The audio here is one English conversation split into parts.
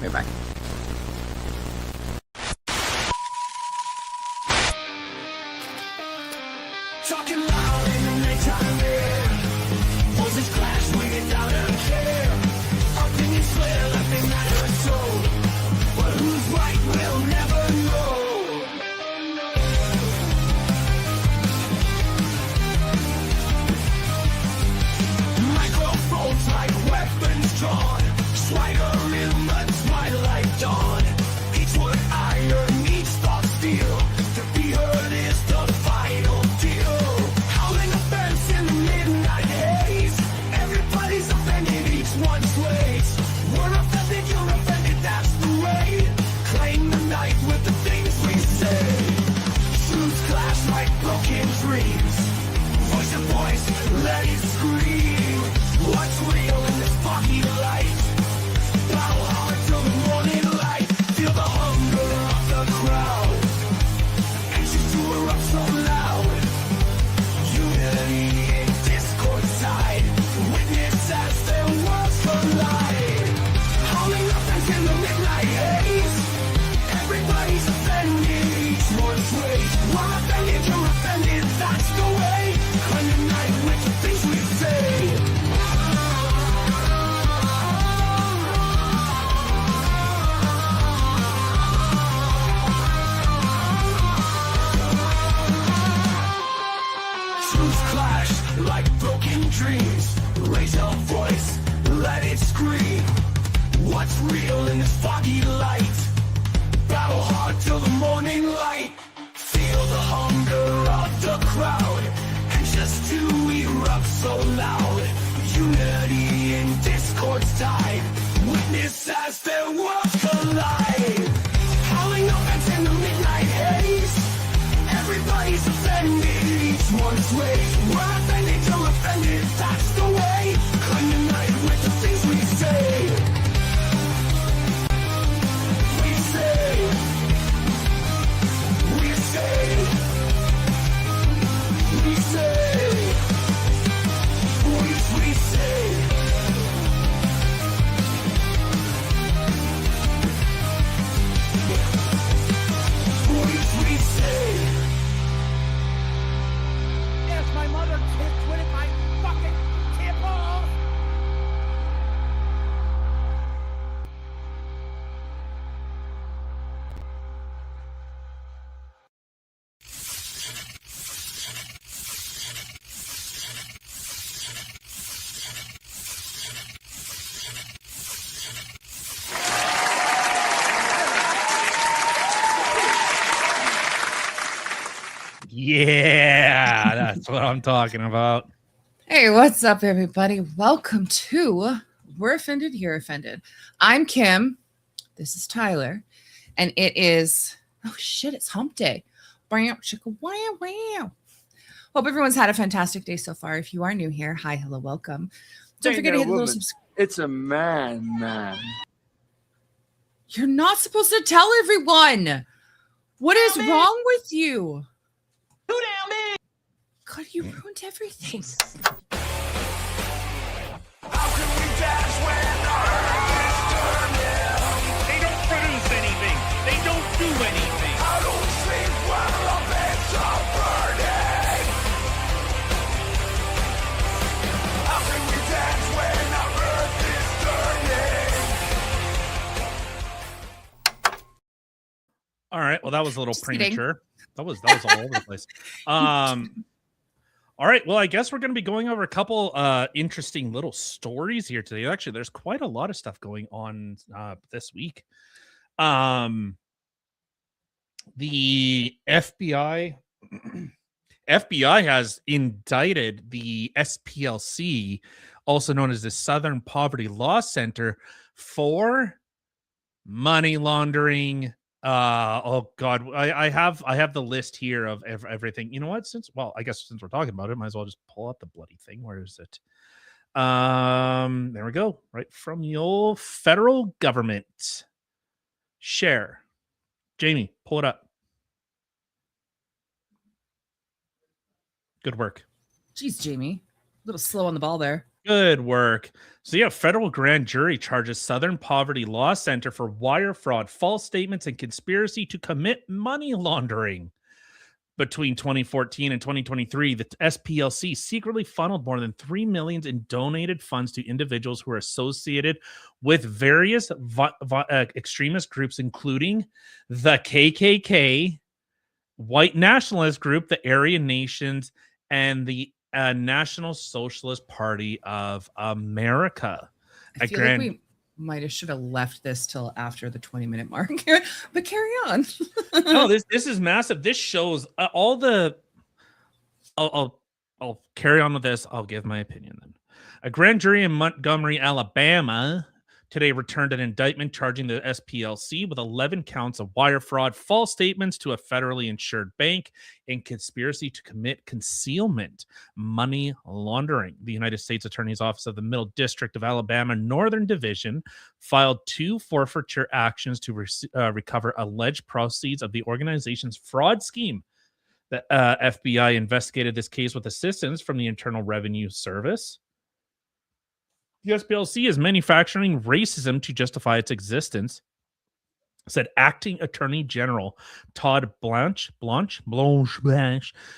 Right back. Talking loud in the nighttime air. Voices clash, waiting down to care. Opinions clear, nothing matters so. But who's right, we'll never know. Microphones like weapons drawn. Swagger in the twilight dawn. Each word iron, each thought steel. To be heard is the final deal. Howling offense in the midnight haze. Everybody's offended, each one sways. We're offended, you're offended, that's the way. Claim the night with the things we say. Truths clash like broken dreams. Voice to voice, let it scream. What's real in this foggy light? Battle hard till the morning light. Feel the hunger of the crowd. Anxious to erupt so loud. Unity in discord side. Witness as their worlds collide. Howling offense in the midnight haze. Everybody's offended, each one sways. We're offended, you're offended, that's the way. Claim the night with the things we say. Truths clash like broken dreams. Raise your voice, let it scream. What's real in this foggy light? Battle hard till the morning light. Feel the hunger of the crowd. Anxious to erupt so loud. Unity in discord's tide. Witness as their worlds collide. Howling offense in the midnight haze. Everybody's offended, each one sways. We're offended, you're offended, that's the way. Claim the night with the things we say. We say. We say. We say. We say. We say. Yes, my mother twitted my fucking tip off. Yeah, that's what I'm talking about. Hey, what's up, everybody? Welcome to We're Offended, You're Offended. I'm Kim. This is Tyler. And it is, oh shit, it's hump day. Wow, chicka, wow, wow. Hope everyone's had a fantastic day so far. If you are new here, hi, hello, welcome. Don't Ain't forget no to hit the little woman. subscribe. It's a man. You're not supposed to tell everyone. What is wrong with you? Who down me? God, you ruined everything. How can we dance when the earth is turning? They don't produce anything. They don't do anything. How do we sleep when the pits are burning? How can we dance when the earth is turning? All right. Well, that was a little Just kidding. premature. That was all over the place. All right. Well, I guess we're going to be going over a couple interesting little stories here today. Actually, there's quite a lot of stuff going on this week. The FBI has indicted the SPLC, also known as the Southern Poverty Law Center, for money laundering. Oh god, I have the list here of everything. You know what? I guess since we're talking about it, might as well just pull out the bloody thing. Where is it? There we go. Right from the old federal government. Share. Jamie, pull it up. Good work. Jeez, Jamie. A little slow on the ball there. Good work. So yeah, federal grand jury charges Southern Poverty Law Center for wire fraud, false statements, and conspiracy to commit money laundering. Between 2014 and 2023, the SPLC secretly funneled more than $3 million in donated funds to individuals who are associated with various extremist groups, including the KKK, white nationalist group, the Aryan Nations, and the National Socialist Party of America. I feel like we might have should have left this till after the 20-minute mark, but carry on. No, this is massive. This shows all the. I'll carry on with this. I'll give my opinion then. A grand jury in Montgomery, Alabama, today returned an indictment charging the SPLC with 11 counts of wire fraud, false statements to a federally insured bank, and conspiracy to commit concealment money laundering. The United States Attorney's Office of the Middle District of Alabama Northern Division filed 2 forfeiture actions to recover alleged proceeds of the organization's fraud scheme. The FBI investigated this case with assistance from the Internal Revenue Service. The SPLC is manufacturing racism to justify its existence, said Acting Attorney General Todd Blanche,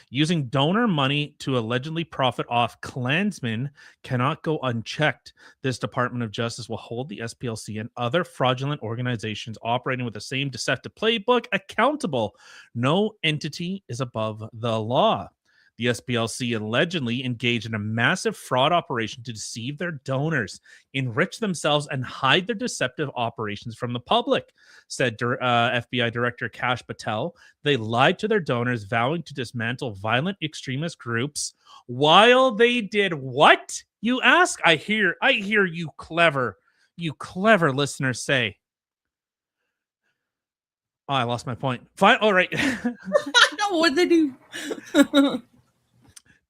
using donor money to allegedly profit off Klansmen cannot go unchecked. This Department of Justice will hold the SPLC and other fraudulent organizations operating with the same deceptive playbook accountable. No entity is above the law. The SPLC allegedly engaged in a massive fraud operation to deceive their donors, enrich themselves, and hide their deceptive operations from the public, said FBI Director Kash Patel. They lied to their donors, vowing to dismantle violent extremist groups while they did what? You ask? I hear you clever listeners say. Oh, I lost my point. Fine. All right. What'd they do?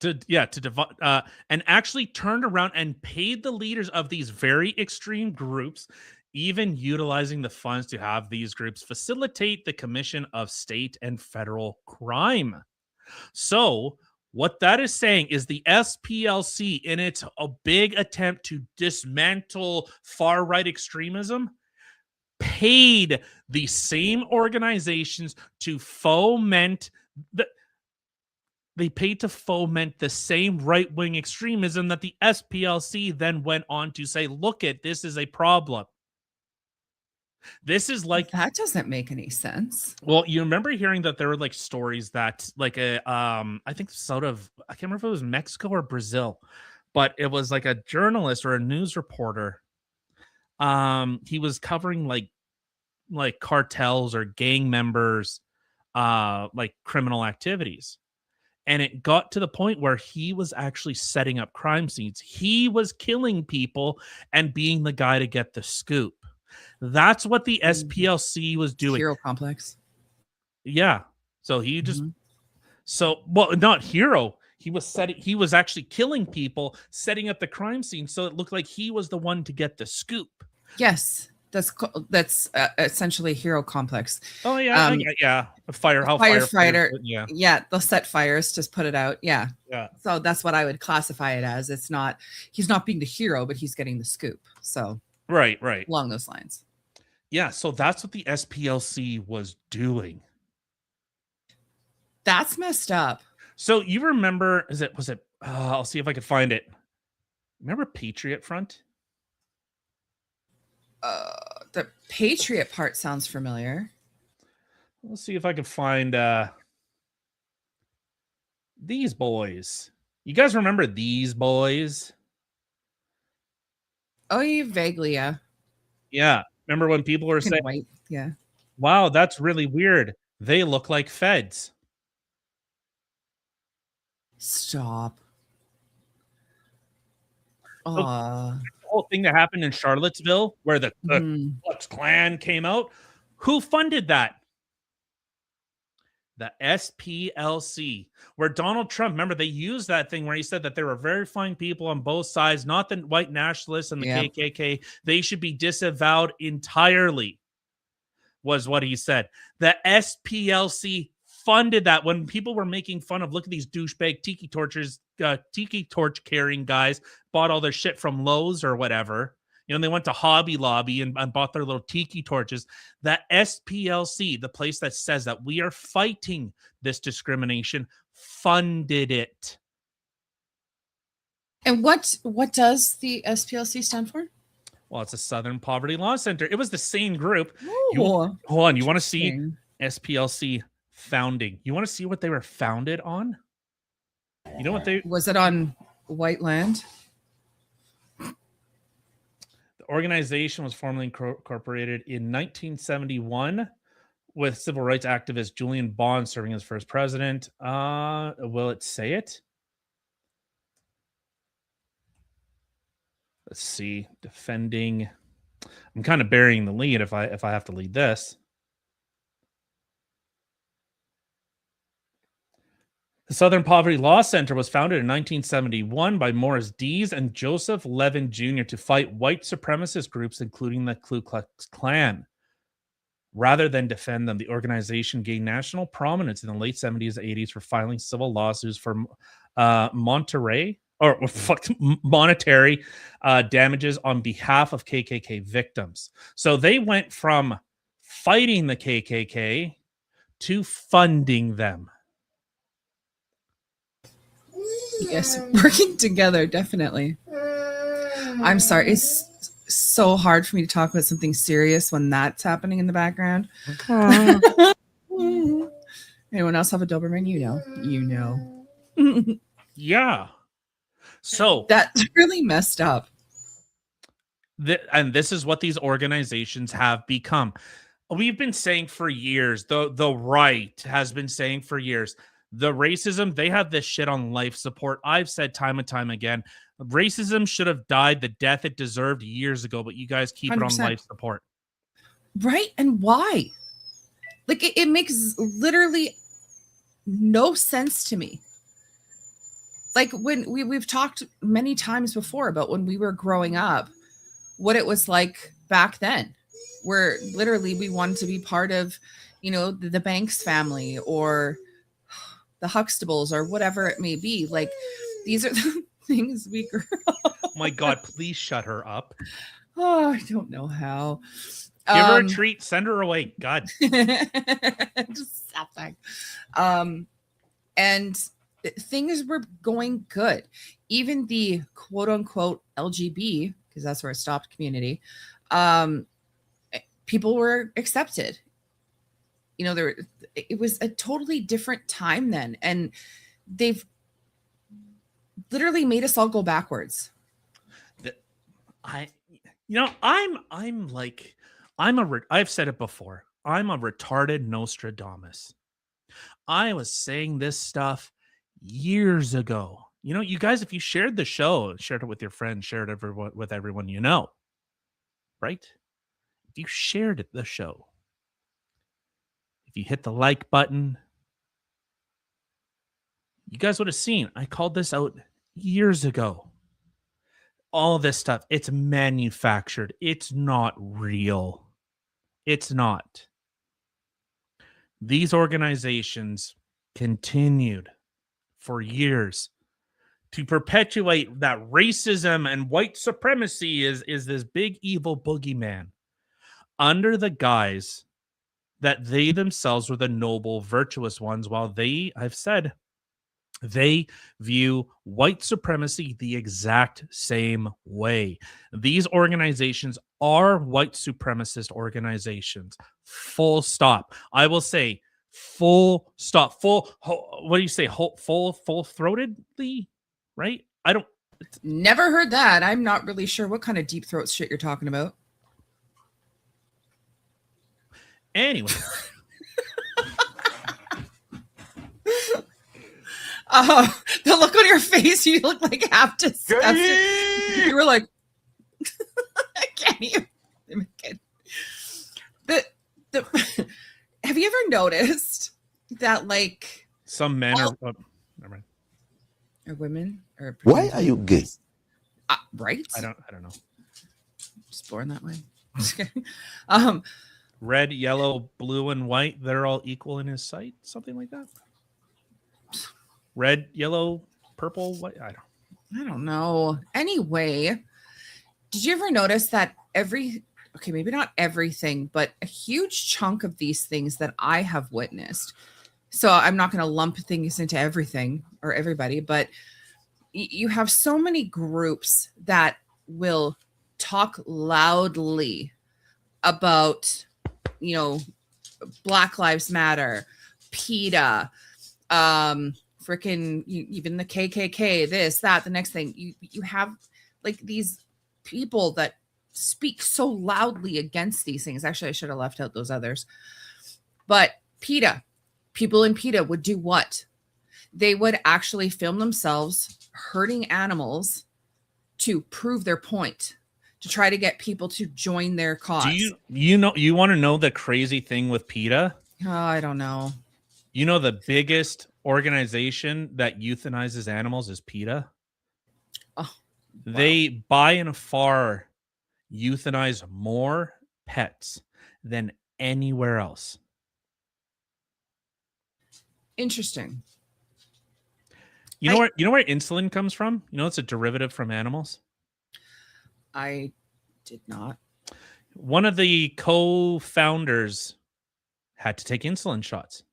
And actually turned around and paid the leaders of these very extreme groups, even utilizing the funds to have these groups facilitate the commission of state and federal crime. So what that is saying is the SPLC, in its big attempt to dismantle far-right extremism, paid the same organizations to foment the same right-wing extremism that the SPLC then went on to say, look at, this is a problem. This is like, that doesn't make any sense. Well, you remember hearing that there were like stories that like I think sort of, I can't remember if it was Mexico or Brazil, but it was like a journalist or a news reporter. He was covering like cartels or gang members, like criminal activities. And it got to the point where he was actually setting up crime scenes. He was killing people and being the guy to get the scoop. That's what the SPLC was doing. Hero complex. Yeah. So he just, not hero. He was actually killing people, setting up the crime scene. So it looked like he was the one to get the scoop. Yes. That's essentially hero complex. Oh yeah, yeah. Firefighter. Yeah, they'll set fires to put it out. Yeah. So that's what I would classify it as. He's not being the hero, but he's getting the scoop. So right, along those lines. Yeah. So that's what the SPLC was doing. That's messed up. So you remember? Was it? I'll see if I can find it. Remember Patriot Front? The Patriot part sounds familiar. Let's see if I can find these boys. You guys remember these boys? Oh, yeah, vaguely, yeah. Yeah. Remember when people were saying, white, yeah. Wow, that's really weird. They look like feds. Stop. Whole thing that happened in Charlottesville where the Ku Klux Klan came out. Who funded that? The SPLC, where Donald Trump, remember, they used that thing where he said that there were very fine people on both sides, not the white nationalists and the KKK. They should be disavowed entirely, was what he said. The SPLC funded that when people were making fun of, look at these douchebag tiki torches tiki torch carrying guys bought all their shit from Lowe's or whatever. You know, they went to Hobby Lobby and bought their little tiki torches. That SPLC, the place that says that we are fighting this discrimination, funded it. And what does the SPLC stand for? Well, it's a Southern Poverty Law Center. It was the same group. Ooh, Hold on. You want to see interesting. SPLC founding? You want to see what they were founded on? You know what they... Was it on white land? The organization was formally incorporated in 1971 with civil rights activist Julian Bond serving as first president. Will it say it? Let's see. Defending. I'm kind of burying the lead if I have to lead this. The Southern Poverty Law Center was founded in 1971 by Morris Dees and Joseph Levin Jr. to fight white supremacist groups, including the Ku Klux Klan. Rather than defend them, the organization gained national prominence in the late 70s and 80s for filing civil lawsuits for monetary damages on behalf of KKK victims. So they went from fighting the KKK to funding them. Yes, working together, definitely. I'm sorry. It's so hard for me to talk about something serious when that's happening in the background. Anyone else have a Doberman? You know. Yeah. So That's really messed up. And this is what these organizations have become. We've been saying for years, the right has been saying for years, the racism, they have this shit on life support. I've said time and time again, racism should have died the death it deserved years ago, but you guys keep 100%. It on life support. Right? And why? Like, it makes literally no sense to me. Like, when we've talked many times before about when we were growing up, what it was like back then, where literally we wanted to be part of, the Banks family or the Huxtables or whatever it may be. Like, these are the things we grew up. Oh my God, please shut her up. Oh, I don't know how. Give her a treat. Send her away. God. Just something. And things were going good. Even the quote unquote LGB, because that's where it stopped, community, people were accepted. It was a totally different time then, and they've literally made us all go backwards. I've said it before. I'm a retarded Nostradamus. I was saying this stuff years ago. You guys, if you shared the show, shared it with your friends, shared it with everyone you know, right? If you shared the show, if you hit the like button, you guys would have seen I called this out years ago. All of this stuff, it's manufactured. It's not real. It's not. These organizations continued for years to perpetuate that racism and white supremacy is this big evil boogeyman under the guise that they themselves were the noble, virtuous ones, while I've said, they view white supremacy the exact same way. These organizations are white supremacist organizations. Full stop. I will say full stop. What do you say? Full-throatedly, right? Never heard that. I'm not really sure what kind of deep throat shit you're talking about. Anyway. The look on your face, you look like half disgusted. You were like, I can't even. Have you ever noticed that, like, some men are never mind. Or women or Why are you gay? Right? I don't know. Just born that way. Red, yellow, blue, and white, they're all equal in his sight, something like that. Red, yellow, purple. What? I don't know. Anyway, did you ever notice that okay, maybe not everything, but a huge chunk of these things that I have witnessed. So I'm not going to lump things into everything or everybody, but you have so many groups that will talk loudly about, Black Lives Matter, PETA, freaking even the KKK, this, that, the next thing. You have like these people that speak so loudly against these things. Actually, I should have left out those others. But PETA, people in PETA would do what? They would actually film themselves hurting animals to prove their point, to try to get people to join their cause. Do you want to know the crazy thing with PETA? Oh, I don't know. You know the biggest organization that euthanizes animals is PETA. Oh, wow. They by and far euthanize more pets than anywhere else. Interesting. You know where insulin comes from? You know it's a derivative from animals. I did not. One of the co-founders had to take insulin shots.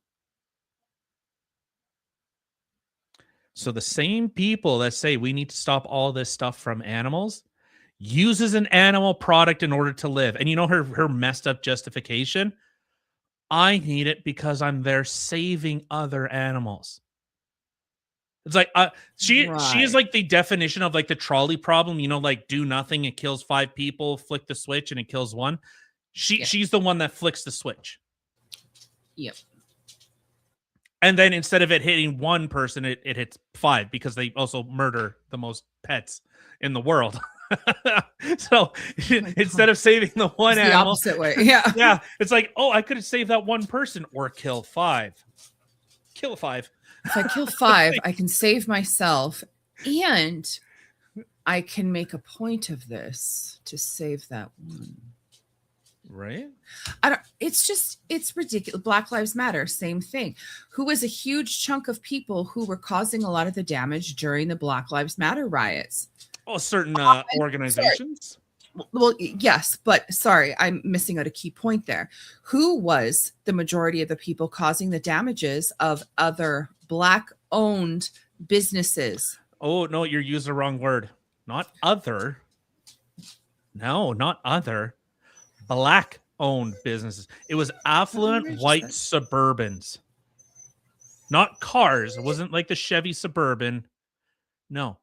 So the same people that say we need to stop all this stuff from animals uses an animal product in order to live. And you know her messed up justification? I need it because I'm there saving other animals. It's like she is like the definition of like the trolley problem, like do nothing, it kills 5 people, flick the switch and it kills 1. She's the one that flicks the switch. Yep. And then instead of it hitting 1 person, it hits 5 because they also murder the most pets in the world. So instead of saving the one it's animal, the opposite way. Yeah. Yeah. It's like, oh, I could have saved that 1 person or kill 5. Kill 5. If I kill 5, I can save myself and I can make a point of this to save that 1. Right? It's ridiculous. Black Lives Matter, same thing. Who was a huge chunk of people who were causing a lot of the damage during the Black Lives Matter riots? Oh, certain organizations. Well, yes, but sorry, I'm missing out a key point there. Who was the majority of the people causing the damages of other Black-owned businesses? Oh, no, you're using the wrong word. Not other. No, not other. Black-owned businesses. It was affluent white Suburbans. Not cars. It wasn't like the Chevy Suburban. No.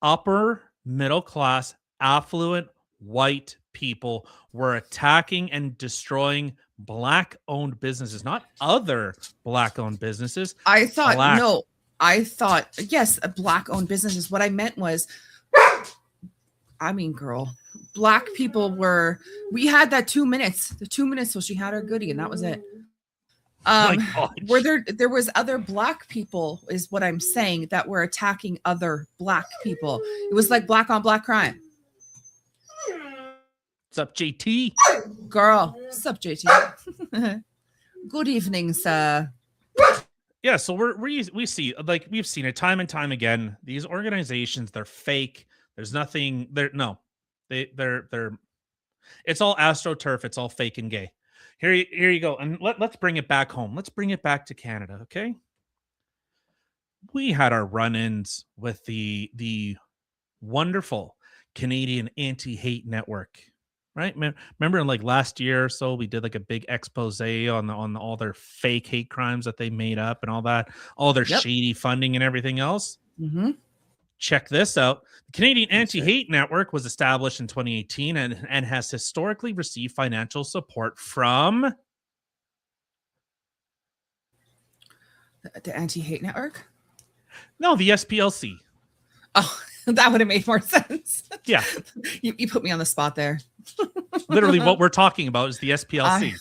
Upper middle class, affluent white people were attacking and destroying Black-owned businesses, not other Black-owned businesses. I thought, yes, Black-owned businesses. What I meant was, girl, Black people we had that 2 minutes, the 2 minutes till she had her goodie, and that was it. Were there was other Black people, is what I'm saying, that were attacking other Black people. It was like Black on Black crime. What's up, JT? Girl, what's up, JT? Good evening, sir. Yeah, so we see, like, we've seen it time and time again. These organizations, they're fake. There's nothing there. No, they're it's all AstroTurf. It's all fake and gay. Here you go. And let's bring it back home. Let's bring it back to Canada. Okay. We had our run-ins with the wonderful Canadian Anti-Hate Network, right? Remember in like last year or so, we did like a big expose on all their fake hate crimes that they made up and all that, all their shady funding and everything else. Mm-hmm. Check this out. The Canadian Anti-Hate Network was established in 2018 and has historically received financial support from the Anti-Hate Network. No, the SPLC. Oh, that would have made more sense. Yeah. You put me on the spot there. Literally what we're talking about is the SPLC.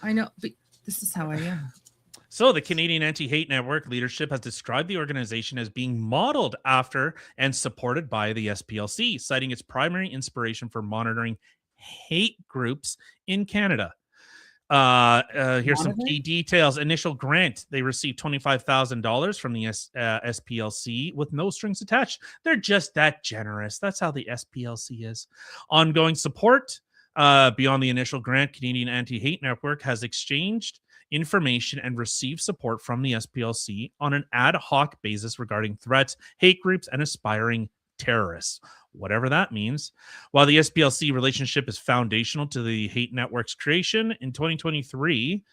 I know, but this is how I am. So the Canadian Anti-Hate Network leadership has described the organization as being modeled after and supported by the SPLC, citing its primary inspiration for monitoring hate groups in Canada. Here's some key details. Initial grant, they received $25,000 from the SPLC with no strings attached. They're just that generous. That's how the SPLC is. Ongoing support, beyond the initial grant, Canadian Anti-Hate Network has exchanged information and received support from the SPLC on an ad hoc basis regarding threats, hate groups, and aspiring terrorists, whatever that means. While the SPLC relationship is foundational to the hate network's creation, in 2023,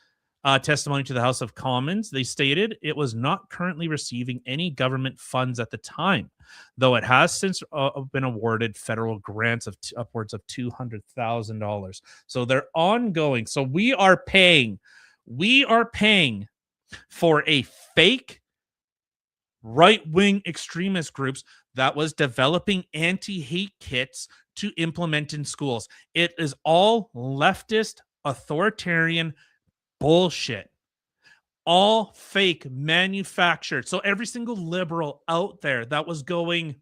testimony to the House of Commons, they stated it was not currently receiving any government funds at the time, though it has since been awarded federal grants of upwards of $200,000. So they're ongoing. So we are paying for a fake right-wing extremist groups that was developing anti-hate kits to implement in schools. It is all leftist, authoritarian bullshit. All fake, manufactured. So every single liberal out there that was going,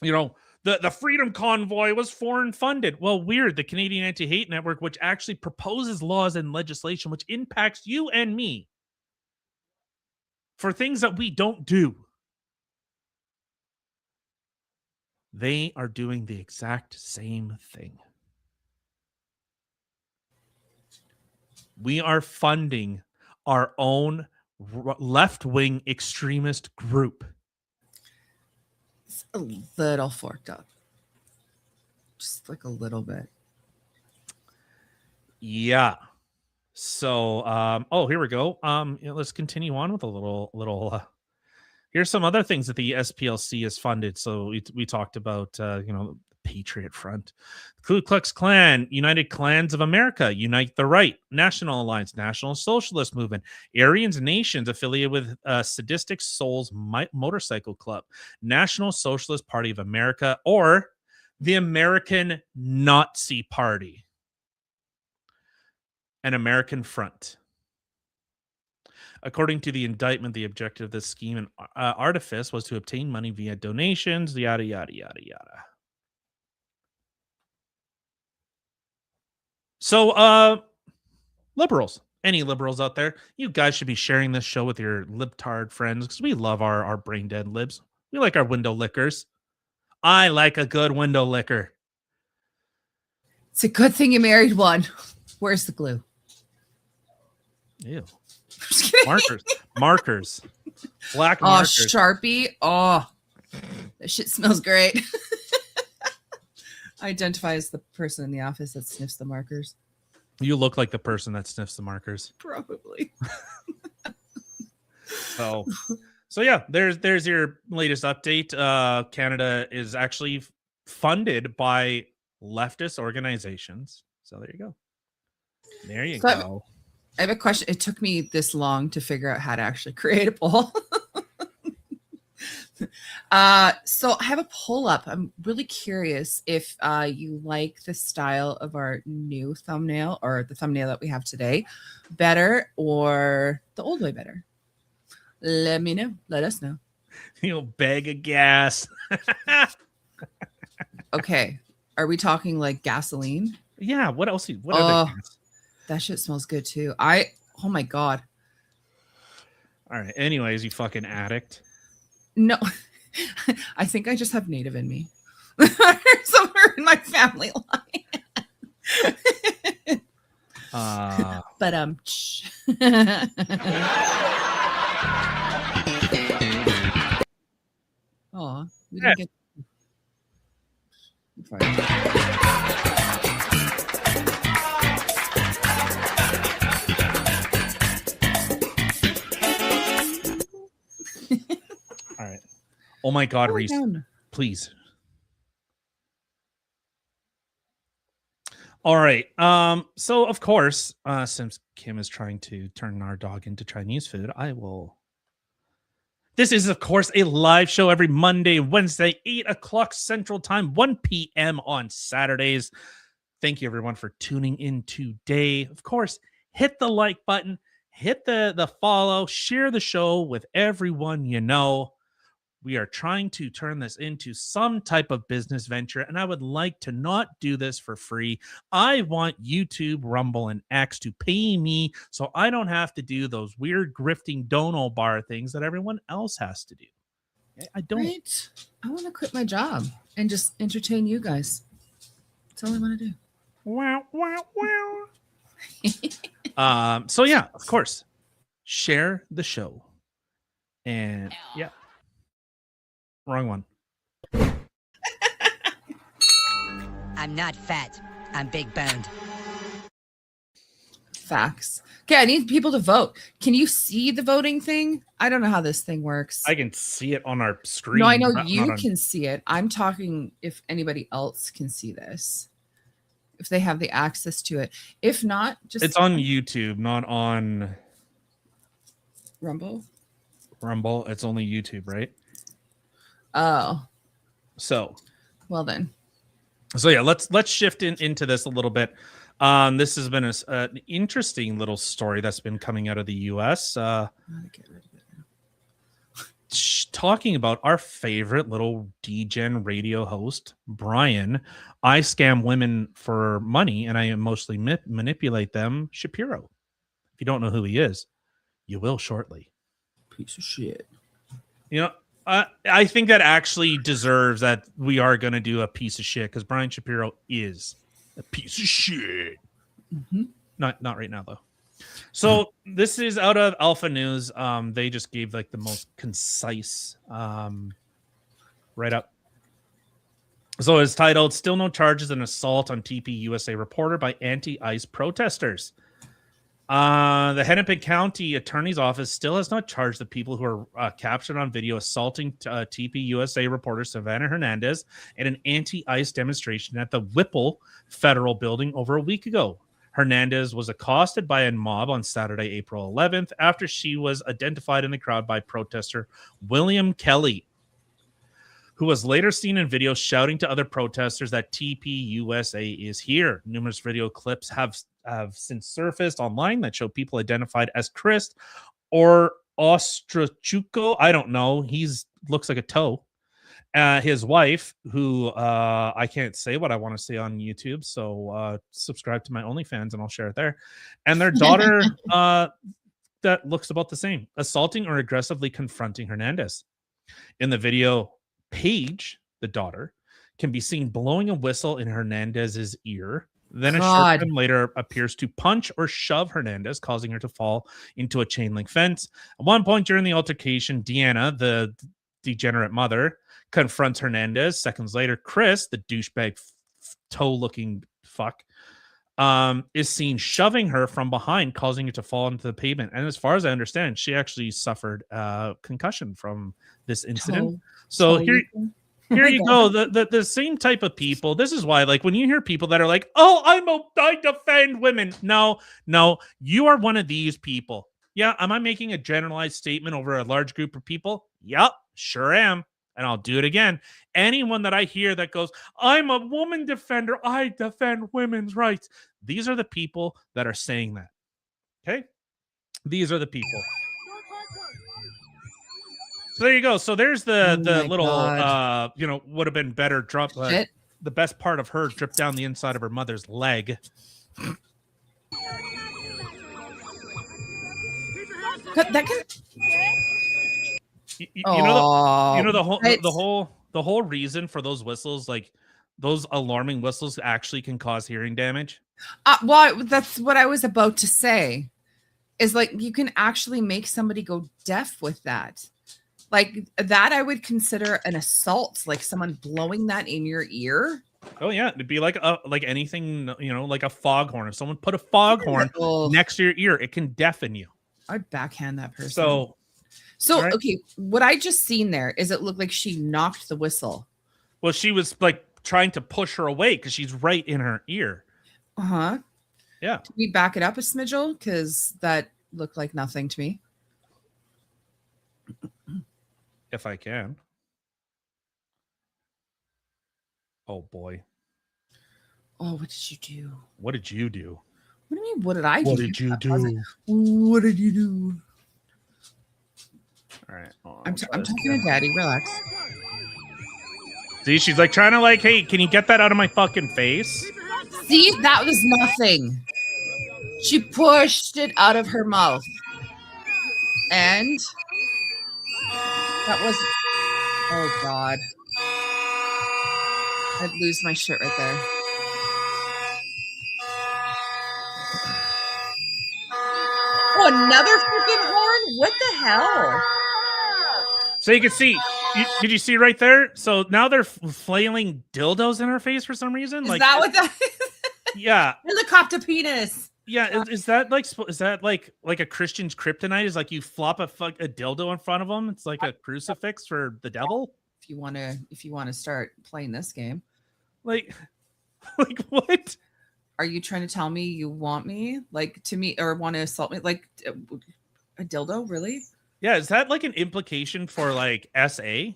the Freedom Convoy was foreign funded. Well, weird. The Canadian Anti-Hate Network, which actually proposes laws and legislation which impacts you and me for things that we don't do, they are doing the exact same thing. We are funding our own left-wing extremist group. It's a little forked up. Just like a little bit. Yeah. So, here we go. Let's continue on with a little. Here's some other things that the SPLC has funded. So we talked about, the Patriot Front, Ku Klux Klan, United Clans of America, Unite the Right, National Alliance, National Socialist Movement, Aryan Nations affiliated with Sadistic Souls Motorcycle Club, National Socialist Party of America, or the American Nazi Party, and American Front. According to the indictment, the objective of this scheme and artifice was to obtain money via donations, yada, yada, yada, yada. So, liberals, any liberals out there, you guys should be sharing this show with your libtard friends because we love our brain dead libs. We like our window lickers. I like a good window licker. It's a good thing you married one. Where's the glue? Ew. Markers. Black markers. Sharpie. Oh, that shit smells great. I identify as the person in the office that sniffs the markers. You look like the person that sniffs the markers. Probably. So yeah, there's your latest update. Canada is actually funded by leftist organizations. So there you go. There you go. I have a question. It took me this long to figure out how to actually create a poll. So I have a poll up. I'm really curious if you like the style of our new thumbnail or the thumbnail that we have today better or the old way better. Let me know. Let us know. Bag of gas. Okay. Are we talking like gasoline? Yeah. What else? What other gas? That shit smells good too. Oh my God. All right. Anyways, you fucking addict. No, I think I just have native in me. Somewhere in my family line. But oh, we didn't get. All right. Oh my God, Reese, please. All right. So of course, since Kim is trying to turn our dog into Chinese food, I will. This is, of course, a live show every Monday, Wednesday, 8 o'clock Central Time, 1 p.m. on Saturdays. Thank you, everyone, for tuning in today. Of course, hit the like button, hit the follow, share the show with everyone you know. We are trying to turn this into some type of business venture, and I would like to not do this for free. I want YouTube, Rumble, and X to pay me so I don't have to do those weird grifting dono bar things that everyone else has to do. I don't. Right? I want to quit my job and just entertain you guys. That's all I want to do. Wow, wow, wow. So yeah, of course, share the show. And yeah. Wrong one. I'm not fat. I'm big boned. Facts. Okay, I need people to vote. Can you see the voting thing? I don't know how this thing works. I can see it on our screen. No, I know not you on- can see it. I'm talking if anybody else can see this. If they have the access to it. If not, just It's on YouTube, not on Rumble. Rumble. It's only YouTube, right? Oh, So well then. yeah, let's shift into this a little bit. This has been an interesting little story that's been coming out of the U.S. I'm gonna get rid of it now. Talking about our favorite little degen radio host, Brian. I scam women for money and I emotionally manipulate them. Shapiro. If you don't know who he is, you will shortly. Piece of shit. You know, I think that actually deserves that we are going to do a piece of shit because Brian Shapiro is a piece of shit. Mm-hmm. Not right now though. So this is out of Alpha News. They just gave like the most concise write up. So it's titled "Still No Charges in Assault on TP USA Reporter by Anti-ICE Protesters." The Hennepin County Attorney's Office still has not charged the people who are captured on video assaulting TP USA reporter Savannah Hernandez at an anti-ICE demonstration at the Whipple Federal Building over a week ago. Hernandez was accosted by a mob on Saturday, April 11th, after she was identified in the crowd by protester William Kelly, who was later seen in video shouting to other protesters that TPUSA is here. Numerous video clips have since surfaced online that show people identified as Chris or Ostrachuko. I don't know. He's looks like a toe. His wife, who I can't say what I want to say on YouTube, so subscribe to my OnlyFans and I'll share it there. And their daughter that looks about the same, assaulting or aggressively confronting Hernandez. In the video, Paige, the daughter, can be seen blowing a whistle in Hernandez's ear. Then a God. short time later appears to punch or shove Hernandez, causing her to fall into a chain link fence. At one point during the altercation, Deanna, the degenerate mother, confronts Hernandez. Seconds later, Chris, the douchebag toe-looking fuck, is seen shoving her from behind, causing her to fall into the pavement. And as far as I understand, she actually suffered concussion from this incident. So here you go. The same type of people. This is why, like, when you hear people that are like, "Oh, I defend women." No, you are one of these people. Yeah, am I making a generalized statement over a large group of people? Yep, sure am. And I'll do it again. Anyone that I hear that goes, "I'm a woman defender, I defend women's rights." These are the people that are saying that. Okay? These are the people. So there you go. So there's the my little God. would have been better drop Shit. the best part of her dripped down the inside of her mother's leg. That can. You know the It's- the whole reason for those whistles, like those alarming whistles, actually can cause hearing damage. Well, that's what I was about to say. Is like you can actually make somebody go deaf with that. Like that, I would consider an assault. Like someone blowing that in your ear. Oh yeah, it'd be like anything, like a foghorn. If someone put a foghorn Oh, next to your ear, it can deafen you. I'd backhand that person. So right. Okay, what I just seen there is it looked like she knocked the whistle. well, she was like trying to push her away because she's right in her ear. Uh-huh. Yeah. Can we back it up a smidgel? Because that looked like nothing to me. If I can. Oh boy. Oh, what did you do? What did you do? What do you mean? What did I do? What did you That do? wasn't- What did you do? All right. I'm talking to Daddy. Relax. See, she's like trying to like, hey, can you get that out of my fucking face? See, that was nothing. She pushed it out of her mouth. And that was, oh God. I'd lose my shit right there. Oh, another freaking horn? What the hell? So you can see, did you see right there? So now they're flailing dildos in her face for some reason. Is like that what that is? Yeah. Helicopter penis. Yeah, is that like a Christian's kryptonite? Is like you flop a dildo in front of them? It's like a crucifix for the devil. If you want to start playing this game, like what? Are you trying to tell me you want me like to me or want to assault me like a dildo? Really? Yeah, is that like an implication for like SA?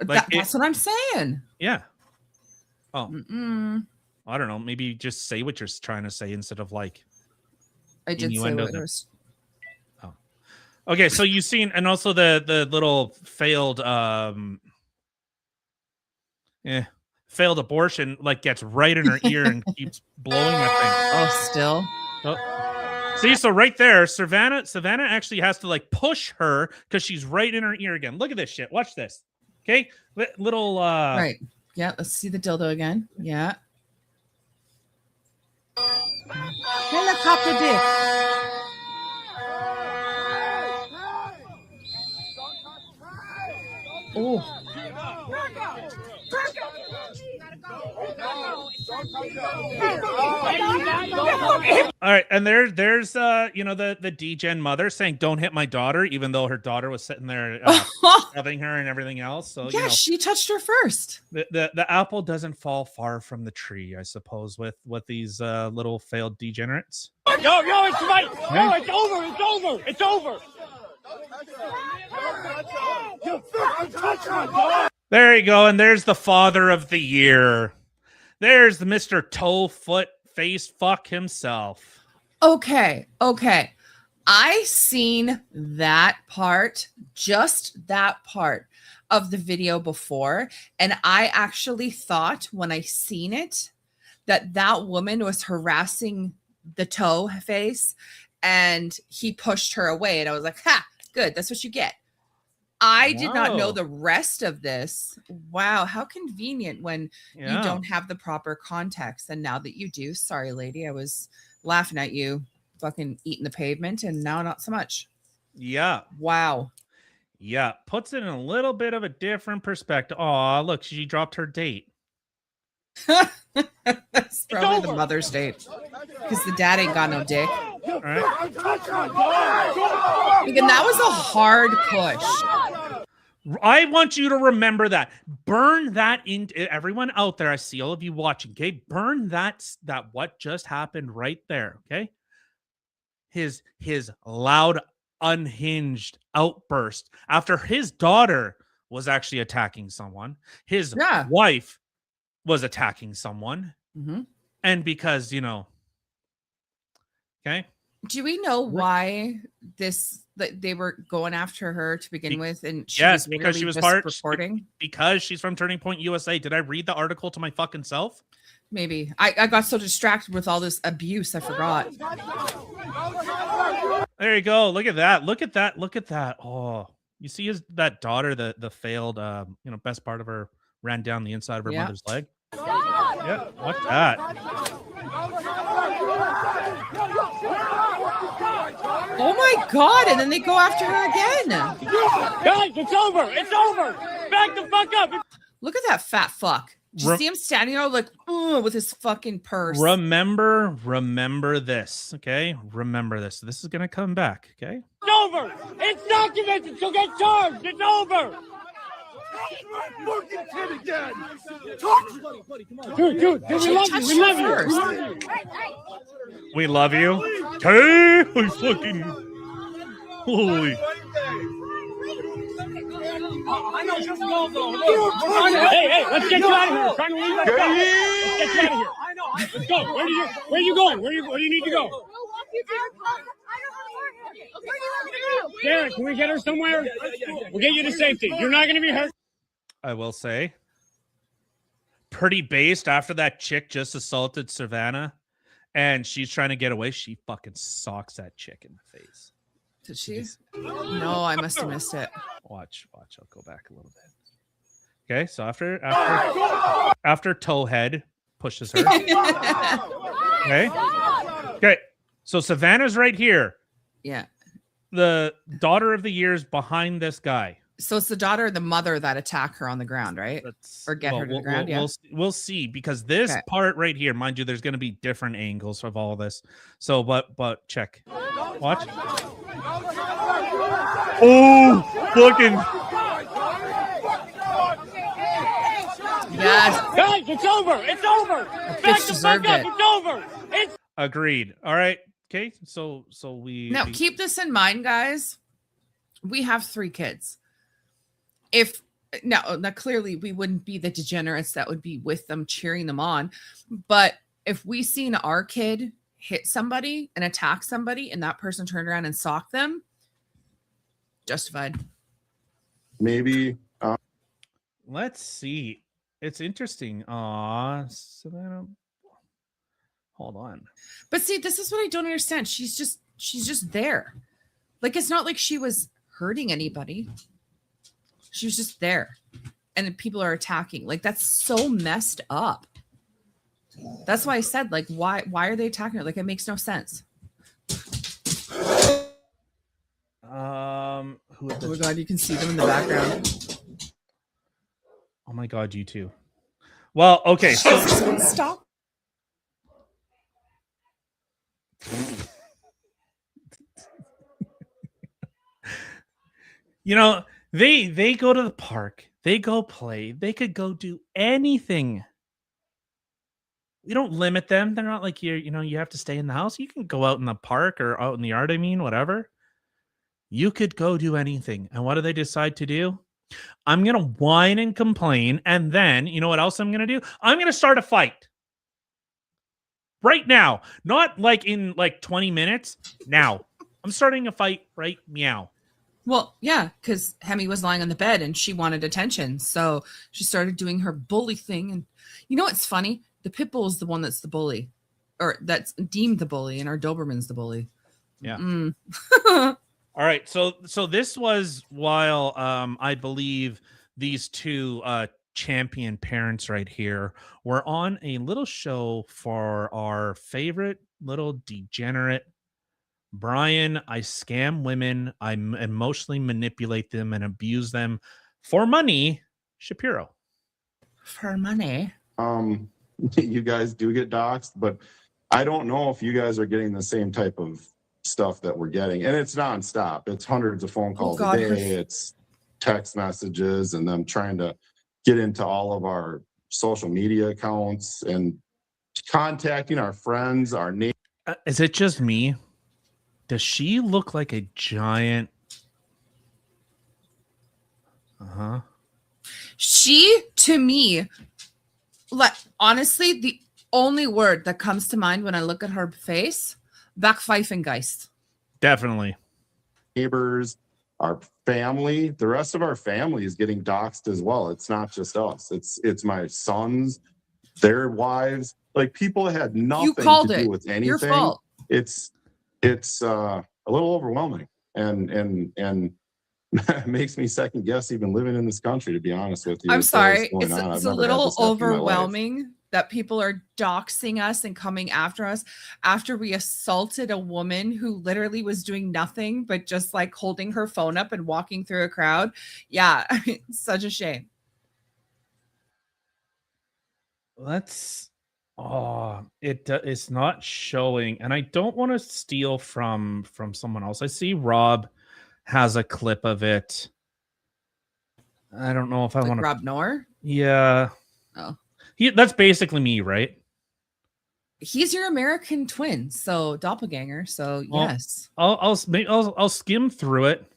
That's what I'm saying. Yeah. Oh, Mm-mm. I don't know. Maybe just say what you're trying to say instead of like. I did say what it was. Oh, okay. So you've seen, and also the little failed failed abortion like gets right in her ear and keeps blowing that thing. Oh, still. Oh. See, so right there, Savannah actually has to like push her because she's right in her ear again. Look at this shit. Watch this. Okay, little. Right. Yeah. Let's see the dildo again. Yeah. Helicopter dick. Oh. All right, and there's the D-Gen mother saying don't hit my daughter, even though her daughter was sitting there shoving her and everything else. So yeah, she touched her first. The apple doesn't fall far from the tree, I suppose, with these little failed degenerates. Yo, it's right. No, it's over. It's over. There you go, and there's the father of the year. There's the Mr. Toe Foot Face Fuck himself. Okay. I seen that part, just that part of the video before, and I actually thought when I seen it that woman was harassing the toe face and he pushed her away, and I was like, ha, good, that's what you get. I did not know the rest of this. Wow, how convenient when you don't have the proper context. And now that you do, sorry, lady, I was laughing at you fucking eating the pavement, and now not so much. Yeah. Wow. Yeah, puts it in a little bit of a different perspective. Oh, look, she dropped her date. That's probably the mother's date because the dad ain't got no dick. All right. Again, that was a hard push. I want you to remember that. Burn that in. Everyone out there, I see all of you watching. Okay, burn that what just happened right there. Okay, his loud, unhinged outburst after his daughter was actually attacking someone. His wife was attacking someone, and because okay. Do we know why they were going after her to begin with? And she was because she was reporting. Because she's from Turning Point USA. Did I read the article to my fucking self? Maybe I got so distracted with all this abuse, I forgot. There you go. Look at that. Look at that. Look at that. Oh, you see that daughter, the failed, best part of her ran down the inside of her mother's leg. Yeah, watch that. Oh my God! And then they go after her again. Guys, it's over. It's over. Back the fuck up. Look at that fat fuck. Did you see him standing there like with his fucking purse? Remember this, okay? Remember this. This is gonna come back, okay? It's over. It's documented. So get charged. It's over. Dude, we love you. We love you. Hey, I fucking holy. I know just go though. Hey, let's get you out of here. Trying to leave. Let's get you out of here. I know. Let's go. Where are you going? Where do you need to go? Derek, can we get her somewhere? We'll get you to safety. You're not going to be hurt. I will say, pretty based after that chick just assaulted Savannah and she's trying to get away. She fucking socks that chick in the face. Did she? No, I must have missed it. Watch. I'll go back a little bit. Okay, so after Towhead pushes her. Okay. So Savannah's right here. Yeah. The daughter of the year is behind this guy. So it's the daughter or the mother that attack her on the ground, right? Or get her to the ground, yeah. We'll see, because this part right here, mind you, there's going to be different angles of all this. So, but check. Watch. Oh, fucking. Yes. Guys, it's over. It's over. Back the fuck up. It's over. It's Agreed. All right. Okay. So we Now keep this in mind, guys. We have 3 kids. If now clearly we wouldn't be the degenerates that would be with them cheering them on, but if we seen our kid hit somebody and attack somebody and that person turned around and socked them, justified. Maybe let's see. It's interesting. Savannah. Hold on. But see, this is what I don't understand. She's just there. Like, it's not like she was hurting anybody. She was just there. And then people are attacking. Like, that's so messed up. That's why I said, like, why are they attacking her? Like, it makes no sense. Oh my God, you can see them in the background. Oh my God, you too. Well, okay. So stop. You know, they go to the park, they go play, they could go do anything. We don't limit them. They're not like you have to stay in the house. You can go out in the park or out in the yard, whatever. You could go do anything. And what do they decide to do? I'm going to whine and complain. And then, you know what else I'm going to do? I'm going to start a fight. Right now. Not like in like 20 minutes. Now. I'm starting a fight right meow. Well, yeah, because Hemi was lying on the bed and she wanted attention. So she started doing her bully thing. And you know what's funny? The pit bull is the one that's the bully. Or that's deemed the bully. And our Doberman's the bully. Yeah. All right, so this was while I believe these 2 champion parents right here were on a little show for our favorite little degenerate Brian. I scam women, I emotionally manipulate them and abuse them for money. Shapiro. For money. You guys do get doxxed, but I don't know if you guys are getting the same type of stuff that we're getting, and it's nonstop. It's hundreds of phone calls a day. It's text messages and them trying to get into all of our social media accounts and contacting our friends, our neighbors. Is it just me? Does she look like a giant? She, to me, like, honestly, the only word that comes to mind when I look at her face, Backpfeifengeist. Definitely. Neighbors, our family, the rest of our family is getting doxxed as well. It's not just us. It's my sons, their wives, like people that had nothing to do with anything. Your fault. It's a little overwhelming and makes me second guess even living in this country, to be honest with you. I'm sorry. It's a little overwhelming that people are doxing us and coming after us after we assaulted a woman who literally was doing nothing but just like holding her phone up and walking through a crowd. Yeah, such a shame. It's not showing, and I don't want to steal from someone else. I see Rob has a clip of it. I don't know if I want to. Rob Noor? Yeah. Oh. That's basically me, right? He's your American twin, so doppelganger. So yes, I'll skim through it.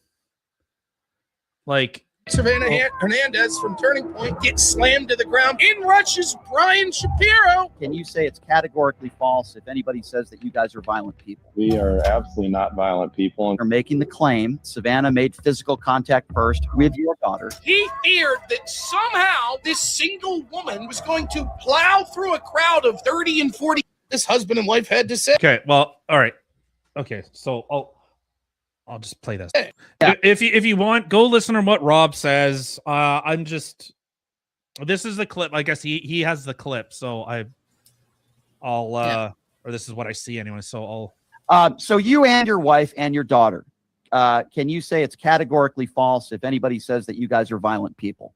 Like, Savannah Hernandez from Turning Point gets slammed to the ground. In rushes Brian Shapiro. Can you say it's categorically false if anybody says that you guys are violent people? We are absolutely not violent people. You're making the claim Savannah made physical contact first with your daughter. He feared that somehow this single woman was going to plow through a crowd of 30 and 40. This husband and wife had to say. Okay, well, all right. Okay, so I'll just play this. Yeah. If you want, go listen to what Rob says. This is the clip. I guess he has the clip, so or this is what I see anyway. So So you and your wife and your daughter, can you say it's categorically false if anybody says that you guys are violent people?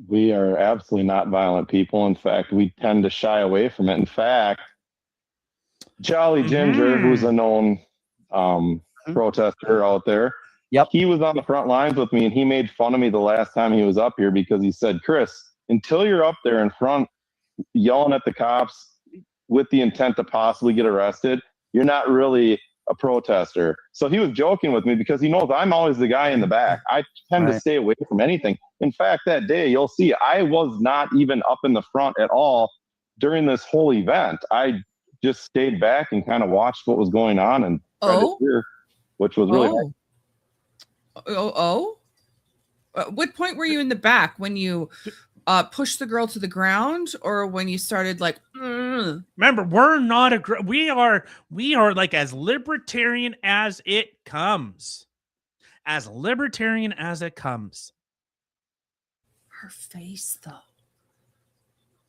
We are absolutely not violent people. In fact, we tend to shy away from it. In fact, Jolly Ginger, who's a known protester out there. Yep. He was on the front lines with me and he made fun of me the last time he was up here because he said, Chris, until you're up there in front yelling at the cops with the intent to possibly get arrested, you're not really a protester. So he was joking with me because he knows I'm always the guy in the back. I tend to stay away from anything. In fact, that day, you'll see I was not even up in the front at all during this whole event. I just stayed back and kind of watched what was going on and tried to hear, which was really hard. What point were you in the back when you pushed the girl to the ground, or when you started like? Remember, we're not we are like as libertarian as it comes, as libertarian as it comes. Her face, though,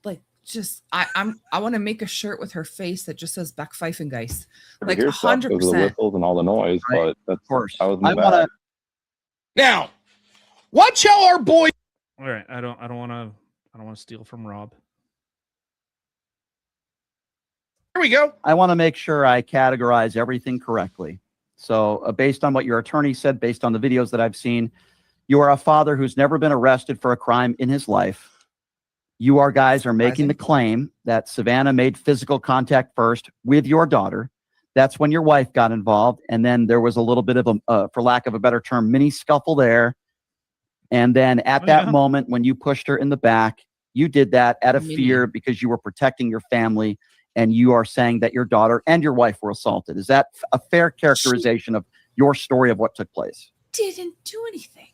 like just I want to make a shirt with her face that just says "Back Pfeifengeist," like 100%. The whistles and all the noise, but that's, of course, I was. Now, watch how our boy. All right, I don't want to steal from Rob. Here we go. I want to make sure I categorize everything correctly. So based on what your attorney said, based on the videos that I've seen, you are a father who's never been arrested for a crime in his life. You guys are making the claim that Savannah made physical contact first with your daughter. That's when your wife got involved. And then there was a little bit of a, for lack of a better term, mini scuffle there. And then at that moment, when you pushed her in the back, you did that out of fear because you were protecting your family. And you are saying that your daughter and your wife were assaulted. Is that a fair characterization of your story of what took place? Didn't do anything.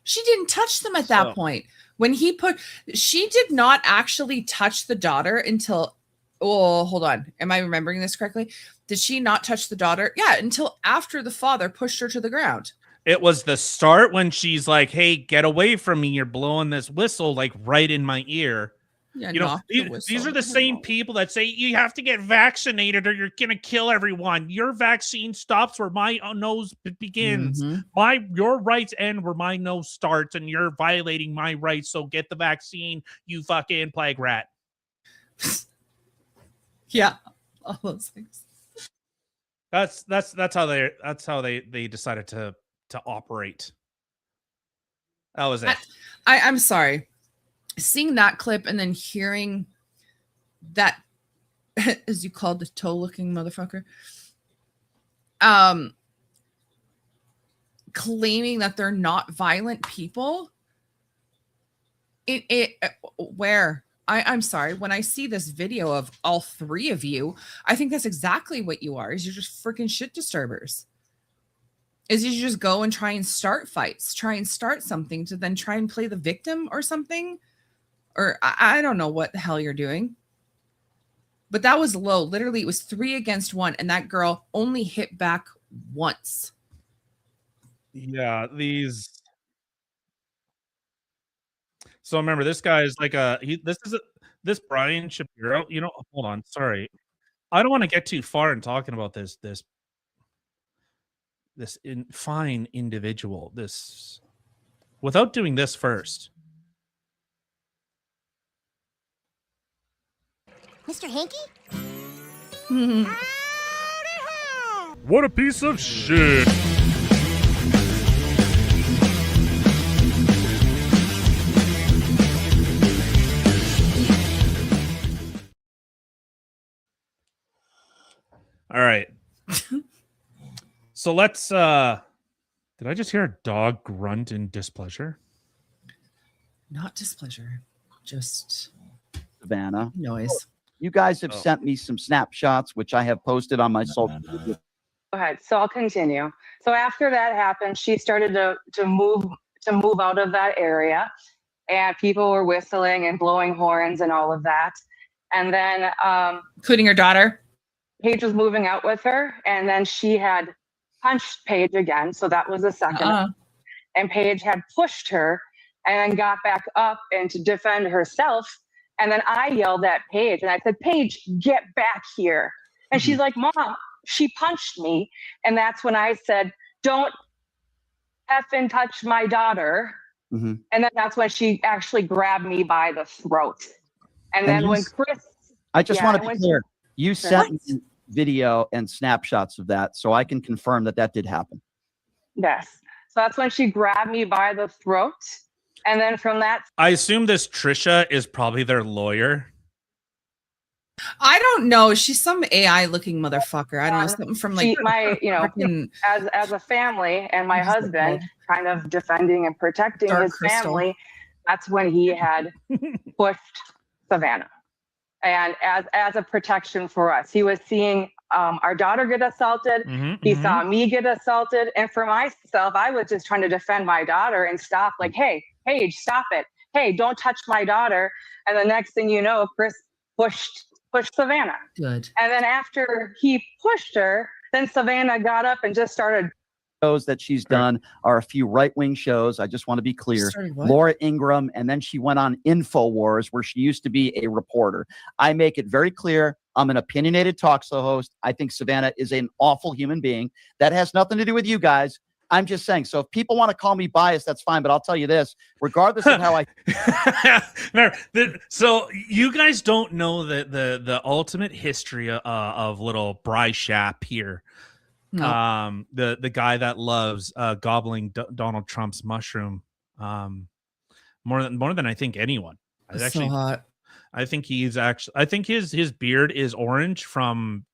She didn't touch them at that point. When she did not actually touch the daughter until, hold on. Am I remembering this correctly? Did she not touch the daughter? Yeah, until after the father pushed her to the ground. It was the start when she's like, hey, get away from me. You're blowing this whistle like right in my ear. Yeah, you know, these are the same people that say you have to get vaccinated or you're going to kill everyone. Your vaccine stops where my nose begins. Your rights end where my nose starts, and you're violating my rights. So get the vaccine, you fucking plague rat. Yeah, all those things. That's how they decided to operate. That was it. I'm sorry. Seeing that clip and then hearing that, as you called the toe-looking motherfucker, claiming that they're not violent people, I'm sorry, when I see this video of all three of you, I think that's exactly what you are. Is you're just freaking shit disturbers. Is you just go and try and start fights, try and start something to then try and play the victim or something. Or I don't know what the hell you're doing. But that was low. Literally, it was 3 against 1. And that girl only hit back once. Yeah, So remember, this guy is like this Brian Shapiro. You know, hold on. Sorry. I don't want to get too far in talking about this fine individual. Without doing this first. Mr. Hanky? What a piece of shit. All right. So let's did I just hear a dog grunt in displeasure? Not displeasure, just Savannah. noise. You guys have sent me some snapshots, which I have posted on my social media. Go ahead. So I'll continue. So after that happened, she started to move out of that area, and people were whistling and blowing horns and all of that. And then including her daughter. Paige was moving out with her, and then she had punched Paige again. So that was the second. And Paige had pushed her and then got back up and to defend herself. And then I yelled at Paige and I said, Paige, get back here. And she's like, Mom, she punched me. And that's when I said, don't effing touch my daughter. And then that's when she actually grabbed me by the throat. And then when Chris. I just want to be clear. You sent me video and snapshots of that, so I can confirm that that did happen. Yes. So that's when she grabbed me by the throat. And then from that. I assume this Trisha is probably their lawyer. I don't know. She's some AI looking motherfucker. I don't know, something from like my, as a family and my husband kind of defending and protecting Dark his Crystal. family. That's when he had pushed Savannah. And as a protection for us, he was seeing our daughter get assaulted. He saw me get assaulted. And for myself, I was just trying to defend my daughter and stop like, hey, Paige, stop it. Hey, don't touch my daughter. And the next thing you know, Chris pushed Savannah. Good. And then after he pushed her, then Savannah got up and just started. Shows that she's done are a few right-wing shows. I just want to be clear. Started what? Laura Ingraham, and then she went on InfoWars, where she used to be a reporter. I make it very clear I'm an opinionated talk show host. I think Savannah is an awful human being. That has nothing to do with you guys. I'm just saying. So if people want to call me biased, that's fine. But I'll tell you this, regardless of how I. So you guys don't know the ultimate history of little Bry Shapp here. No. The guy that loves gobbling Donald Trump's mushroom more than I think anyone. It's Actually, so hot. I think I think his beard is orange from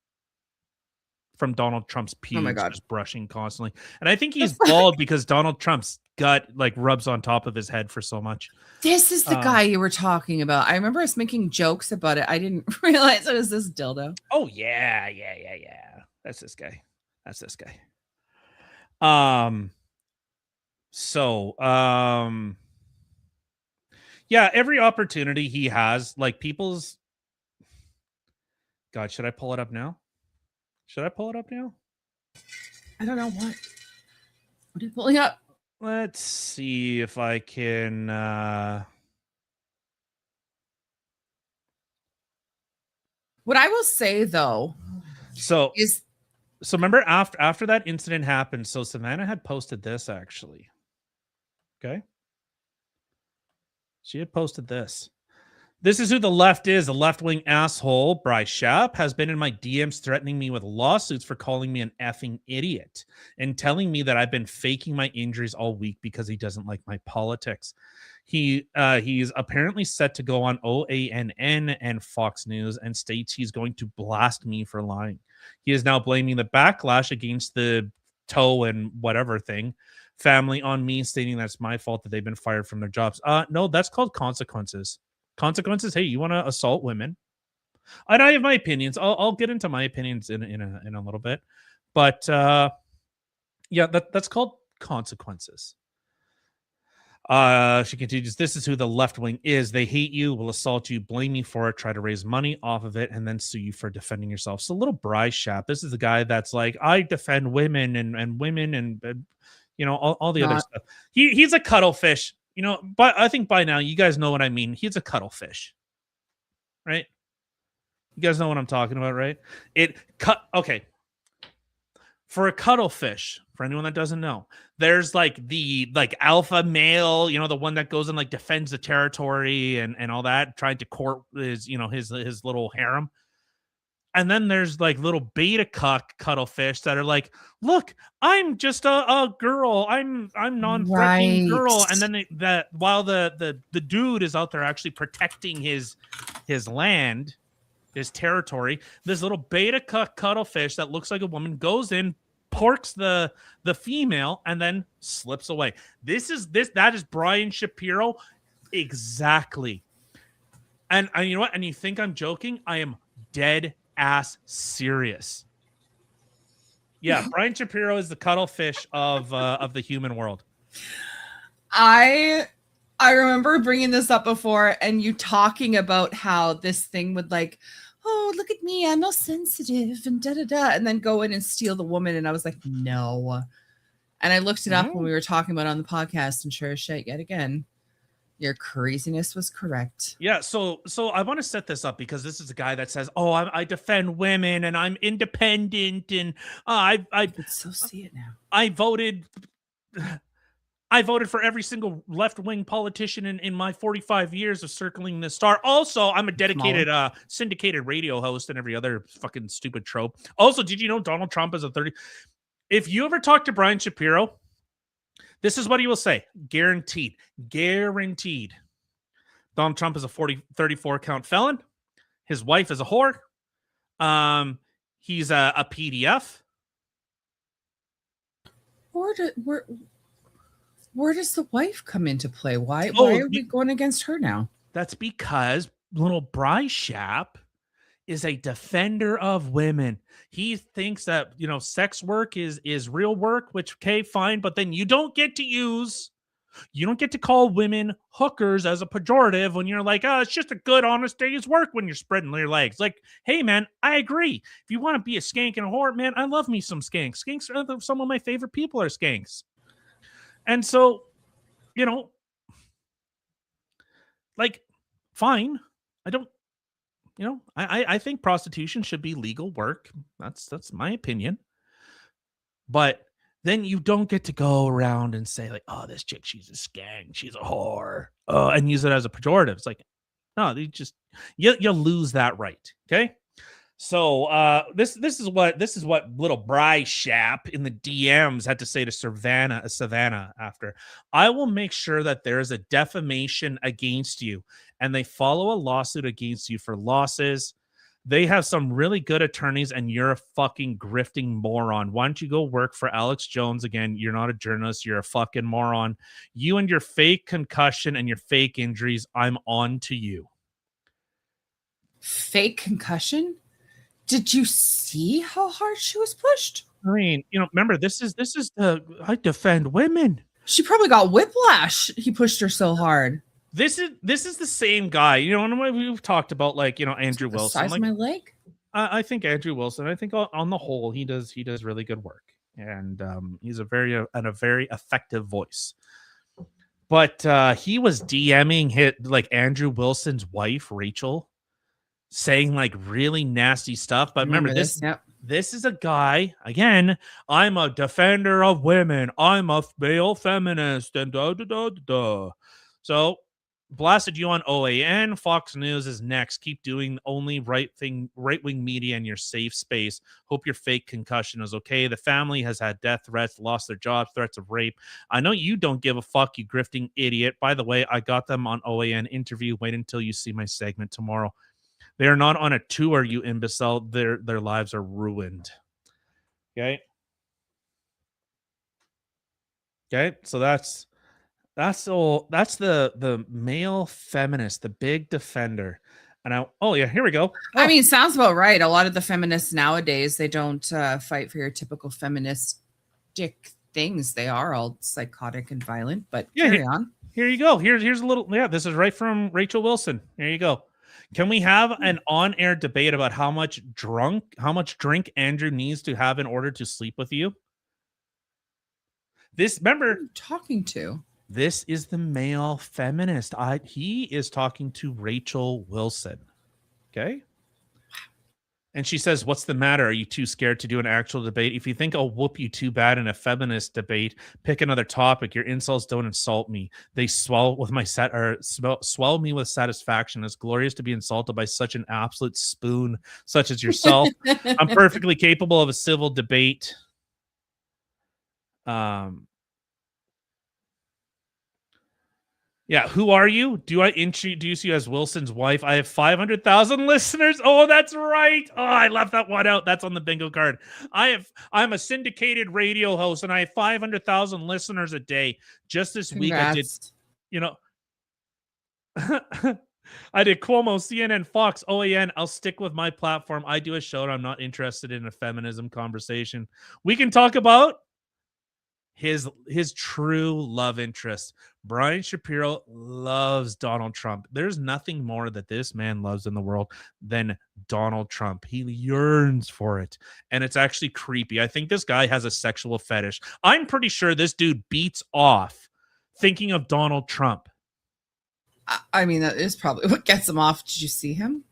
Donald Trump's pubes, Oh my God. just brushing constantly. And I think he's bald because Donald Trump's gut like rubs on top of his head for so much. This is the guy you were talking about. I remember us making jokes about it. I didn't realize it was this dildo. Oh yeah. That's this guy. Yeah, every opportunity he has, like people's. God, should I pull it up now? I don't know what. What are you pulling up? Let's see if I can. What I will say though, So is remember after that incident happened, so Savannah had posted this actually. Okay. She had posted this. This is who the left is. The left-wing asshole, Bry Shapp, has been in my DMs threatening me with lawsuits for calling me an effing idiot and telling me that I've been faking my injuries all week because he doesn't like my politics. He's apparently set to go on OANN and Fox News and states he's going to blast me for lying. He is now blaming the backlash against the toe and whatever thing family on me, stating that it's my fault that they've been fired from their jobs. No, that's called consequences. Consequences. Hey, you want to assault women? And I have my opinions. I'll get into my opinions in a little bit, but yeah, that's called consequences. She continues, this is who the left wing is. They hate you, will assault you, blame you for it, try to raise money off of it, and then sue you for defending yourself. So little Bry Shapp, this is the guy that's like, I defend women and women and you know, all the other stuff. He's a cuttlefish, you know, but I think by now you guys know what I mean. He's a cuttlefish, right? You guys know what I'm talking about, right? Okay. For a cuttlefish, for anyone that doesn't know, there's like the alpha male, you know, the one that goes and like defends the territory and all that, trying to court his, you know, his little harem. And then there's like little beta cuttlefish that are like, look, I'm just a girl. I'm non-threatening girl. And then while the dude is out there actually protecting his land, his territory, this little beta cuttlefish that looks like a woman goes in, porks the female, and then slips away. That is Brian Shapiro Exactly. And you know what? And you think I'm joking? I am dead ass serious. Yeah, Brian Shapiro is the cuttlefish of the human world. I remember bringing this up before, and you talking about how this thing would like, oh, look at me, I'm all sensitive and da da da, and then go in and steal the woman. And I was like, no. And I looked it up when we were talking about it on the podcast, and sure as shit, yet again, your craziness was correct. Yeah, so I want to set this up because this is a guy that says, "Oh, I defend women and I'm independent and I could so see it now. I voted for every single left-wing politician in my 45 years of circling the star. Also, I'm a dedicated syndicated radio host and every other fucking stupid trope. Also, did you know Donald Trump is a 30? If you ever talk to Brian Shapiro, this is what he will say. Guaranteed. Donald Trump is a 34 count felon. His wife is a whore. He's a PDF. Where does the wife come into play? Why are we going against her now? That's because little Bryce Shapp is a defender of women. He thinks that, sex work is real work, which, okay, fine, but then you don't get to call women hookers as a pejorative when you're like, oh, it's just a good, honest day's work when you're spreading your legs. Like, hey, man, I agree. If you want to be a skank and a whore, man, I love me some skanks. Skanks are some of my favorite people are skanks. And so, fine. I think prostitution should be legal work. That's my opinion. But then you don't get to go around and say like, oh, this chick, she's a skank, she's a whore, and use it as a pejorative. It's like, no, you lose that right. Okay. So this is what little Bryce Shapp in the DMs had to say to Savannah after. I will make sure that there is a defamation against you, and they follow a lawsuit against you for losses. They have some really good attorneys, and you're a fucking grifting moron. Why don't you go work for Alex Jones again? You're not a journalist. You're a fucking moron. You and your fake concussion and your fake injuries, I'm on to you. Fake concussion? Did you see how hard she was pushed? I mean, remember, this is I defend women. She probably got whiplash. He pushed her so hard. This is the same guy. And we've talked about Andrew Wilson. The size of my leg. I think Andrew Wilson. I think on the whole, he does really good work, and he's a very effective voice. But he was DMing Andrew Wilson's wife, Rachel, saying really nasty stuff. But remember this. Yep. This is a guy, again, I'm a defender of women. I'm a male feminist and da da da da. So blasted you on OAN. Fox News is next. Keep doing only right-wing media in your safe space. Hope your fake concussion is okay. The family has had death threats, lost their jobs, threats of rape. I know you don't give a fuck, you grifting idiot. By the way, I got them on OAN interview. Wait until you see my segment tomorrow. They are not on a tour, you imbecile. Their lives are ruined. Okay. So that's the male feminist, the big defender. And here we go. I mean, sounds about right. A lot of the feminists nowadays, they don't fight for your typical feministic things. They are all psychotic and violent, but carry on. Here you go. Here's a little, this is right from Rachel Wilson. Here you go. Can we have an on-air debate about how much drink Andrew needs to have in order to sleep with you? Remember, who are you talking to? This is the male feminist. He is talking to Rachel Wilson. Okay. And she says, what's the matter? Are you too scared to do an actual debate? If you think I'll whoop you too bad in a feminist debate, pick another topic. Your insults don't insult me. They swell me with satisfaction. It's glorious to be insulted by such an absolute spoon such as yourself. I'm perfectly capable of a civil debate. Yeah, who are you? Do I introduce you as Wilson's wife? I have 500,000 listeners. Oh, that's right. Oh, I left that one out. That's on the bingo card. I'm a syndicated radio host, and I have 500,000 listeners a day. Just this week, I did. I did Cuomo, CNN, Fox, OAN. I'll stick with my platform. I do a show and I'm not interested in a feminism conversation. We can talk about his true love interest. Brian Shapiro loves Donald Trump. There's nothing more that this man loves in the world than Donald Trump. He yearns for it, and it's actually creepy. I think this guy has a sexual fetish. I'm pretty sure this dude beats off thinking of Donald Trump. I mean, that is probably what gets him off. Did you see him?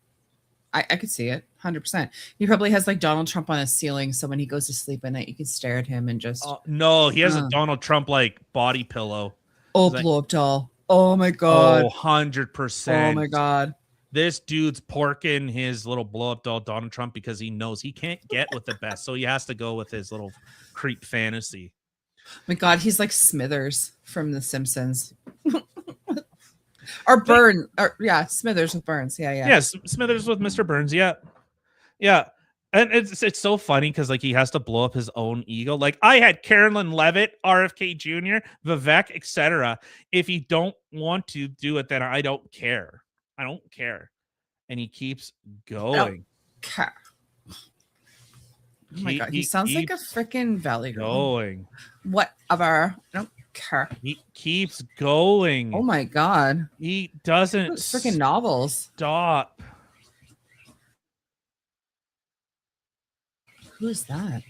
I could see it 100%. He probably has like Donald Trump on his ceiling, so when he goes to sleep at night, you can stare at him and just. No, he has a Donald Trump like body pillow. Oh, blow up doll. Oh my god. Oh, 100%. Oh my god. This dude's porking his little blow up doll Donald Trump because he knows he can't get with the best, so he has to go with his little creep fantasy. Oh my god, he's like Smithers from The Simpsons. Or Burns, or Smithers with Burns. Yeah, Smithers with Mr. Burns. Yeah. And it's so funny because like he has to blow up his own ego. Like I had Carolyn Levitt, RFK Jr., Vivek, etc. If you don't want to do it, then I don't care. I don't care. And he keeps going. Oh my god, he sounds like a freaking Valley Girl. Going. Whatever. I don't care. He keeps going. Oh my god. He doesn't freaking novels. Stop. Who is that?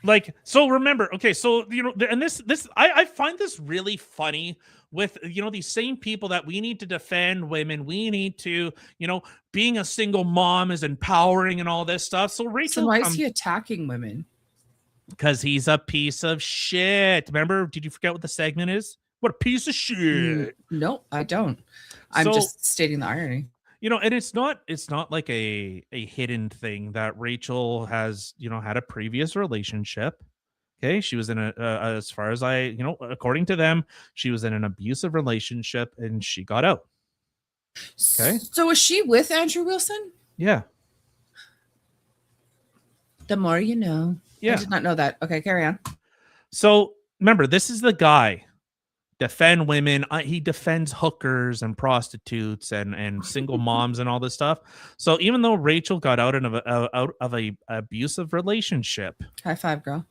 Like, so remember, okay, so, you know, and this, I find this really funny with, you know, these same people that we need to defend women. We need to, you know, being a single mom is empowering and all this stuff. So Rachel. So why is he attacking women? Because he's a piece of shit. Remember, did you forget what the segment is? What a piece of shit. No, I don't. I'm just stating the irony. You know, and it's not like a hidden thing that Rachel has, you know, had a previous relationship. Okay. She was in as far as I, you know, according to them, she was in an abusive relationship and she got out. Okay. So was she with Andrew Wilson? Yeah. The more you know. Yeah. I did not know that. Okay, carry on. So remember, this is the guy. Defend women. He defends hookers and prostitutes and single moms and all this stuff. So even though Rachel got out of a abusive relationship, high five, girl.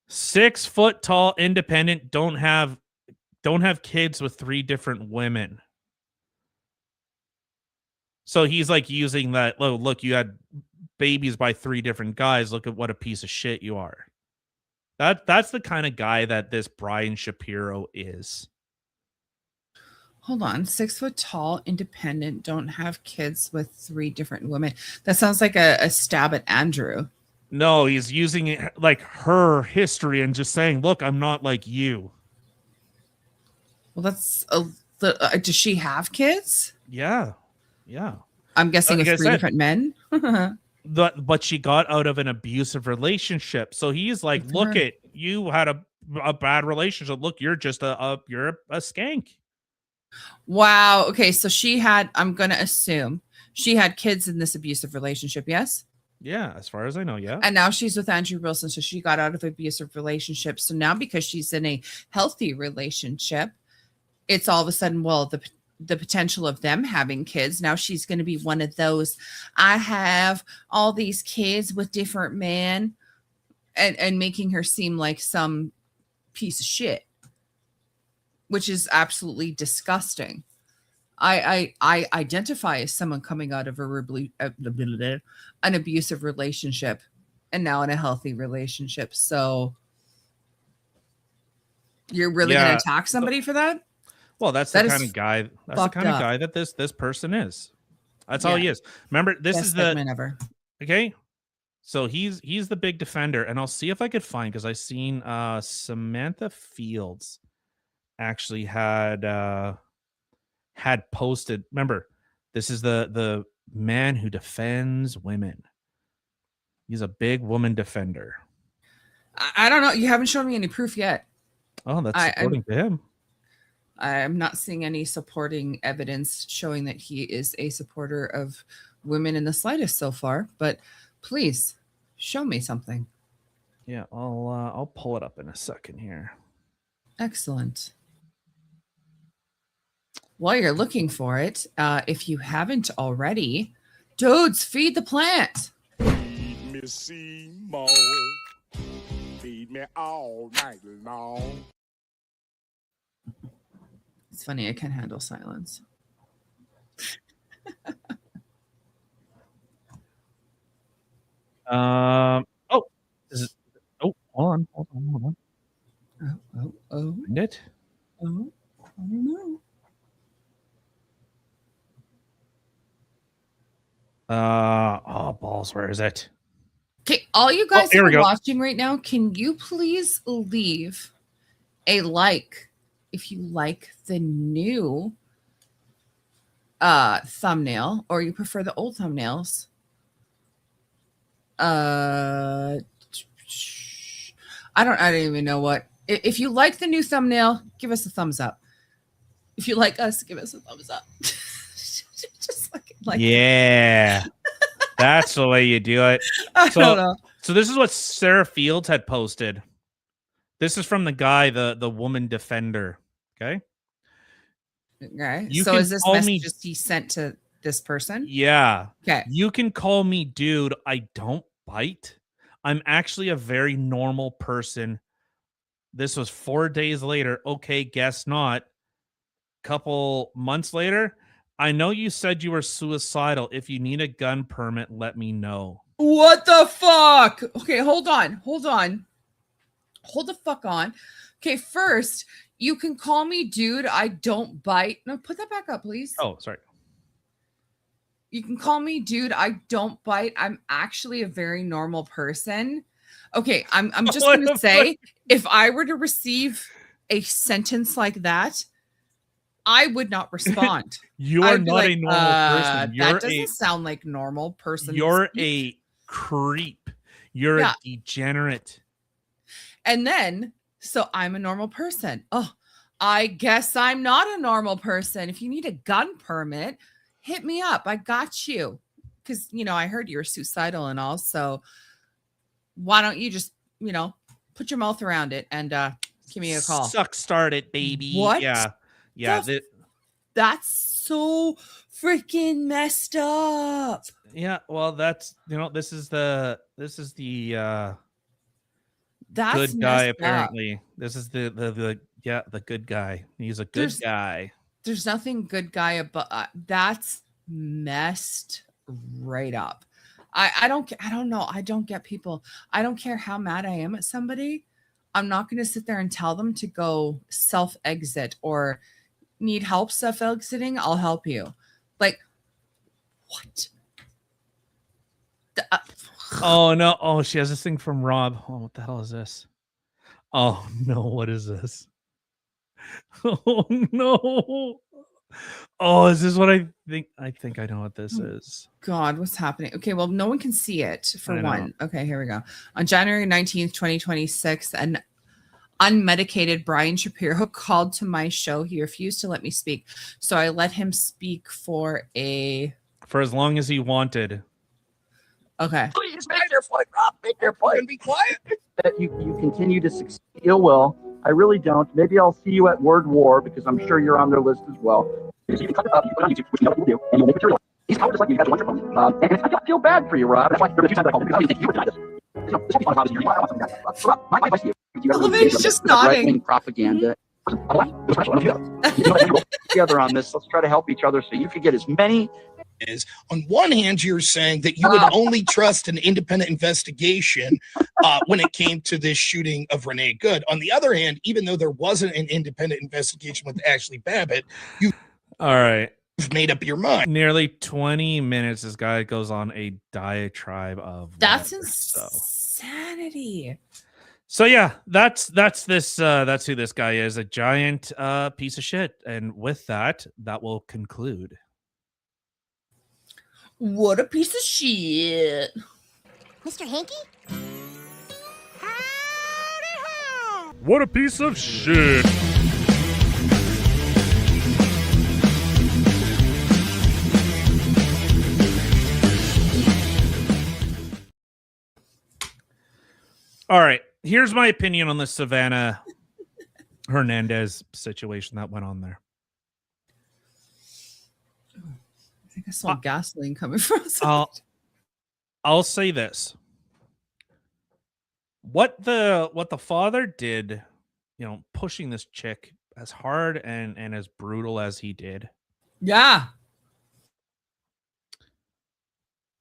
6 foot tall, independent, don't have kids with 3 different women. So he's like using that. Oh, look, you had babies by 3 different guys. Look at what a piece of shit you are. That's the kind of guy that this Brian Shapiro is. Hold on. 6 foot tall, independent, don't have kids with 3 different women. That sounds like a stab at Andrew. No, he's using it like her history and just saying, look, I'm not like you. Well, that's does she have kids? Yeah. I'm guessing with 3 different men. But she got out of an abusive relationship. So he's like, look at you had a bad relationship. Look, you're just you're a skank. Wow. Okay. So she had, I'm going to assume she had kids in this abusive relationship. Yes. Yeah. As far as I know. Yeah. And now she's with Andrew Wilson. So she got out of abusive relationship. So now because she's in a healthy relationship, it's all of a sudden, well, the potential of them having kids. Now she's going to be one of those, I have all these kids with different men, and making her seem like some piece of shit, which is absolutely disgusting. I identify as someone coming out of an abusive relationship and now in a healthy relationship. So you're really going to attack somebody for that? Well, that's the kind of guy. That's the kind of guy that this person is. That's all he is. Remember, this is the okay. So he's the big defender, and I'll see if I could find, because I seen Samantha Fields actually had posted. Remember, this is the man who defends women. He's a big woman defender. I don't know. You haven't shown me any proof yet. Oh, that's according to him. I'm not seeing any supporting evidence showing that he is a supporter of women in the slightest so far, but please show me something. Yeah, I'll pull it up in a second here. Excellent. while you're looking for it, if you haven't already, dudes, feed the plant. Feed me Seymour. Feed me all night long. It's funny, I can't handle silence. Oh, hold on. Oh. Find it. Oh, I don't know. Balls, where is it? Okay, all you guys here who we are go. watching right now, can you please leave a like if you like the new thumbnail or you prefer the old thumbnails? I don't even know what. If you like the new thumbnail, give us a thumbs up. If you like us, give us a thumbs up. Just like yeah. That's the way you do it. I don't know. So this is what Sarah Fields had posted. This is from the guy, the woman defender. Okay. Okay. You So can is this call message me- just he sent to this person? Yeah. Okay. You can call me dude. I don't bite. I'm actually a very normal person. This was 4 days later. Okay, guess not. Couple months later, I know you said you were suicidal. If you need a gun permit, let me know. What the fuck? Okay, hold on. Hold the fuck on. Okay, first, you can call me dude. I don't bite. No, put that back up, please. Oh, sorry. You can call me dude. I don't bite. I'm actually a very normal person. Okay, I'm just What going the to say, if I were to receive a sentence like that, I would not respond. You I are would be not like, a normal person. That doesn't sound like normal person. You're speak. a creep. You're Yeah. a degenerate. And then, so I'm a normal person. Oh, I guess I'm not a normal person. If you need a gun permit, hit me up. I got you. Because, I heard you were suicidal and all. So why don't you just, put your mouth around it and give me a call. Suck start it, baby. What? Yeah. Yeah. That's so freaking messed up. Yeah. Well, that's, this is the That's good guy, messed up. apparently. This is the good guy. He's a good guy. There's nothing good guy about that's messed right up. I don't know. I don't get people. I don't care how mad I am at somebody. I'm not going to sit there and tell them to go self-exit or need help self-exiting. I'll help you. Like, what? Oh no! Oh, she has this thing from Rob. Oh, what the hell is this? Oh no! What is this? Oh no! Oh, is this what I think? I think I know what this is. God, what's happening? Okay, well, no one can see it for I know. one. Okay, here we go. On January 19th, 2026, an unmedicated Brian Shapiro called to my show. He refused to let me speak. So I let him speak for as long as he wanted. Okay. Please make your point, Rob. Make your point and be quiet. That you continue to succeed. Ill will. I really don't. Maybe I'll see you at Word War because I'm sure you're on their list as well. So you can cut it up, you put it on YouTube, which you know what you do, and you'll make material. He's probably just like you. You guys are wonderful. And I feel bad for you, Rob. That's why there were 2 times I called because I think you were tonight. This will be fun, Rob. I want something like that. So, Rob, my advice to you. Elevate's just nodding. Right-wing propaganda. Together on this. Let's try to help each other so you can get as many. Is on one hand, you're saying that you would only trust an independent investigation when it came to this shooting of Renee Good. On the other hand, even though there wasn't an independent investigation with Ashley Babbitt, you've All right. made up your mind. Nearly 20 minutes. This guy goes on a diatribe of That's whatever, insanity. So yeah, that's who this guy is. A giant piece of shit. And with that, that will conclude. What a piece of shit. Mr. Hanky? What a piece of shit. All right. Here's my opinion on the Savannah Hernandez situation that went on there. think I saw gasoline coming from I'll say this. What the father did, pushing this chick as hard and as brutal as he did. Yeah.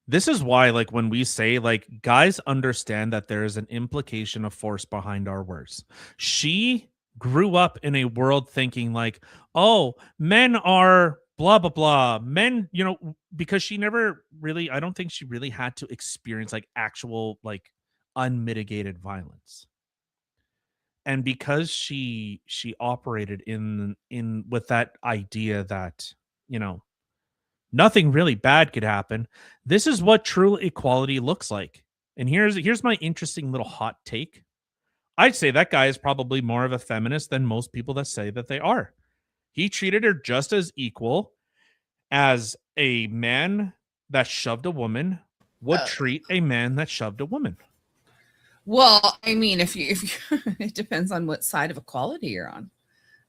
This is why, like, when we say, like, guys understand that there is an implication of force behind our words. She grew up in a world thinking like, oh, men are blah, blah, blah. Men, because she never really, I don't think she really had to experience like actual, like, unmitigated violence. And because she operated in with that idea that, nothing really bad could happen. This is what true equality looks like. And here's my interesting little hot take. I'd say that guy is probably more of a feminist than most people that say that they are. He treated her just as equal as a man that shoved a woman would treat a man that shoved a woman. Well, I mean, if you it depends on what side of equality you're on.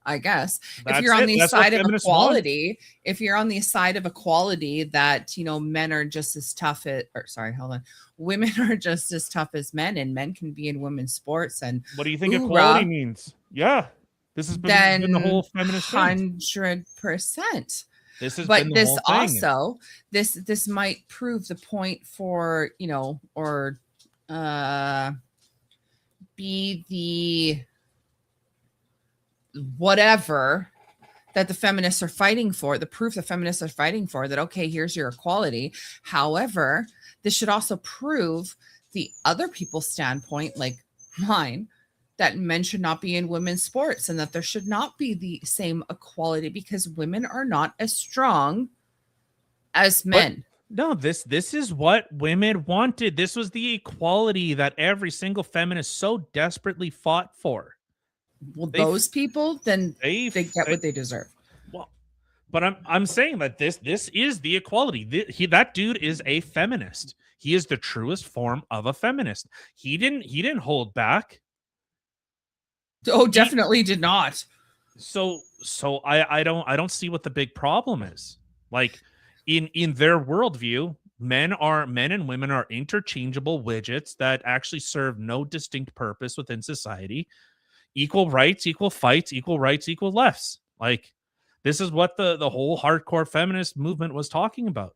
I guess if you're on the side of equality, that, men are just as tough women are just as tough as men, and men can be in women's sports. And what do you think equality means? Yeah, this has been the whole feminist 100%. This might prove the point for, be the whatever that the feminists are fighting for, the proof the feminists are fighting for, that, okay, here's your equality. However, this should also prove the other people's standpoint, like mine, that men should not be in women's sports and that there should not be the same equality because women are not as strong as men. No, this is what women wanted. This was the equality that every single feminist so desperately fought for. Well, those people, then they get what they deserve. Well, but I'm saying that this is the equality. That dude is a feminist. He is the truest form of a feminist. He didn't hold back. Oh, definitely did not. So I don't see what the big problem is. Like, in their worldview, men and women are interchangeable widgets that actually serve no distinct purpose within society. Equal rights, equal fights, equal rights, equal lefts. Like, this is what the whole hardcore feminist movement was talking about.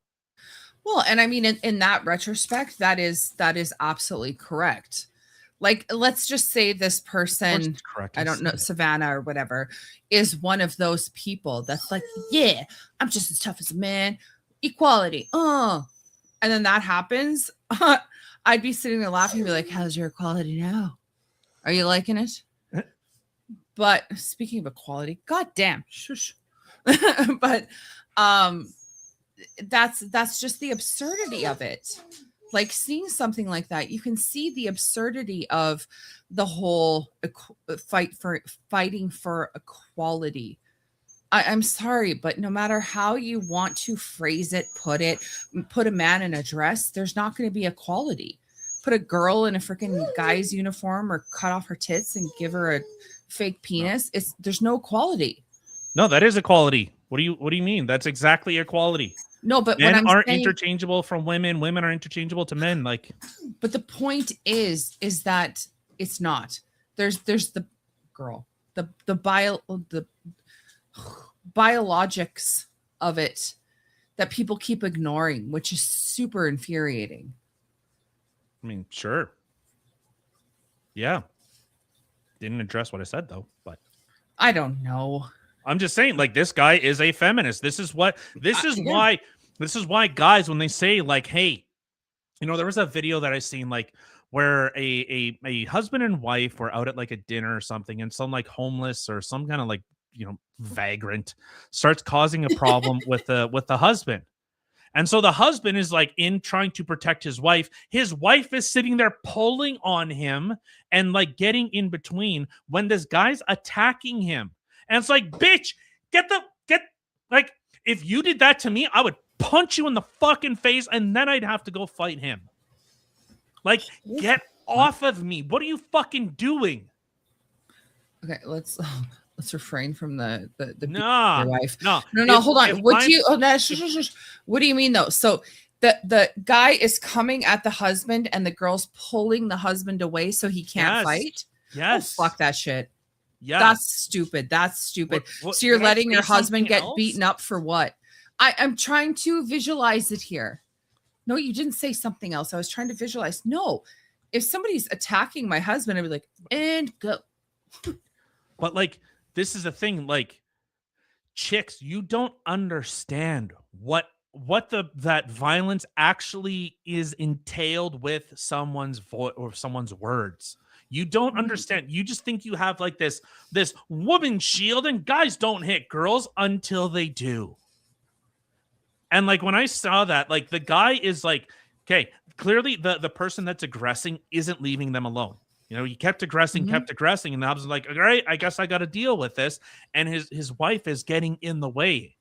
Well, and I mean, in that retrospect, that is absolutely correct. Like, let's just say this person, I don't know, Savannah or whatever, is one of those people that's like, yeah, I'm just as tough as a man, equality. And then that happens. I'd be sitting there laughing and be like, how's your equality now? Are you liking it? But speaking of equality, goddamn, shush. But that's just the absurdity of it. Like, seeing something like that, you can see the absurdity of the whole fighting for equality. I'm sorry, but no matter how you want to phrase it, put a man in a dress, there's not going to be equality. Put a girl in a freaking guy's uniform or cut off her tits and give her a fake penis. There's no equality. No, that is equality. What do you mean? That's exactly equality. No, but men aren't interchangeable from women. Women are interchangeable to men. Like, but the point is that it's not. There's the girl, the biologics of it that people keep ignoring, which is super infuriating. I mean, sure. Yeah. Didn't address what I said though, but I don't know. I'm just saying, like, this guy is a feminist. This is why guys, when they say like, hey, there was a video that I seen, like, where a husband and wife were out at like a dinner or something, and some like homeless or some kind of like, vagrant starts causing a problem with the husband. And so the husband is like in trying to protect his wife. His wife is sitting there pulling on him and like getting in between when this guy's attacking him. And it's like, bitch, like, if you did that to me, I would punch you in the fucking face and then I'd have to go fight him. Like, get off of me. What are you fucking doing? Okay, let's refrain from the No, your wife. no, No, If- hold on. if What I'm- do you? Oh, no, what do you mean though? So the guy is coming at the husband, and the girl's pulling the husband away so he can't Yes. fight. Yes. Oh, fuck that shit. Yeah. That's stupid. That's stupid. What- So you're did I letting say your husband something get else? beaten up for what? I'm trying to visualize it here. No, you didn't say something else. I was trying to visualize. No, if somebody's attacking my husband, I'd be like, and go. But like, this is the thing, like, chicks, you don't understand what that violence actually is entailed with someone's voice or someone's words. You don't understand. You just think you have like this woman shield, and guys don't hit girls until they do. And like when I saw that, like the guy is like, okay, clearly the person that's aggressing isn't leaving them alone. You know, he kept aggressing, and I was like, all right, I guess I got to deal with this. And his wife is getting in the way.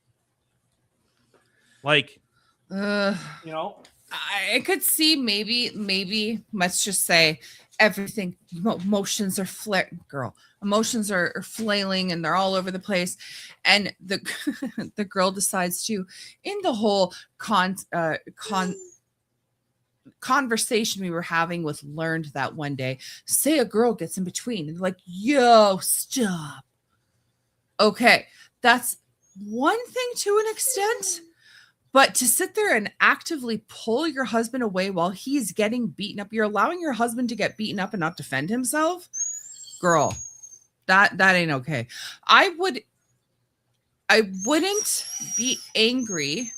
Like, you know, I could see maybe let's just say everything emotions are emotions are flailing and they're all over the place, and the girl decides to, in the whole conversation we were having with Learned that one day, say a girl gets in between and like, yo, stop. Okay, that's one thing to an extent. But to sit there and actively pull your husband away while he's getting beaten up, you're allowing your husband to get beaten up and not defend himself? Girl, that ain't okay. I wouldn't be angry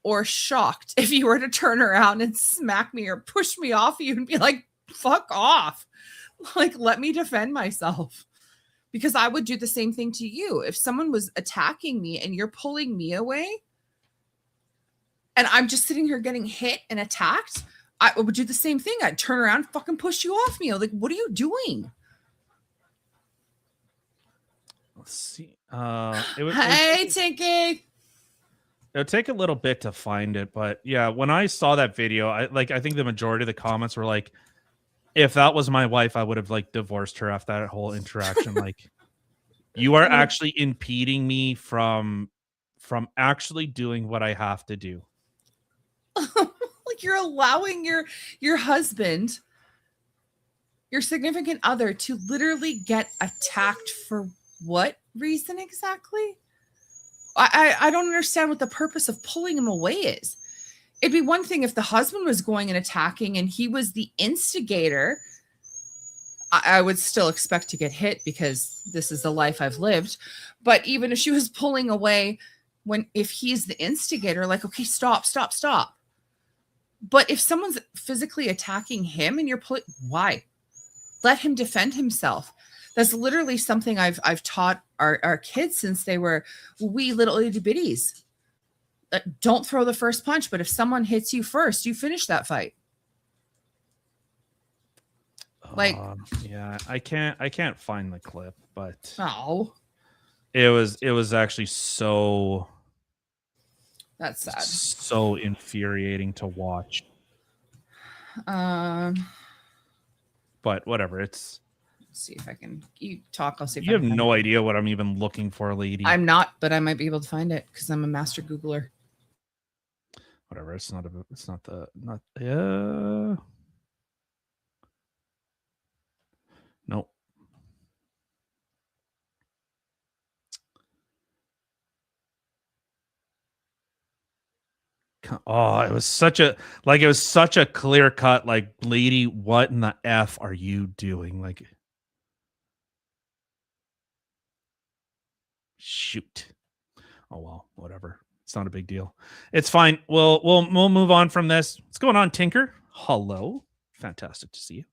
or shocked if you were to turn around and smack me or push me off you and be like, fuck off. Like, let me defend myself. Because I would do the same thing to you. If someone was attacking me and you're pulling me away, and I'm just sitting here getting hit and attacked, I would do the same thing. I'd turn around, fucking push you off me. Like, what are you doing? let's see. Hey, Tinky. It'll take a little bit to find it, but yeah, when I saw that video, I think the majority of the comments were like, if that was my wife, I would have like divorced her after that whole interaction. Like, you are actually impeding me from actually doing what I have to do. Like, you're allowing your husband, your significant other, to literally get attacked for what reason exactly? I don't understand what the purpose of pulling him away is. It'd be one thing if the husband was going and attacking and he was the instigator. I would still expect to get hit because this is the life I've lived. But even if she was pulling away, if he's the instigator, like, okay, stop. But if someone's physically attacking him and you're why? Let him defend himself. That's literally something I've taught our kids since they were wee little itty bitties. Don't throw the first punch, but if someone hits you first, you finish that fight. Like, yeah, I can't find the clip, but oh, it was actually so. That's sad. So infuriating to watch. But whatever. Let's see if I can. You talk. I'll see. You have no idea what I'm even looking for, lady. I'm not, but I might be able to find it because I'm a master Googler. Whatever. It's not. Nope. Oh, it was such a clear cut, like, lady, what in the F are you doing? Like, shoot. Oh well, whatever. It's not a big deal. It's fine. We'll move on from this. What's going on, Tinker? Hello. Fantastic to see you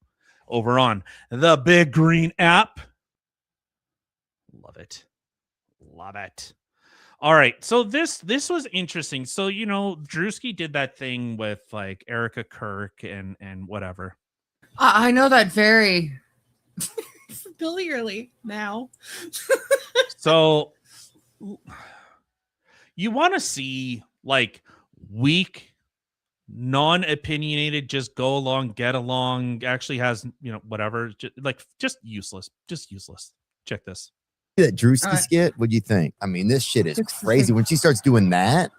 over on the Big Green app. Love it. Love it. All right, so this was interesting. So, you know, Drewski did that thing with like Erica Kirk and whatever. I know that very familiarly now. So you want to see like weak, non-opinionated, just go along, get along, actually has, you know, whatever, just useless. Check this. That Drewski skit, what'd you think? I mean, this shit is crazy. When she starts doing that,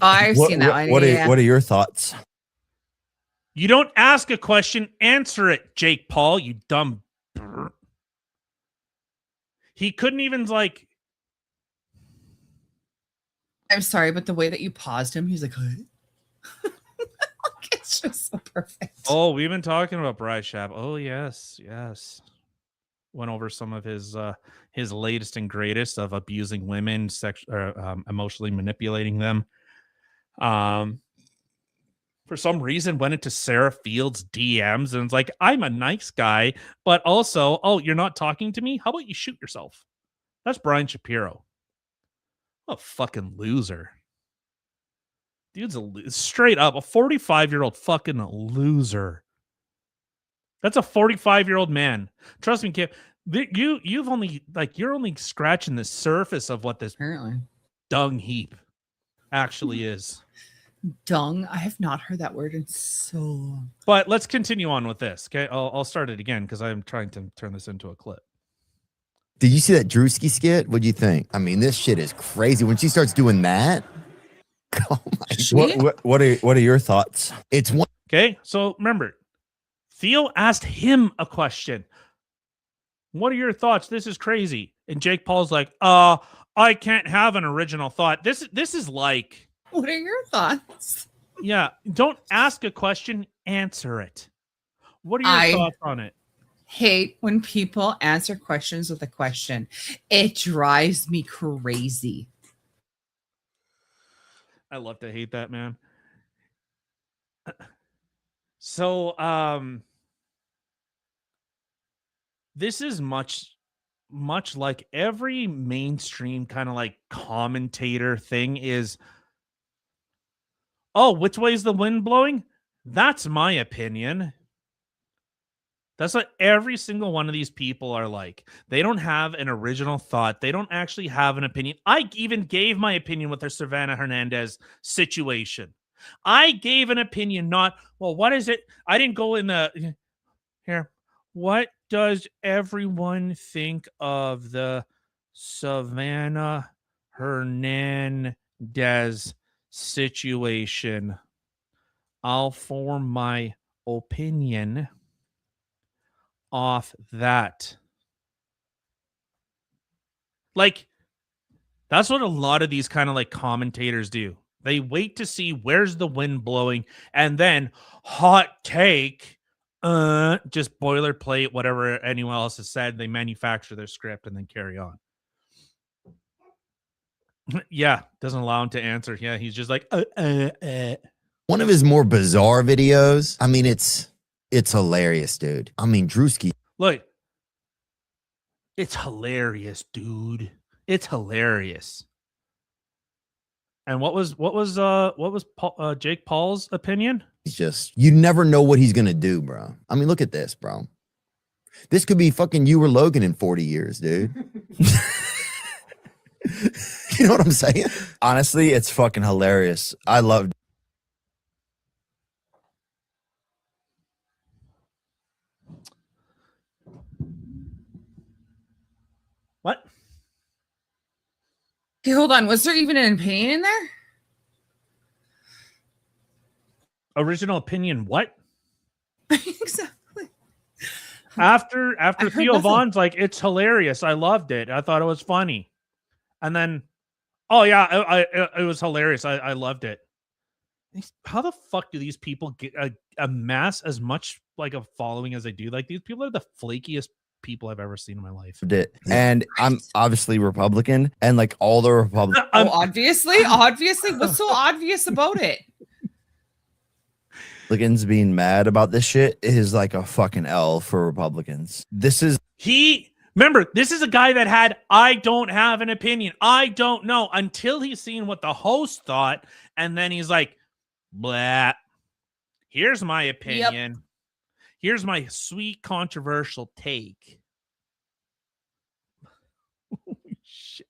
I've seen that one. What are your thoughts? You don't ask a question, answer it, Jake Paul, you dumb. He couldn't even like. I'm sorry, but the way that you paused him, he's like, it's just so perfect. Oh, we've been talking about Bryce Shap. Oh, yes, yes. Went over some of his latest and greatest of abusing women, emotionally manipulating them. For some reason, went into Sarah Fields' DMs and was like, I'm a nice guy, but also, oh, you're not talking to me? How about you shoot yourself? That's Brian Shapiro. What a fucking loser. Dude's straight up a 45-year-old fucking loser. That's a 45-year-old man. Trust me, Kim. You've only you're only scratching the surface of what this apparently dung heap actually is. Dung. I have not heard that word in so long. But let's continue on with this. Okay, I'll start it again because I'm trying to turn this into a clip. Did you see that Drewski skit? What'd you think? I mean, this shit is crazy. When she starts doing that, oh my! What are your thoughts? It's one. Okay, so remember, Theo asked him a question. What are your thoughts? This is crazy. And Jake Paul's like, I can't have an original thought. This is like, what are your thoughts? Yeah, don't ask a question, answer it. What are your thoughts on it? Hate when people answer questions with a question. It drives me crazy. I love to hate that, man. So, this is much like every mainstream kind of like commentator thing is, oh, which way is the wind blowing? That's my opinion. That's what every single one of these people are like. They don't have an original thought. They don't actually have an opinion. I even gave my opinion with their Savannah Hernandez situation. I gave an opinion, not, well, what is it? I didn't go in the, here. What does everyone think of the Savannah Hernandez situation? I'll form my opinion off that. Like, that's what a lot of these kind of like commentators do. They wait to see where's the wind blowing and then hot take, just boilerplate, whatever anyone else has said. They manufacture their script and then carry on. Yeah, doesn't allow him to answer. Yeah, he's just like, One of his more bizarre videos. I mean, it's hilarious, dude. I mean, Drewski. Look, it's hilarious, dude. It's hilarious. And what was Jake Paul's opinion? He's just, you never know what he's gonna do, bro. I mean, look at this, bro. This could be fucking you or Logan in 40 years, dude. You know what I'm saying? Honestly, it's fucking hilarious. I love. What? Okay, hold on. Was there even an opinion in there? Original opinion, what? Exactly. After Theo Vaughn's like, it's hilarious. I loved it. I thought it was funny. And then, oh yeah, it was hilarious. I loved it. How the fuck do these people get amass as much like a following as they do? Like, these people are the flakiest people I've ever seen in my life. And I'm obviously Republican, and like all the Republicans. Oh, obviously. What's so obvious about it? Republicans being mad about this shit is like a fucking L for Republicans. Remember, this is a guy that had, I don't have an opinion. I don't know, until he's seen what the host thought. And then he's like, blah, here's my opinion. Yep. Here's my sweet controversial take. Holy shit.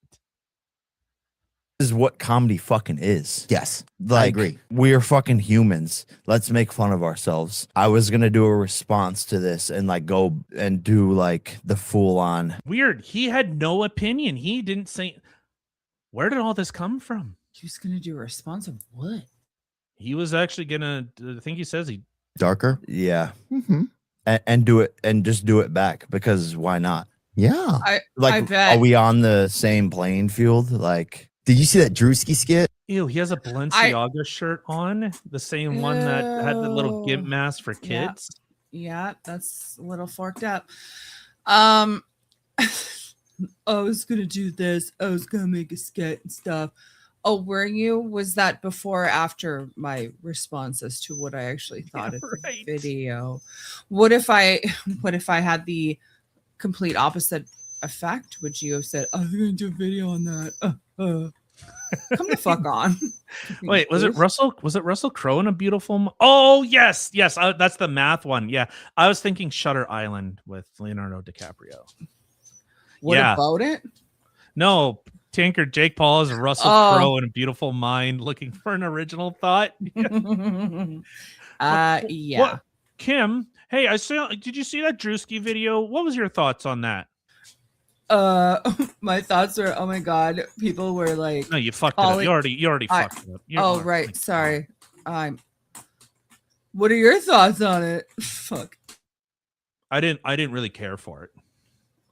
is what comedy fucking is. Yes, Like, I agree. We're fucking humans. Let's make fun of ourselves. I was gonna do a response to this and like go and do like the full on. Weird. He had no opinion. He didn't say. Where did all this come from? He was gonna do a response of what? He was actually gonna. I think he says he. Darker. Yeah. Mm-hmm. And do it and just do it back because why not? Yeah. I bet. Are we on the same playing field? Like, Did you see that Drewski skit? Ew, he has a Balenciaga shirt on, the same one that had the little gimp mask for Yeah. kids. Yeah, that's a little forked up. I was gonna do this. I was gonna make a skit and stuff. Oh, were you? Was that before or after my response as to what I actually thought of the video? What if I had the complete opposite effect? Would you have said, "I'm gonna do a video on that"? Come the fuck on. Wait, was it Russell? Was it Russell Crowe in A Beautiful? Oh yes, yes. That's the math one. Yeah, I was thinking Shutter Island with Leonardo DiCaprio. What about it? No, Tinker Jake Paul is Russell Crowe in A Beautiful Mind, looking for an original thought. Yeah. What? Kim, hey, I saw. Did you see that Drewski video? What was your thoughts on that? My thoughts were, oh my god, people were like, No, you fucked it up. You already fucked it up. Oh right, sorry. What are your thoughts on it? Fuck. I didn't really care for it.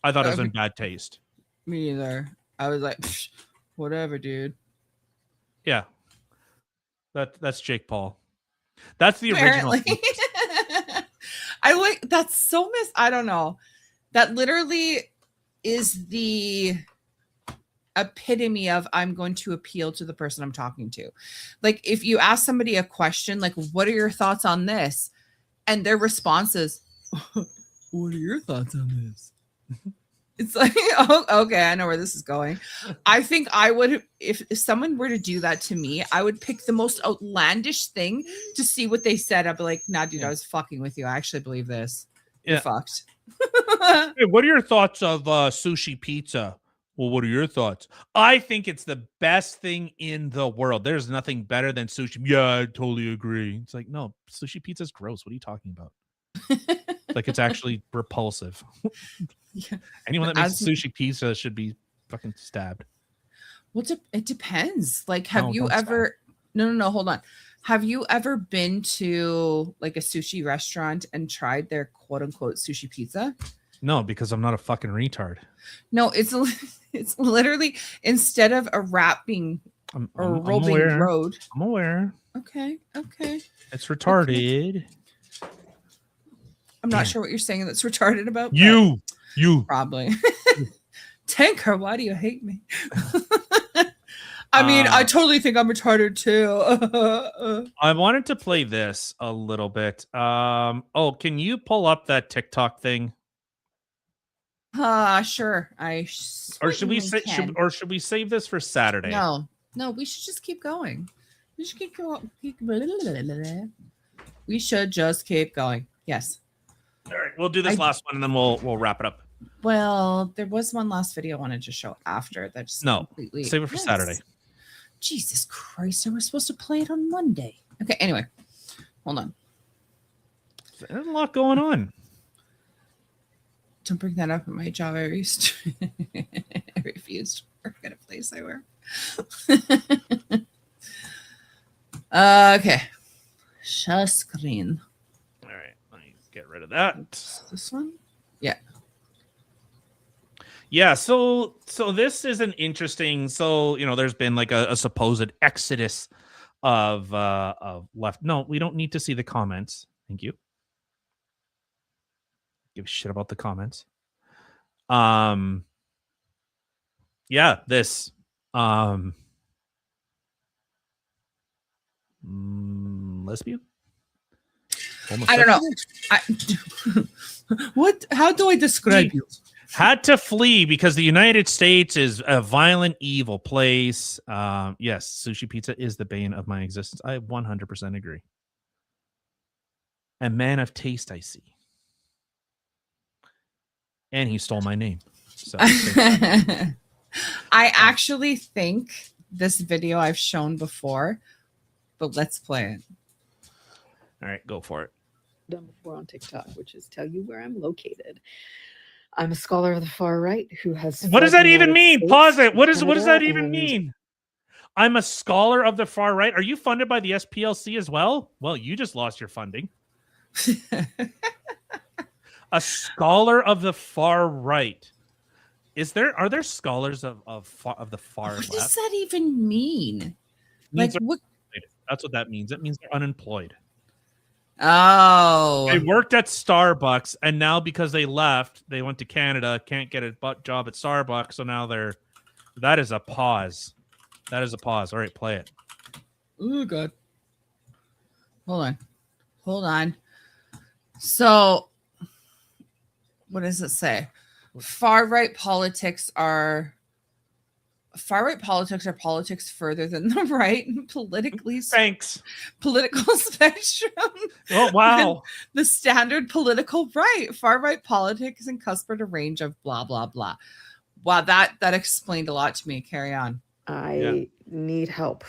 I thought it was in bad taste. Me either. I was like, psh, whatever, dude. Yeah. That's Jake Paul. That's the Apparently. original. I like that's so I don't know. That literally is the epitome of I'm going to appeal to the person I'm talking to. Like if you ask somebody a question like, what are your thoughts on this? And their response is, what are your thoughts on this? It's like, oh, okay, I know where this is going. I think I would, if someone were to do that to me, I would pick the most outlandish thing to see what they said. I'd be like, nah, dude, I was fucking with you. I actually believe this. You're fucked. Hey, what are your thoughts of sushi pizza? Well, what are your thoughts? I think it's the best thing in the world. There's nothing better than sushi. Yeah, I totally agree. It's like, no, sushi pizza is gross. What are you talking about? Like it's actually repulsive. Yeah. Anyone that makes sushi pizza should be fucking stabbed. Well, it depends. Like, have you don't ever? No, hold on. Have you ever been to like a sushi restaurant and tried their quote unquote sushi pizza? No, because I'm not a fucking retard. No, it's literally instead of a wrap being a roll being rolled. I'm aware. Okay. It's retarded. I'm not sure what you're saying that's retarded about. You probably. Tinker, why do you hate me? I mean, I totally think I'm retarded too. I wanted to play this a little bit. Oh, can you pull up that TikTok thing? Sure. Or should we say? Should we save this for Saturday? No, we should just keep going. We should keep going. We should just keep going. Yes. All right, we'll do this last one and then we'll wrap it up. Well, there was one last video I wanted to show after that. Just completely save it for Saturday. Jesus Christ, I was supposed to play it on Monday. Okay, anyway, hold on. There's a lot going on. Don't bring that up at my job. I refused to work at a place I work. Okay. Share screen. All right, let me get rid of that. This one? Yeah. Yeah, so this is an interesting. So there's been like a supposed exodus of left. No, we don't need to see the comments. Thank you. Give a shit about the comments. Yeah, this. Lesbian? I don't know. What? How do I describe you? Had to flee because the United States is a violent, evil place. Yes, sushi pizza is the bane of my existence. I 100% agree. A man of taste, I see. And he stole my name. So I actually think this video I've shown before, but let's play it. All right, go for it. Done before on TikTok, which is tell you where I'm located. I'm a scholar of the far right who has. What does that even mean? States, Pause it. What does that Canada, even and- mean? I'm a scholar of the far right. Are you funded by the SPLC as well? Well, you just lost your funding. A scholar of the far right. Are there scholars of the far What left? does that even mean? Like Means what? That's what that means. It means they're unemployed. Oh, They worked at Starbucks, and now because they left, they went to Canada, can't get a job at Starbucks, so now that is a pause. That is a pause. All right, play it. Oh, God. Hold on. So, what does it say? Far right politics are politics further than the right politically. Thanks. Political spectrum. Oh, wow. The standard political right. Far right politics encompass a range of blah blah blah. Wow, that explained a lot to me. Carry on. I need help.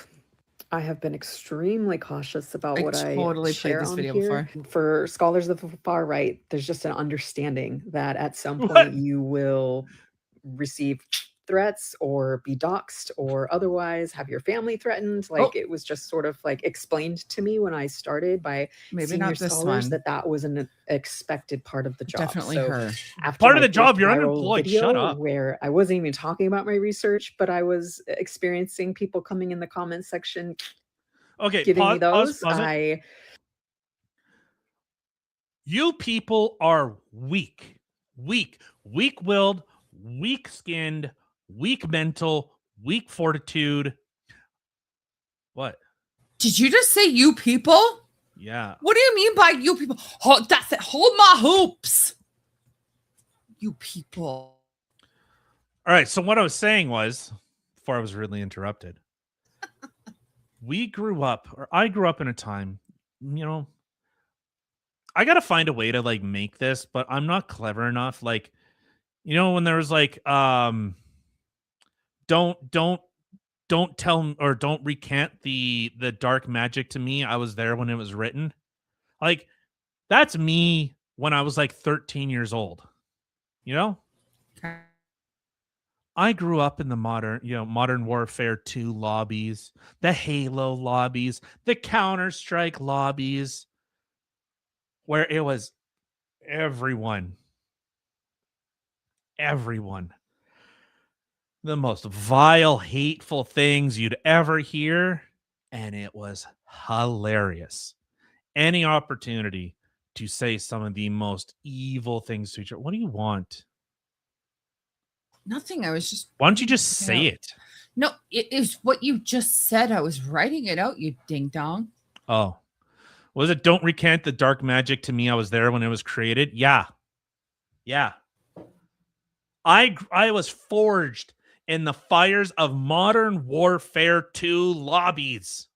I have been extremely cautious about what I totally share played this on video here. before. For scholars of the far right, there's just an understanding that at some point you will receive threats or be doxxed or otherwise have your family threatened. Like it was just sort of like explained to me when I started by Maybe senior not this scholars one. that was an expected part of the job. Definitely So her. after Part of my the job, first you're viral unemployed. video Shut up. where I wasn't even talking about my research, but I was experiencing people coming in the comments section Okay, giving me those. pause it. You people are weak-willed, weak-skinned, weak mental, weak fortitude. What? Did you just say you people? Yeah. What do you mean by you people? That's it. Hold my hoops. You people. All right. So what I was saying was, before I was rudely interrupted, I grew up in a time, I got to find a way to like make this, but I'm not clever enough. Like, when there was like, don't tell or don't recant the dark magic to me. I was there when it was written. Like, that's me when I was like 13 years old. I grew up in the Modern Warfare 2 lobbies, the Halo lobbies, the Counter-Strike lobbies, where it was everyone. The most vile, hateful things you'd ever hear, and it was hilarious. Any opportunity to say some of the most evil things to each other. What do you want? Nothing. I was just. Why don't you just say it? No, it is what you just said. I was writing it out, you ding dong. Oh. Was it don't recant the dark magic to me? I was there when it was created. Yeah. I was forged in the fires of Modern Warfare 2 lobbies.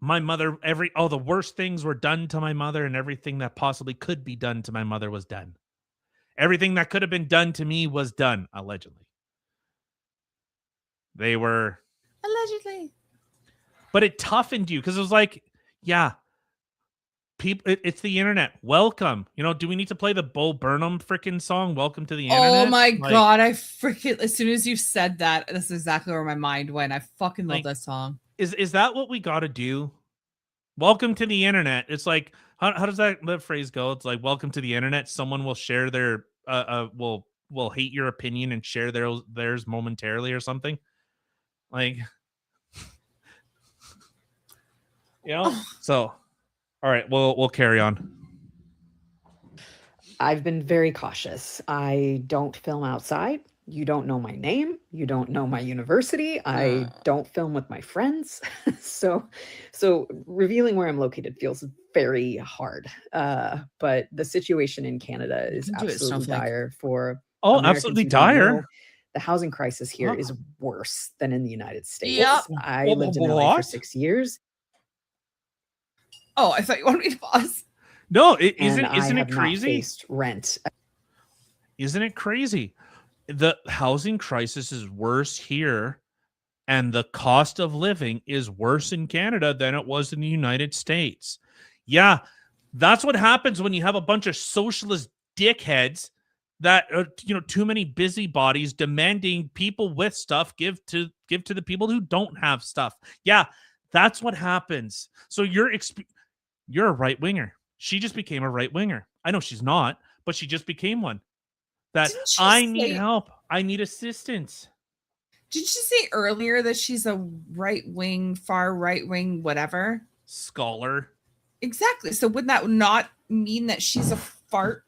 My mother, the worst things were done to my mother, and everything that possibly could be done to my mother was done. Everything that could have been done to me was done, allegedly. They were... Allegedly. But it toughened you, because it was like, yeah, people, it's the internet. Welcome. Do we need to play the Bo Burnham freaking song, Welcome to the Internet? Oh my God. I freaking, as soon as you said that, that's exactly where my mind went. I fucking love that song. Is that what we got to do? Welcome to the internet. It's like, how does that phrase go? It's like, welcome to the internet. Someone will share their, will hate your opinion and share theirs momentarily or something. Like, so, all right, we'll carry on. I've been very cautious. I don't film outside. You don't know my name. You don't know my university. I don't film with my friends. So revealing where I'm located feels very hard. But the situation in Canada is absolutely dire for Americans absolutely who don't dire. know. The housing crisis here is worse than in the United States. Yep. I lived in LA for 6 years. Oh, I thought you wanted me to pause. No, isn't it crazy? Faced rent. Isn't it crazy? the housing crisis is worse here, and the cost of living is worse in Canada than it was in the United States. Yeah, that's what happens when you have a bunch of socialist dickheads that are, too many busybodies demanding people with stuff give to the people who don't have stuff. Yeah, that's what happens. So you're a right winger. She just became a right winger. I know she's not, but she just became one. That I need help. I need assistance. Didn't you say earlier that she's a right wing, far right wing, whatever scholar? Exactly. So would that not mean that she's a fart?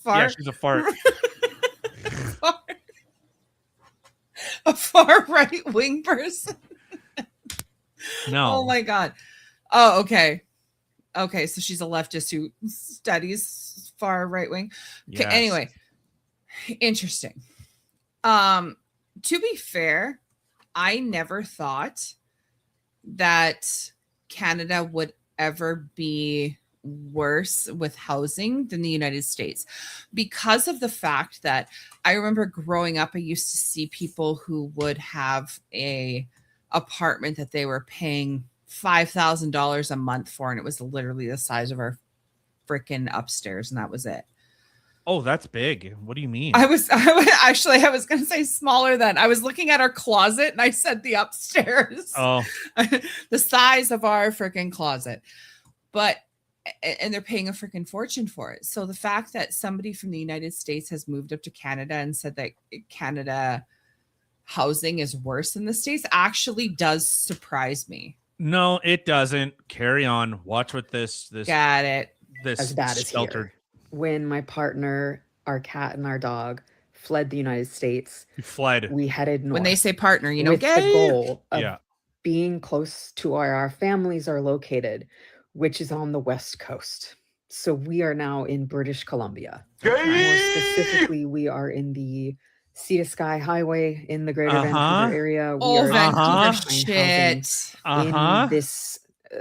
Yeah, she's a fart. A far right wing person. No. Oh my God. Oh, okay. Okay, so she's a leftist who studies far right wing. Okay, Yes. anyway. Interesting. To be fair, I never thought that Canada would ever be worse with housing than the United States, because of the fact that I remember growing up, I used to see people who would have a apartment that they were paying $5,000 a month for, and it was literally the size of our freaking upstairs, and that was it. Oh, that's big. What do you mean? I was going to say smaller than. I was looking at our closet and I said the upstairs. Oh. The size of our freaking closet. And they're paying a freaking fortune for it. So the fact that somebody from the United States has moved up to Canada and said that Canada housing is worse than the States actually does surprise me. No, it doesn't. Carry on. Watch what this Got it. This As bad as sheltered. here. When my partner, our cat, and our dog fled the United States, You fled. we headed north. When they say partner, with gay. the goal of Yeah. being close to where our families are located, which is on the West Coast. So we are now in British Columbia. More specifically, we are in the Sea to Sky Highway in the Greater Vancouver area. We Oh, are Vancouver trying housing shit. in this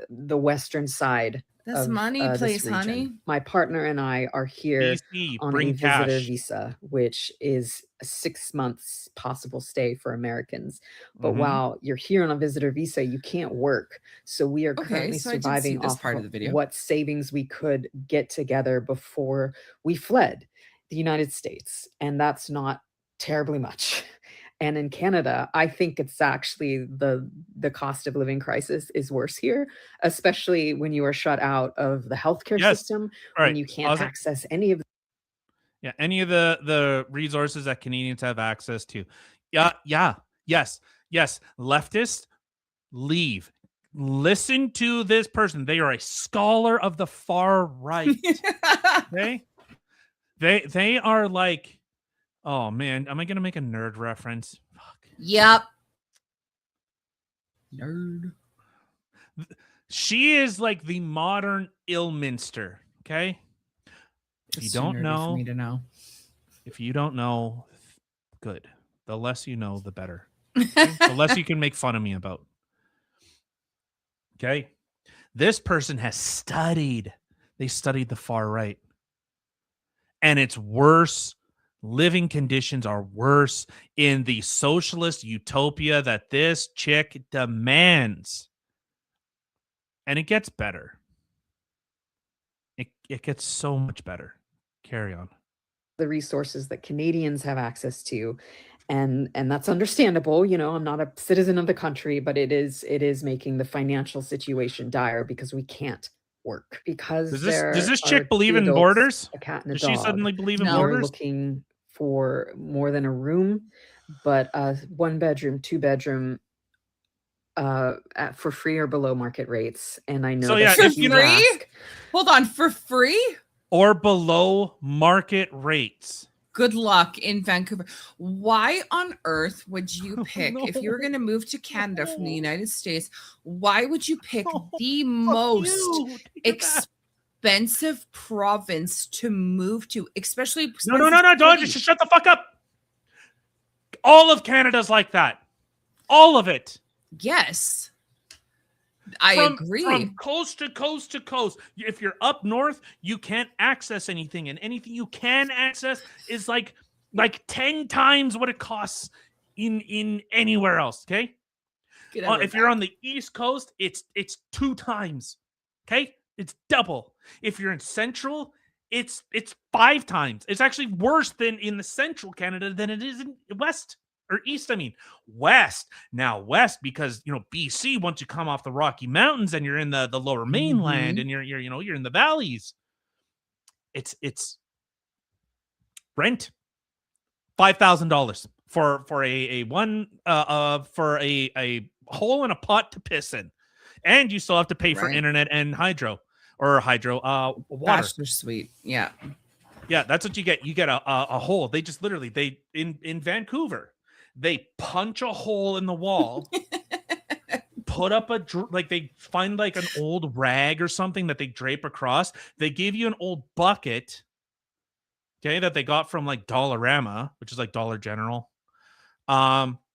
the western side. That's of, money this place, region. honey. My partner and I are here BC, on bring a visitor cash. visa, which is a 6 months possible stay for Americans. But Mhm. while you're here on a visitor visa, you can't work. So we are Okay, currently so I did see surviving this off part of of the video. what savings we could get together before we fled the United States. And that's not terribly much. And in Canada, I think it's actually the cost of living crisis is worse here, especially when you are shut out of the healthcare Yes. system, All right. when you can't Pause it. access any of Yeah, any of the resources that Canadians have access to. Yes. Leftists, leave. Listen to this person. They are a scholar of the far right. Okay? They are like, oh man, am I gonna make a nerd reference? Fuck. Yep. Nerd. She is like the modern Ilminster. Okay. If you That's too don't nerdy for know, me to know. if you don't know, good. The less you know, the better. Okay? The less you can make fun of me about. Okay. This person has studied. They studied the far right. And it's worse. Living conditions are worse in the socialist utopia that this chick demands. And it gets better. It gets so much better. Carry on. the resources that Canadians have access to. And that's understandable. You know, I'm not a citizen of the country, but it is making the financial situation dire because we can't work. Because Does there this are chick believe two in adults, borders? a cat and a Does dog. she suddenly believe in We're borders? looking for more than a room, but a 1-bedroom, 2-bedroom for free or below market rates. And I know So, that yeah, For if you free? ask, Hold on, for free? Or below market rates. Good luck in Vancouver. Why on earth would you pick, if you were going to move to Canada from the United States, why would you pick the most expensive province to move to, especially No, don't city? just shut the fuck up. All of Canada's like that. All of it. Yes. I agree. From coast to coast to coast. If you're up north, you can't access anything. And anything you can access is like like 10 times what it costs in anywhere else. Okay. If you're on the East Coast, it's 2 times. Okay, it's double. If you're in Central, it's 5 times. It's actually worse than in the Central Canada than it is in West or East. I mean, West. Now West, because BC, once you come off the Rocky Mountains and you're in the Lower Mainland and you're in the valleys, it's rent $5,000 for a hole in a pot to piss in, and you still have to pay for internet and hydro water. Bachelor suite. Yeah, that's what you get. You get a hole. They just literally in Vancouver, they punch a hole in the wall, put up they find like an old rag or something that they drape across. They give you an old bucket, okay, that they got from like Dollarama, which is like Dollar General.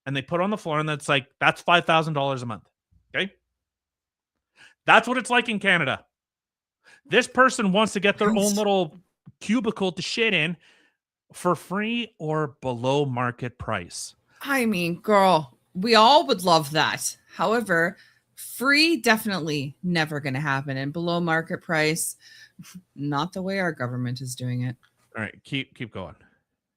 And they put on the floor, and that's $5,000 a month. Okay. That's what it's like in Canada. This person wants to get their own little cubicle to shit in for free or below market price. I mean, girl, we all would love that. However, free, definitely never going to happen. And below market price, not the way our government is doing it. All right. Keep going.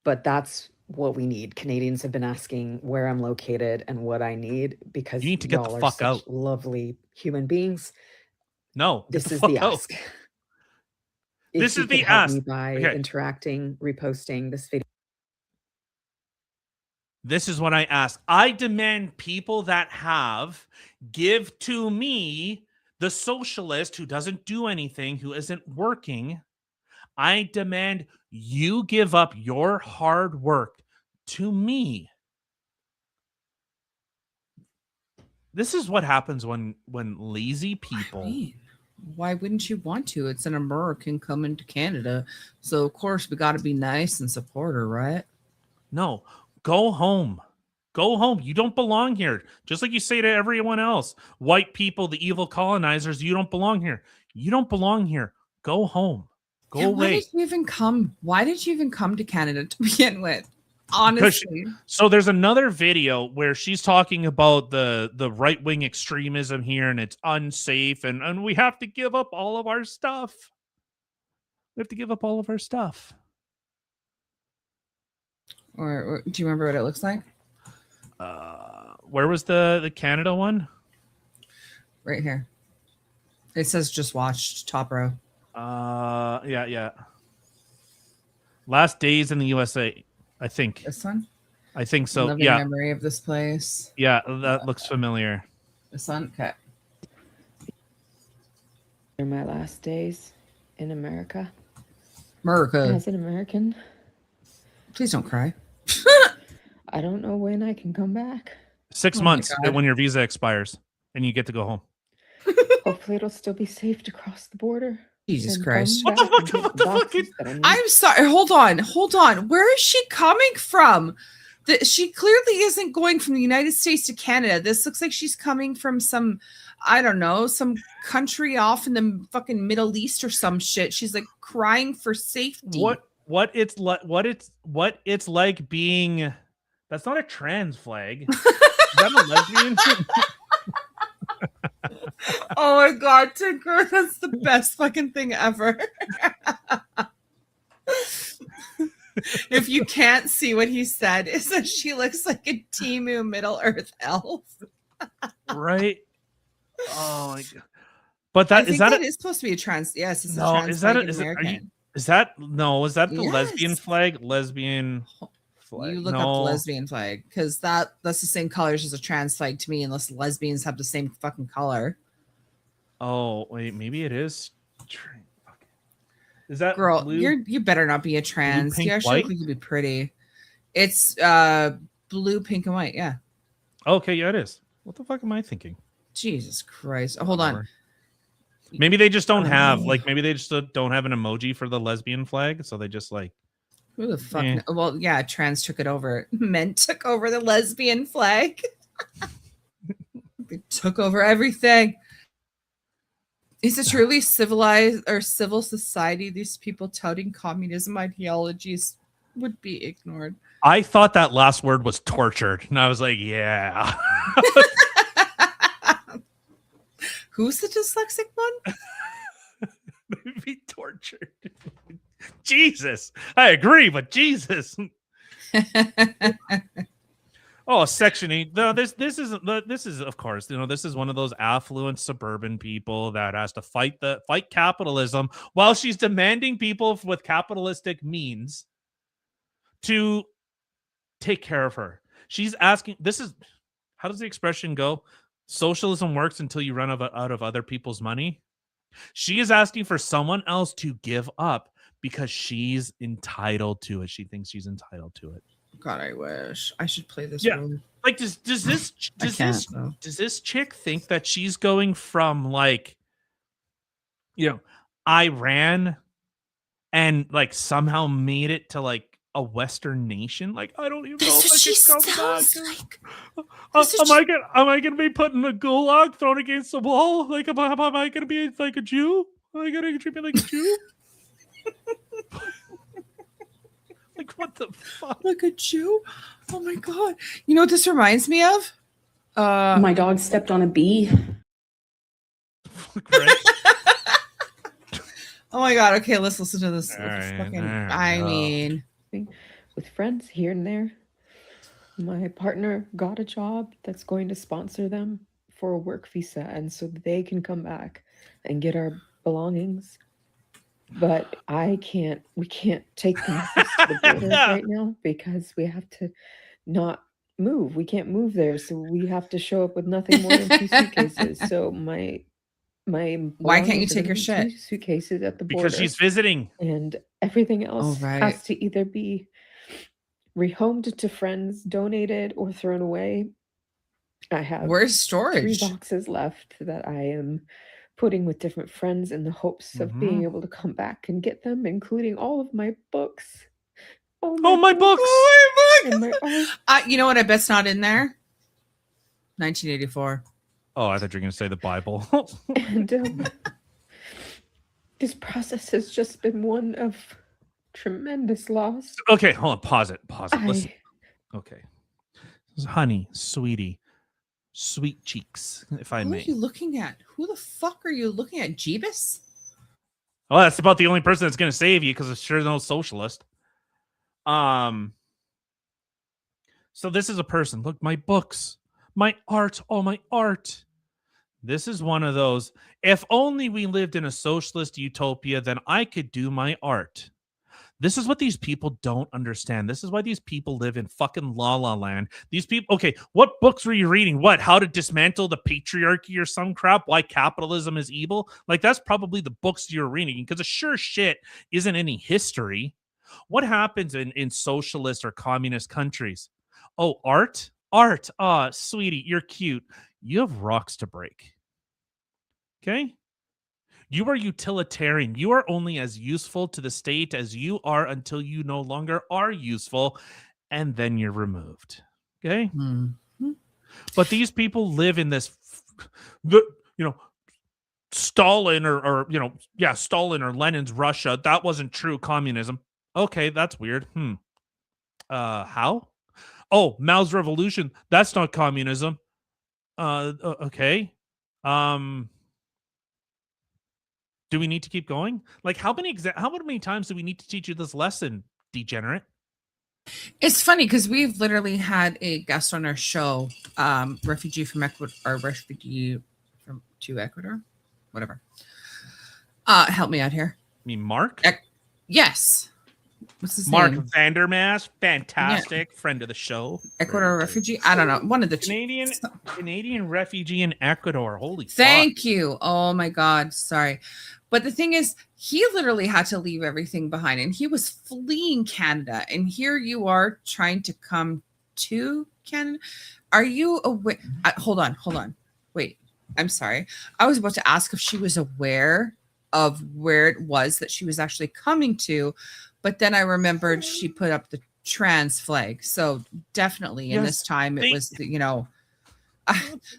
But that's what we need. Canadians have been asking where I'm located and what I need, because you need to get the fuck out. Lovely human beings. No, this is the ask. This is the ask by interacting, reposting this video. This is what I ask. I demand people that give to me, the socialist who doesn't do anything, who isn't working. I demand you give up your hard work to me. This is what happens when lazy people. I mean, why wouldn't you want to? It's an American coming to Canada, so of course we got to be nice and support her, right? No, go home. Go home. You don't belong here. Just like you say to everyone else, white people, the evil colonizers, you don't belong here. You don't belong here. Go home. Go away. Why did you even come? Why did you even come to Canada to begin with? Honestly. So there's another video where she's talking about the right-wing extremism here, and it's unsafe, and we have to give up all of our stuff. We have to give up all of our stuff. Or do you remember what it looks like? Where was the Canada one? Right here. It says just watched, top row. Yeah. Last days in the USA, I think. This one? I think so. Living yeah. Memory of this place. Yeah, that looks familiar. This one? Okay. In my last days in America. America. As an American. Please don't cry. I don't know when I can come back. 6 months when your visa expires and you get to go home. Hopefully it'll still be safe to cross the border. Jesus Christ. What the fuck? I'm sorry. Hold on. Where is she coming from? She clearly isn't going from the United States to Canada. This looks like she's coming from some, I don't know, some country off in the fucking Middle East or some shit. She's like crying for safety. What it's like being. That's not a trans flag. Is that a lesbian? Oh my God, Tinker, that's the best fucking thing ever. If you can't see what he said, is that she looks like a Temu Middle Earth elf. Right? Oh my God. But that is supposed to be a trans. Yes, it's no, a trans is that flag is American. is that the lesbian flag? Lesbian flag. You look up the lesbian flag, because that's the same colors as a trans flag to me, unless lesbians have the same fucking color. Oh wait, maybe it is. Is that girl? blue? You better not be a trans. Blue, pink, you actually white? look like you'd be pretty. It's blue, pink, and white. Yeah. Okay, yeah, it is. What the fuck am I thinking? Jesus Christ! Hold on. Maybe they just don't have maybe they just don't have an emoji for the lesbian flag, so they just like. Who the fuck? Well, yeah, trans took it over. Men took over the lesbian flag. They took over everything. Is it truly civilized or civil society? These people touting communism ideologies. would be ignored. I thought that last word was tortured, and I was like, yeah. Who's the dyslexic one? Be tortured. Jesus, I agree, but Jesus. Oh, Section 8. No, this is of course, this is one of those affluent suburban people that has to fight capitalism while she's demanding people with capitalistic means to take care of her. She's asking, how does the expression go? Socialism works until you run out of other people's money. She is asking for someone else to give up because she's entitled to it. She thinks she's entitled to it. God, I wish I should play this. Yeah, room. like does this chick think that she's going from like, Iran and like somehow made it to like a Western nation? Like, I don't even know if I can come back. Am I gonna be put in a gulag, thrown against the wall? Like, am I gonna be like a Jew? Am I gonna treat me like a Jew? Like, what the fuck? Like a Jew? Oh my God. You know what this reminds me of? My dog stepped on a bee. Oh my God. Okay, let's listen to this. With friends here and there, my partner got a job that's going to sponsor them for a work visa, and so they can come back and get our belongings. But we can't take them to the border right now because we have to not move. We can't move there. So we have to show up with nothing more than 2 suitcases. So my why can't you take your shit? 2 suitcases at the border. Because she's visiting. And everything else has to either be rehomed to friends, donated, or thrown away. I have where's storage? 3 boxes left that I am putting with different friends in the hopes of being able to come back and get them, including all of my books. My books! And my art. You know what? I bet's not in there. 1984. Oh, I thought you were going to say the Bible. And this process has just been one of tremendous loss. Okay, hold on. Pause it. Listen. Okay. Honey, sweetie, sweet cheeks, if I may. Who are you looking at? Who the fuck are you looking at? Jeebus? Well, that's about the only person that's going to save you because it's sure no socialist. So this is a person. Look, my books, my art, all my art. This is one of those. If only we lived in a socialist utopia, then I could do my art. This is what these people don't understand. This is why these people live in fucking La La Land. These people, okay, what books were you reading? What? How to dismantle the patriarchy or some crap? Why capitalism is evil? Like, that's probably the books you're reading because it sure shit isn't any history. What happens in socialist or communist countries? Oh, art? Art. Sweetie, you're cute. You have rocks to break. Okay? You are utilitarian. You are only as useful to the state as you are until you no longer are useful, and then you're removed. Okay? Mm-hmm. But these people live in this, Stalin Stalin or Lenin's Russia. That wasn't true communism. Okay, that's weird. How? Oh, Mao's revolution. That's not communism. Okay. Do we need to keep going? Like, how many times do we need to teach you this lesson, degenerate? It's funny because we've literally had a guest on our show, refugee from Ecuador, or refugee to Ecuador, whatever. Help me out here. You mean Mark? Yes. What's his Mark name? Vandermaas, fantastic friend of the show. Ecuador refugee. I don't know. One of the Canadian refugee in Ecuador. Holy Thank you. Oh my God. Sorry. But the thing is, he literally had to leave everything behind and he was fleeing Canada. And here you are trying to come to Canada. Are you aware? Hold on. Wait, I'm sorry. I was about to ask if she was aware of where it was that she was actually coming to. But then I remembered she put up the trans flag. So definitely in this time, it was,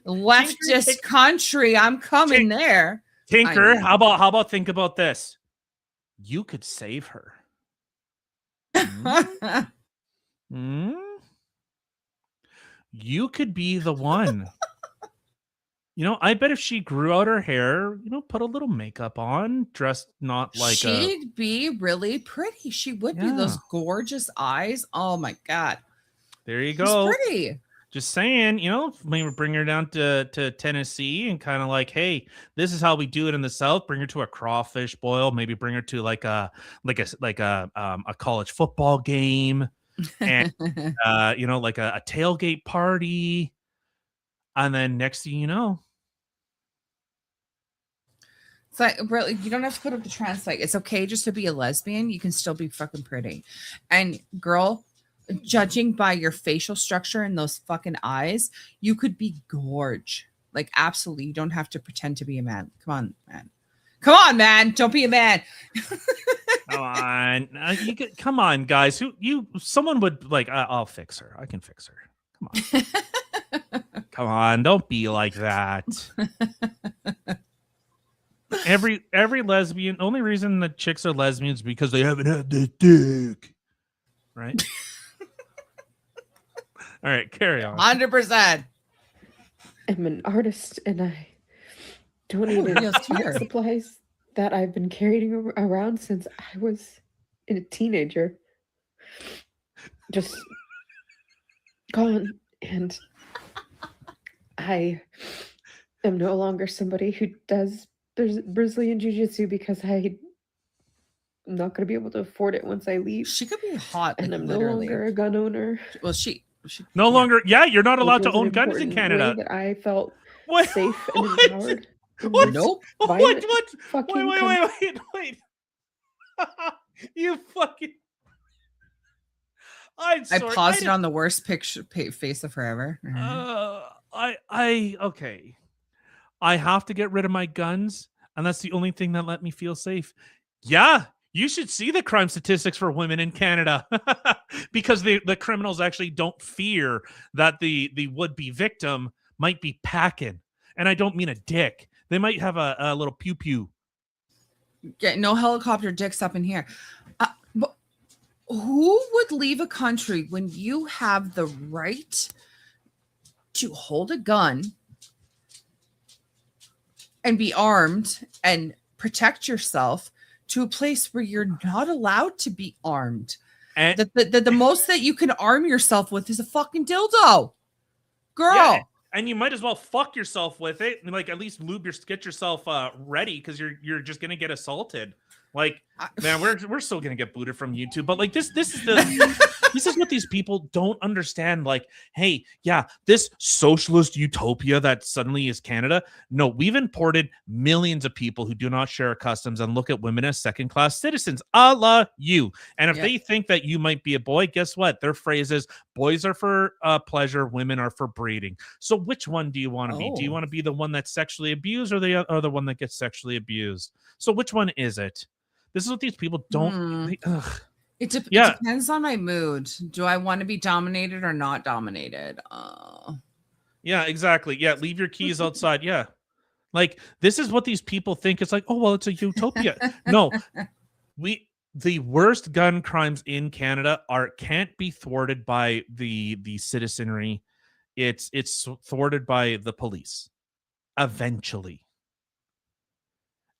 leftist country. I'm coming there. Tinker, how about think about this? You could save her. You could be the one. I bet if she grew out her hair, put a little makeup on, dressed not like she'd be really pretty. She would be. Those gorgeous eyes. Oh my God. There you go. She's pretty. Just saying, maybe bring her down to Tennessee and kind of like, hey, this is how we do it in the South. Bring her to a crawfish boil. Maybe bring her to like a college football game, and like a tailgate party. And then next thing you know, it's like, really, you don't have to put up the trans flag. It's okay just to be a lesbian. You can still be fucking pretty. And girl, judging by your facial structure and those fucking eyes, you could be gorge. Like, absolutely. You don't have to pretend to be a man. Come on, man. Come on, man. Don't be a man. Come on. Come on, guys. Someone would like, I'll fix her. I can fix her. Come on. Come on. Don't be like that. Every lesbian, only reason that chicks are lesbians is because they haven't had this dick. Right? All right, carry on. 100%. I'm an artist and I donated supplies that I've been carrying around since I was a teenager. Just gone. And I am no longer somebody who does Brazilian Jiu-Jitsu because I'm not going to be able to afford it once I leave. She could be hot. And I'm literally. no longer a gun owner. Well, she no longer. Yeah, you're not allowed to own guns in Canada. That I felt what? safe and empowered. What? Nope. Wait. You fucking. I'm sorry. I paused it on the worst face of her ever. Okay. I have to get rid of my guns, and that's the only thing that let me feel safe. Yeah, you should see the crime statistics for women in Canada because the criminals actually don't fear that the would-be victim might be packing. And I don't mean a dick. They might have a little pew-pew. Yeah, no helicopter dicks up in here. But who would leave a country when you have the right to hold a gun and be armed and protect yourself to a place where you're not allowed to be armed? And the most that you can arm yourself with is a fucking dildo. Girl. Yeah, and you might as well fuck yourself with it. And like at least get yourself ready because you're just gonna get assaulted. Like, man, we're still gonna get booted from YouTube. But like this is this is what these people don't understand. Like, hey, yeah, this socialist utopia that suddenly is Canada. No, we've imported millions of people who do not share our customs and look at women as second-class citizens, a la you. And if they think that you might be a boy, guess what? Their phrase is boys are for pleasure, women are for breeding. So which one do you want to be? Do you want to be the one that's sexually abused or the one that gets sexually abused? So which one is it? This is what these people don't. It depends on my mood. Do I want to be dominated or not dominated? Yeah, exactly. Yeah, leave your keys outside. Yeah. Like, this is what these people think. It's like, oh, well, it's a utopia. No, the worst gun crimes in Canada can't be thwarted by the citizenry. It's thwarted by the police eventually.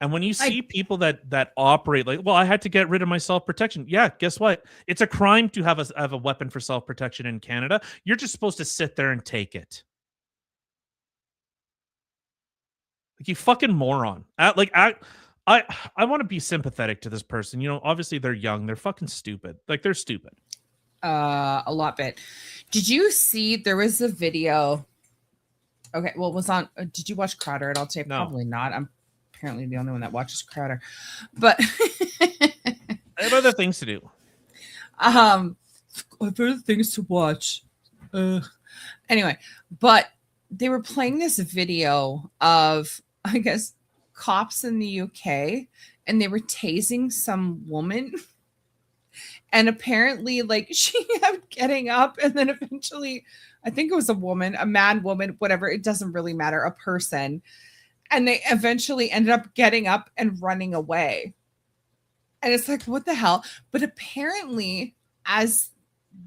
And when you see people that operate like, well, I had to get rid of my self-protection. Yeah, guess what? It's a crime to have a weapon for self-protection in Canada. You're just supposed to sit there and take it. Like, you fucking moron. I want to be sympathetic to this person. Obviously they're young. They're fucking stupid. Like, they're stupid. A lot bit. Did you see there was a video? Okay, well, it was on. Did you watch Crowder? I'll say probably not. I'm apparently the only one that watches Crowder, but I have other things to do. I have other things to watch. Anyway, but they were playing this video of, I guess, cops in the UK, and they were tasing some woman. And apparently, like, she kept getting up, and then eventually, I think it was a woman, a man, woman, whatever. It doesn't really matter, a person. And they eventually ended up getting up and running away. And it's like, what the hell? But apparently, as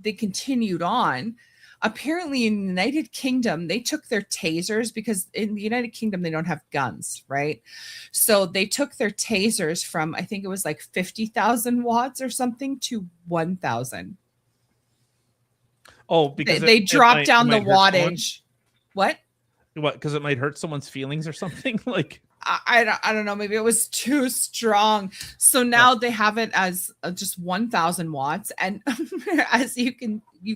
they continued on, apparently in the United Kingdom, they took their tasers, because in the United Kingdom, they don't have guns, right? So they took their tasers from, I think it was like 50,000 watts or something to 1,000. Oh, because they dropped down the wattage. What? What? Because it might hurt someone's feelings or something? Like, I don't know. Maybe it was too strong. So now they have it as just 1,000 watts. And as you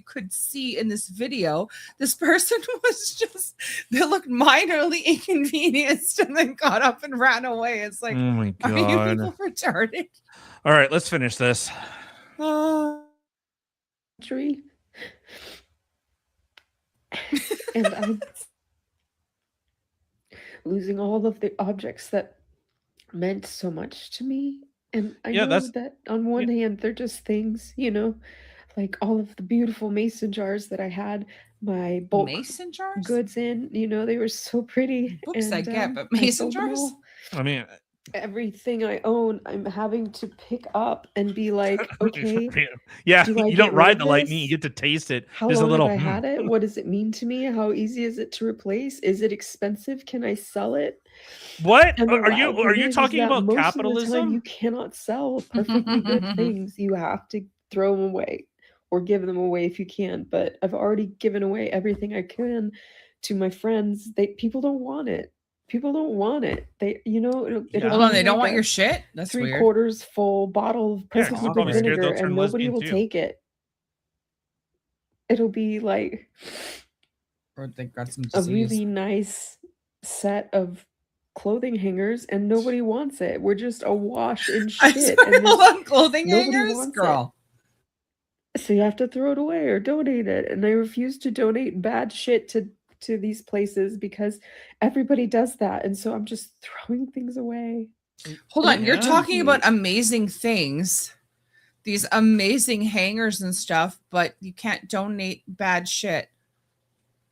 could see in this video, this person they looked minorly inconvenienced and then got up and ran away. It's like, oh my God. Are you people retarded? All right, let's finish this. Tree. And I'm losing all of the objects that meant so much to me. And I know that on one hand, they're just things, you know, like all of the beautiful mason jars that I had my bulk mason jars goods in, you know, they were so pretty. Books I get, but I mason sold them jars? all. I mean, everything I own, I'm having to pick up and be like, okay, yeah, do I you get don't rid ride of the lightning, you this? get to taste it. How There's long a little have I had it? What does it mean to me? How easy is it to replace? Is it expensive? Can I sell it? What? And the Are you wild thing is talking that about most of the time capitalism? you cannot sell perfectly good things. You have to throw them away or give them away if you can. But I've already given away everything I can to my friends. People don't want it. People don't want it. They, you know, it'll Hold on, be they don't like want a your shit? That's weird. 3/4 full bottle of Yeah, 'cause Princess they're Liquid probably scared vinegar, they'll and turn nobody lesbian will too. take it. It'll be like Or they got some a disease. really nice set of clothing hangers, and nobody wants it. We're just awash in I shit. swear, And hold on, clothing nobody hangers, wants girl. it. So you have to throw it away or donate it. And I refuse to donate bad shit to these places because everybody does that. And so I'm just throwing things away. Hold And on, you're it talking irritates about amazing things, these amazing hangers and stuff, but you can't donate bad shit.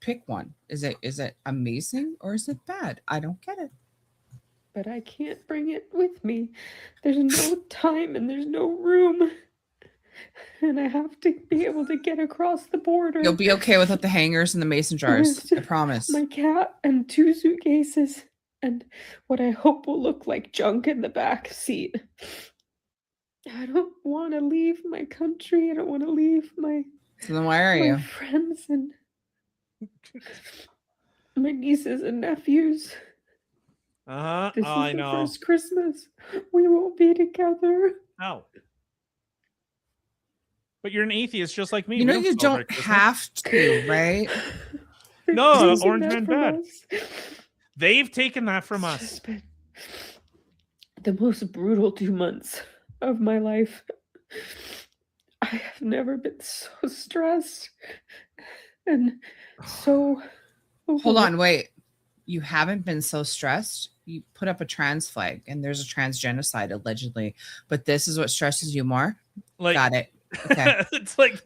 Pick one. Is it amazing or is it bad? I don't get it. But I can't bring it with me. There's no time and there's no room. And I have to be able to get across the border. You'll be okay without the hangers and the mason jars. I promise. My cat and 2 suitcases and what I hope will look like junk in the back seat. I don't want to leave my country. I don't want to leave my So then why are my you? friends and my nieces and nephews. This I is the know. first Christmas we won't be together. Oh. But you're an atheist just like me. You We know you celebrate don't Christmas. have to, right? No, Taking Orange that Man from bad. us. They've taken that from us. It's been the most brutal 2 months of my life. I have never been so stressed and so Hold on, wait. You haven't been so stressed? You put up a trans flag and there's a trans genocide allegedly, but this is what stresses you more? Like, got it. Okay. It's like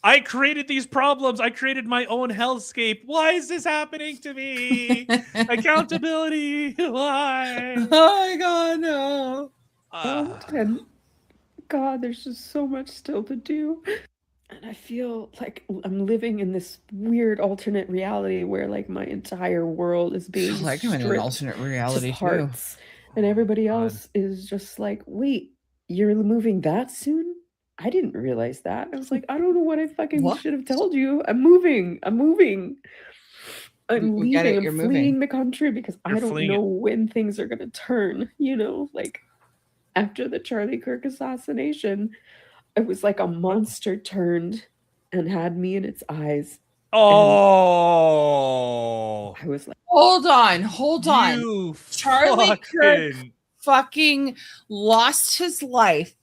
I created these problems. I created my own hellscape. Why is this happening to me? Accountability. Why? Oh my God, no. And God, there's just so much still to do. And I feel like I'm living in this weird alternate reality where like my entire world is being Like I'm in an stripped alternate to reality too. parts, and everybody else is just like, wait, you're moving that soon? I didn't realize that. I was like, I don't know what I fucking What? should have told you. I'm moving. I'm moving. I'm We get it, leaving. you're I'm moving. fleeing the country because You're I don't fleeing know when things are gonna turn, you know, like after the Charlie Kirk assassination, it was like a monster turned and had me in its eyes. Oh. I was like, Hold on. You Charlie Kirk fucking- fucking lost his life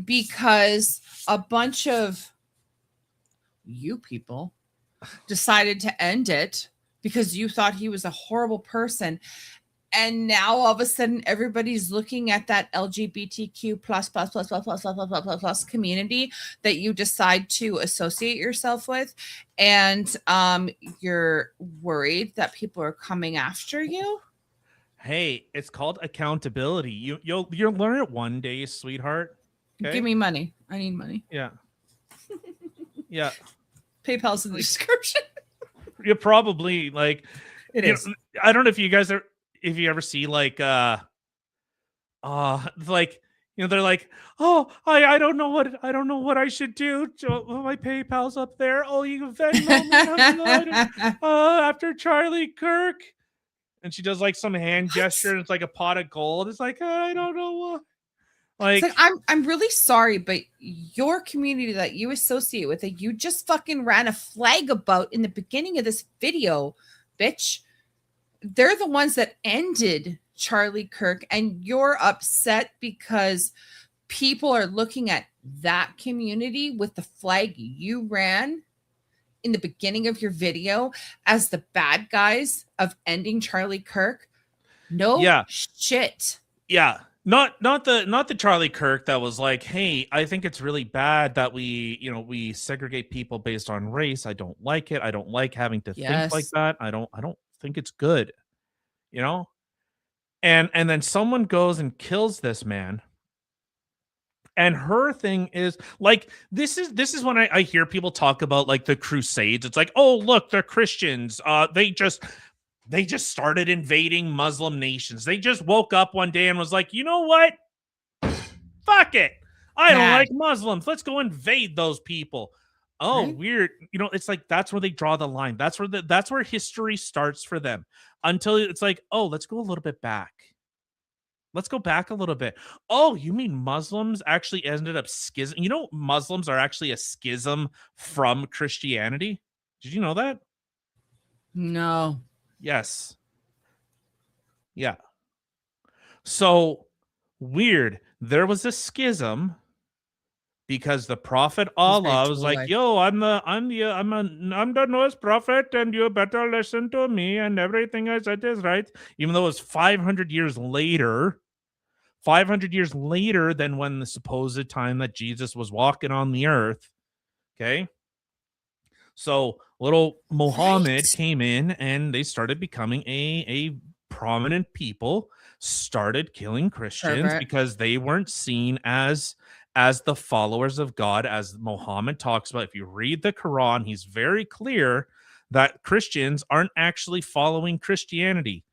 because a bunch of you people decided to end it because you thought he was a horrible person. And now all of a sudden everybody's looking at that LGBTQ plus community that you decide to associate yourself with, and you're worried that people are coming after you. Hey, it's called accountability. You'll learn it one day, sweetheart. Okay? Give me money. I need money. Yeah. Yeah. PayPal's in the description. You probably like It you is. know, I don't know if you guys are if you ever see like you know, they're like, oh, I don't know what I should do. My PayPal's up there. Oh, you can Venmo me after Charlie Kirk. And she does like some hand gesture and it's like a pot of gold. It's like, I don't know what. Like, It's like, I'm really sorry, but your community that you associate with, that you just fucking ran a flag about in the beginning of this video, bitch, they're the ones that ended Charlie Kirk, and you're upset because people are looking at that community with the flag you ran in the beginning of your video as the bad guys of ending Charlie Kirk. No shit. Yeah. Not the Charlie Kirk that was like, hey, I think it's really bad that we segregate people based on race. I don't like it. I don't like having to think like that. I don't think it's good. You know? And then someone goes and kills this man. And her thing is like, this is when I hear people talk about like the Crusades. It's like, oh, look, they're Christians. They just started invading Muslim nations. They just woke up one day and was like, you know what? Fuck it. I don't like Muslims. Let's go invade those people. Oh, right? Weird. You know, it's like, that's where they draw the line. That's where history starts for them, until it's like, oh, let's go a little bit back. Let's go back a little bit. Oh, you mean Muslims actually ended up schism? You know, Muslims are actually a schism from Christianity. Did you know that? No. Yes. Yeah. So weird. There was a schism because the Prophet Allah was like, "Yo, I'm the newest prophet, and you better listen to me, and everything I said is right." Even though it was 500 years later than when the supposed time that Jesus was walking on the earth. Okay. So little Muhammad came in and they started becoming a prominent people, started killing Christians because they weren't seen as the followers of God, as Muhammad talks about. If you read the Quran, he's very clear that Christians aren't actually following Christianity.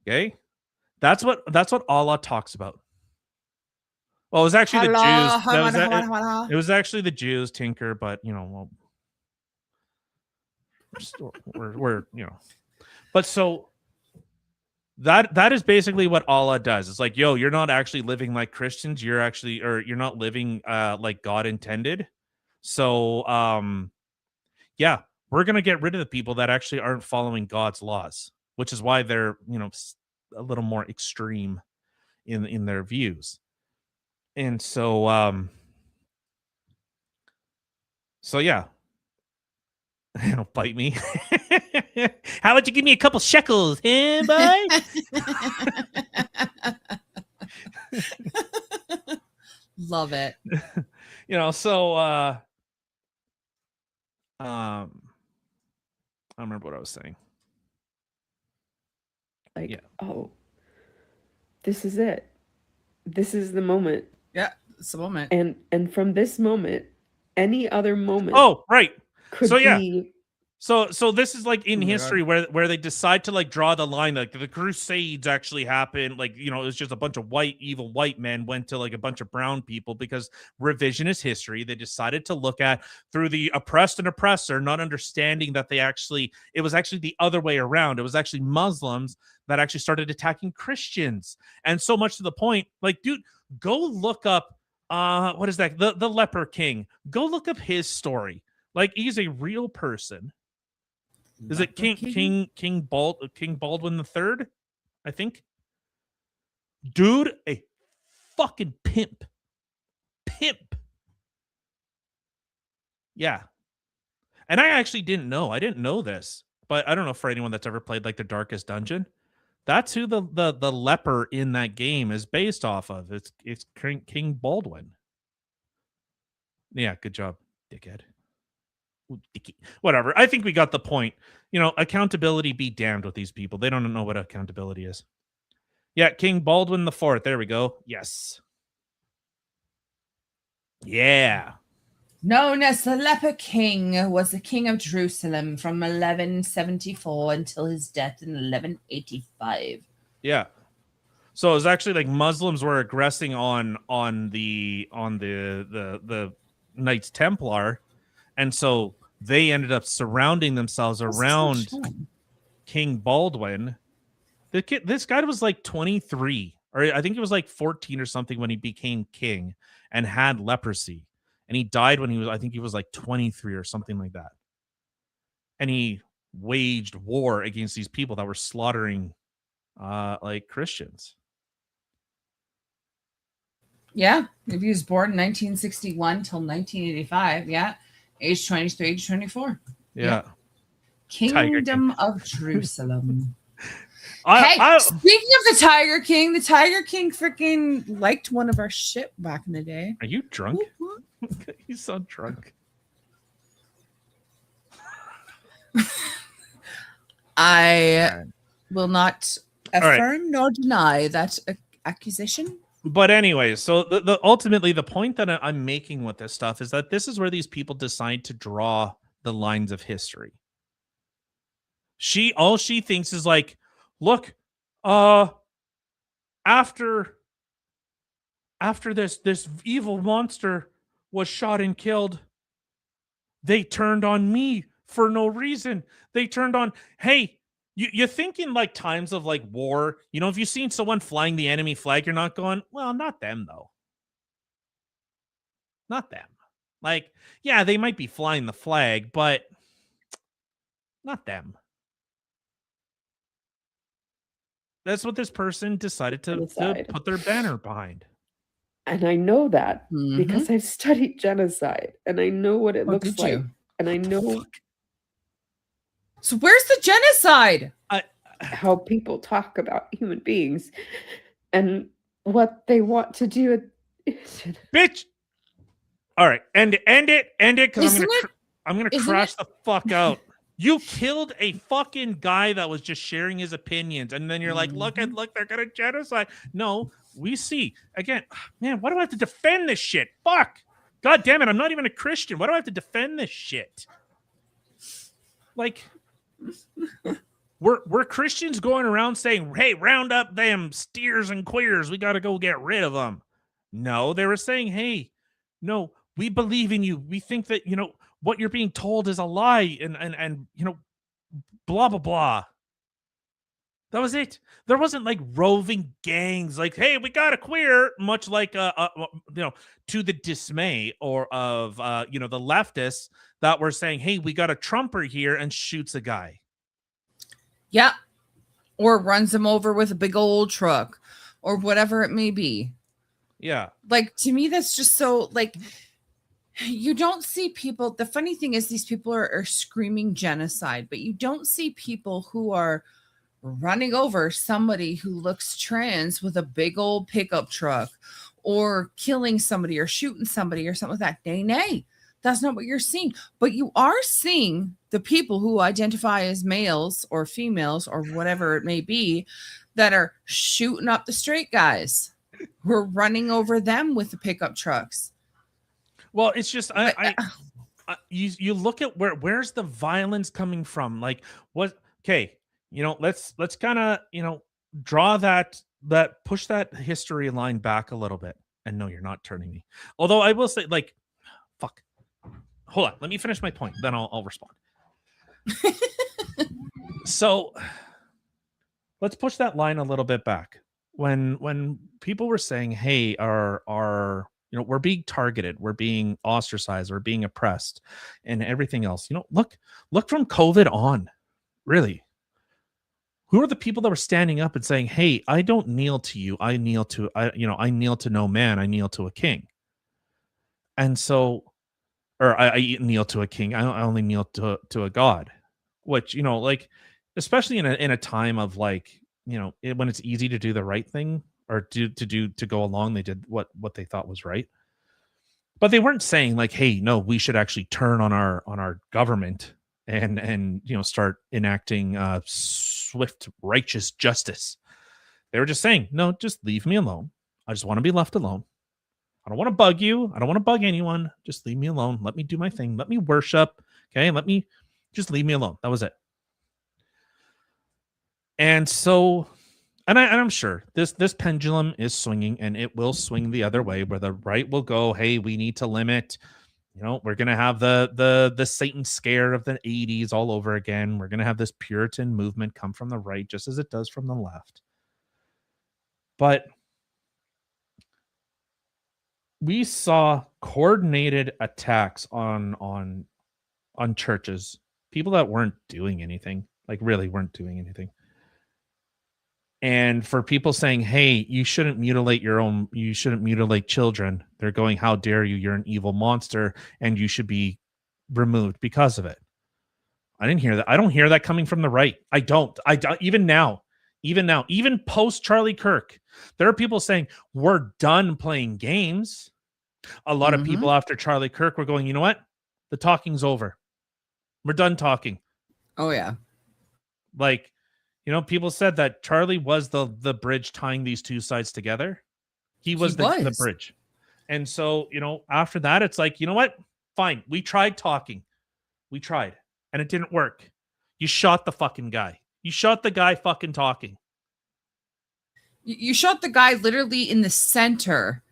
Okay? That's what Allah talks about. Well, it was actually the Jews. It was actually the Jews, Tinker, but you know, we're you know, but so that is basically what Allah does. It's like, yo, you're not actually living like Christians. You're not living like God intended. So yeah, we're gonna get rid of the people that actually aren't following God's laws, which is why they're, you know, a little more extreme in their views. And so yeah. Don't bite me. How about you give me a couple shekels, eh, boy? Love it. You know, so I don't remember what I was saying. Like, yeah. Oh, this is it. This is the moment. Yeah, it's the moment. And from this moment, any other moment. Oh, right. So yeah. So this is like in history where they decide to like draw the line. Like the Crusades actually happened. Like, you know, it was just a bunch of evil white men went to like a bunch of brown people because revisionist history. They decided to look at through the oppressed and oppressor, not understanding that it was actually the other way around. It was actually Muslims that actually started attacking Christians. And so much to the point, like, dude, go look up what is that? The Leper King. Go look up his story. Like, he's a real person. Is it King Baldwin III? I think. Dude, a fucking pimp. Yeah. And I actually didn't know. I didn't know this, but I don't know for anyone that's ever played like the Darkest Dungeon. That's who the leper in that game is based off of. It's King Baldwin. Yeah, good job, dickhead. Whatever. I think we got the point. You know, accountability be damned with these people. They don't know what accountability is. Yeah, King Baldwin IV. There we go. Yes. Yeah. Known as the Leper King, was the king of Jerusalem from 1174 until his death in 1185. Yeah. So it was actually like Muslims were aggressing on the Knights Templar, and so they ended up surrounding themselves around King Baldwin. This guy was like 23, or I think it was like 14 or something when he became king and had leprosy. And he died when I think he was like 23 or something like that. And he waged war against these people that were slaughtering like Christians. Yeah. If he was born in 1961 till 1985. Yeah. Age 23, age 24. Yeah. Kingdom of Jerusalem. I- Speaking of the Tiger King freaking liked one of our shit back in the day. Are you drunk? You sound drunk. I will not All right. affirm nor deny that accusation. But anyway, so the ultimately the point that I'm making with this stuff is that this is where these people decide to draw the lines of history. All she thinks is like, look, after this evil monster was shot and killed, they turned on me for no reason. They turned on, hey, you think in like times of like war, you know, if you've seen someone flying the enemy flag, you're not going, well, not them though. Not them. Like, yeah, they might be flying the flag, but not them. That's what this person decided to put their banner behind. And I know that Mm-hmm. because I've studied genocide and I know what it looks did like. you? And I know So where's the genocide? how people talk about human beings and what they want to do. Bitch. All right, end it, because I'm gonna isn't crash it- the fuck out. You killed a fucking guy that was just sharing his opinions, and then you're like, look, they're gonna genocide. No, we see again, man. Why do I have to defend this shit? Fuck, god damn it! I'm not even a Christian. Why do I have to defend this shit? Like, we're Christians going around saying, hey, round up them steers and queers. We got to go get rid of them. No, they were saying, hey, no, we believe in you. We think that, you know, what you're being told is a lie and you know, blah, blah, blah. That was it. There wasn't like roving gangs like, hey, we got a queer, much like, you know, to the dismay of you know, the leftists that were saying, hey, we got a Trumper here and shoots a guy. Yeah. Or runs him over with a big old truck or whatever it may be. Yeah. Like, to me, that's just so, like, you don't see people. The funny thing is these people are screaming genocide, but you don't see people who are running over somebody who looks trans with a big old pickup truck or killing somebody or shooting somebody or something like that. Nay. That's not what you're seeing. But you are seeing the people who identify as males or females or whatever it may be that are shooting up the straight guys who are running over them with the pickup trucks. Well, it's just you look at where's the violence coming from? Like, what? Okay, you know, let's kind of, you know, draw that push that history line back a little bit. And no, you're not turning me. Although I will say, like, fuck. Hold on, let me finish my point, then I'll respond. So let's push that line a little bit back. When people were saying, hey, our you know, we're being targeted, we're being ostracized, we're being oppressed, and everything else. You know, look from COVID on, really. Who are the people that were standing up and saying, hey, I don't kneel to you, I kneel to no man, I kneel to a king. And so, or I kneel to a king, I only kneel to a God. Which, you know, like, especially in a time of, like, you know, when it's easy to do the right thing or to go along, they did what they thought was right. But they weren't saying like, hey, no, we should actually turn on our government and you know, start enacting swift righteous justice. They were just saying, no, just leave me alone. I just want to be left alone. I don't want to bug you. I don't want to bug anyone. Just leave me alone. Let me do my thing. Let me worship. Okay. Just leave me alone. That was it. And so, and I'm sure this pendulum is swinging, and it will swing the other way, where the right will go, hey, we need to limit, we're going to have the Satan scare of the 80s all over again. We're going to have this Puritan movement come from the right, just as it does from the left. But we saw coordinated attacks on churches, people that weren't doing anything, like really weren't doing anything. And for people saying, hey, you shouldn't mutilate children, they're going, how dare you? You're an evil monster and you should be removed because of it. I didn't hear that. I don't hear that coming from the right. I don't. Even now, even post Charlie Kirk, there are people saying, we're done playing games. A lot of people after Charlie Kirk were going, you know what? The talking's over. We're done talking. Oh, yeah. Like, people said that Charlie was the bridge tying these two sides together. He was the bridge. And so, after that, it's like, you know what? Fine. We tried talking. We tried. And it didn't work. You shot the fucking guy. You shot the guy fucking talking. You shot the guy literally in the center,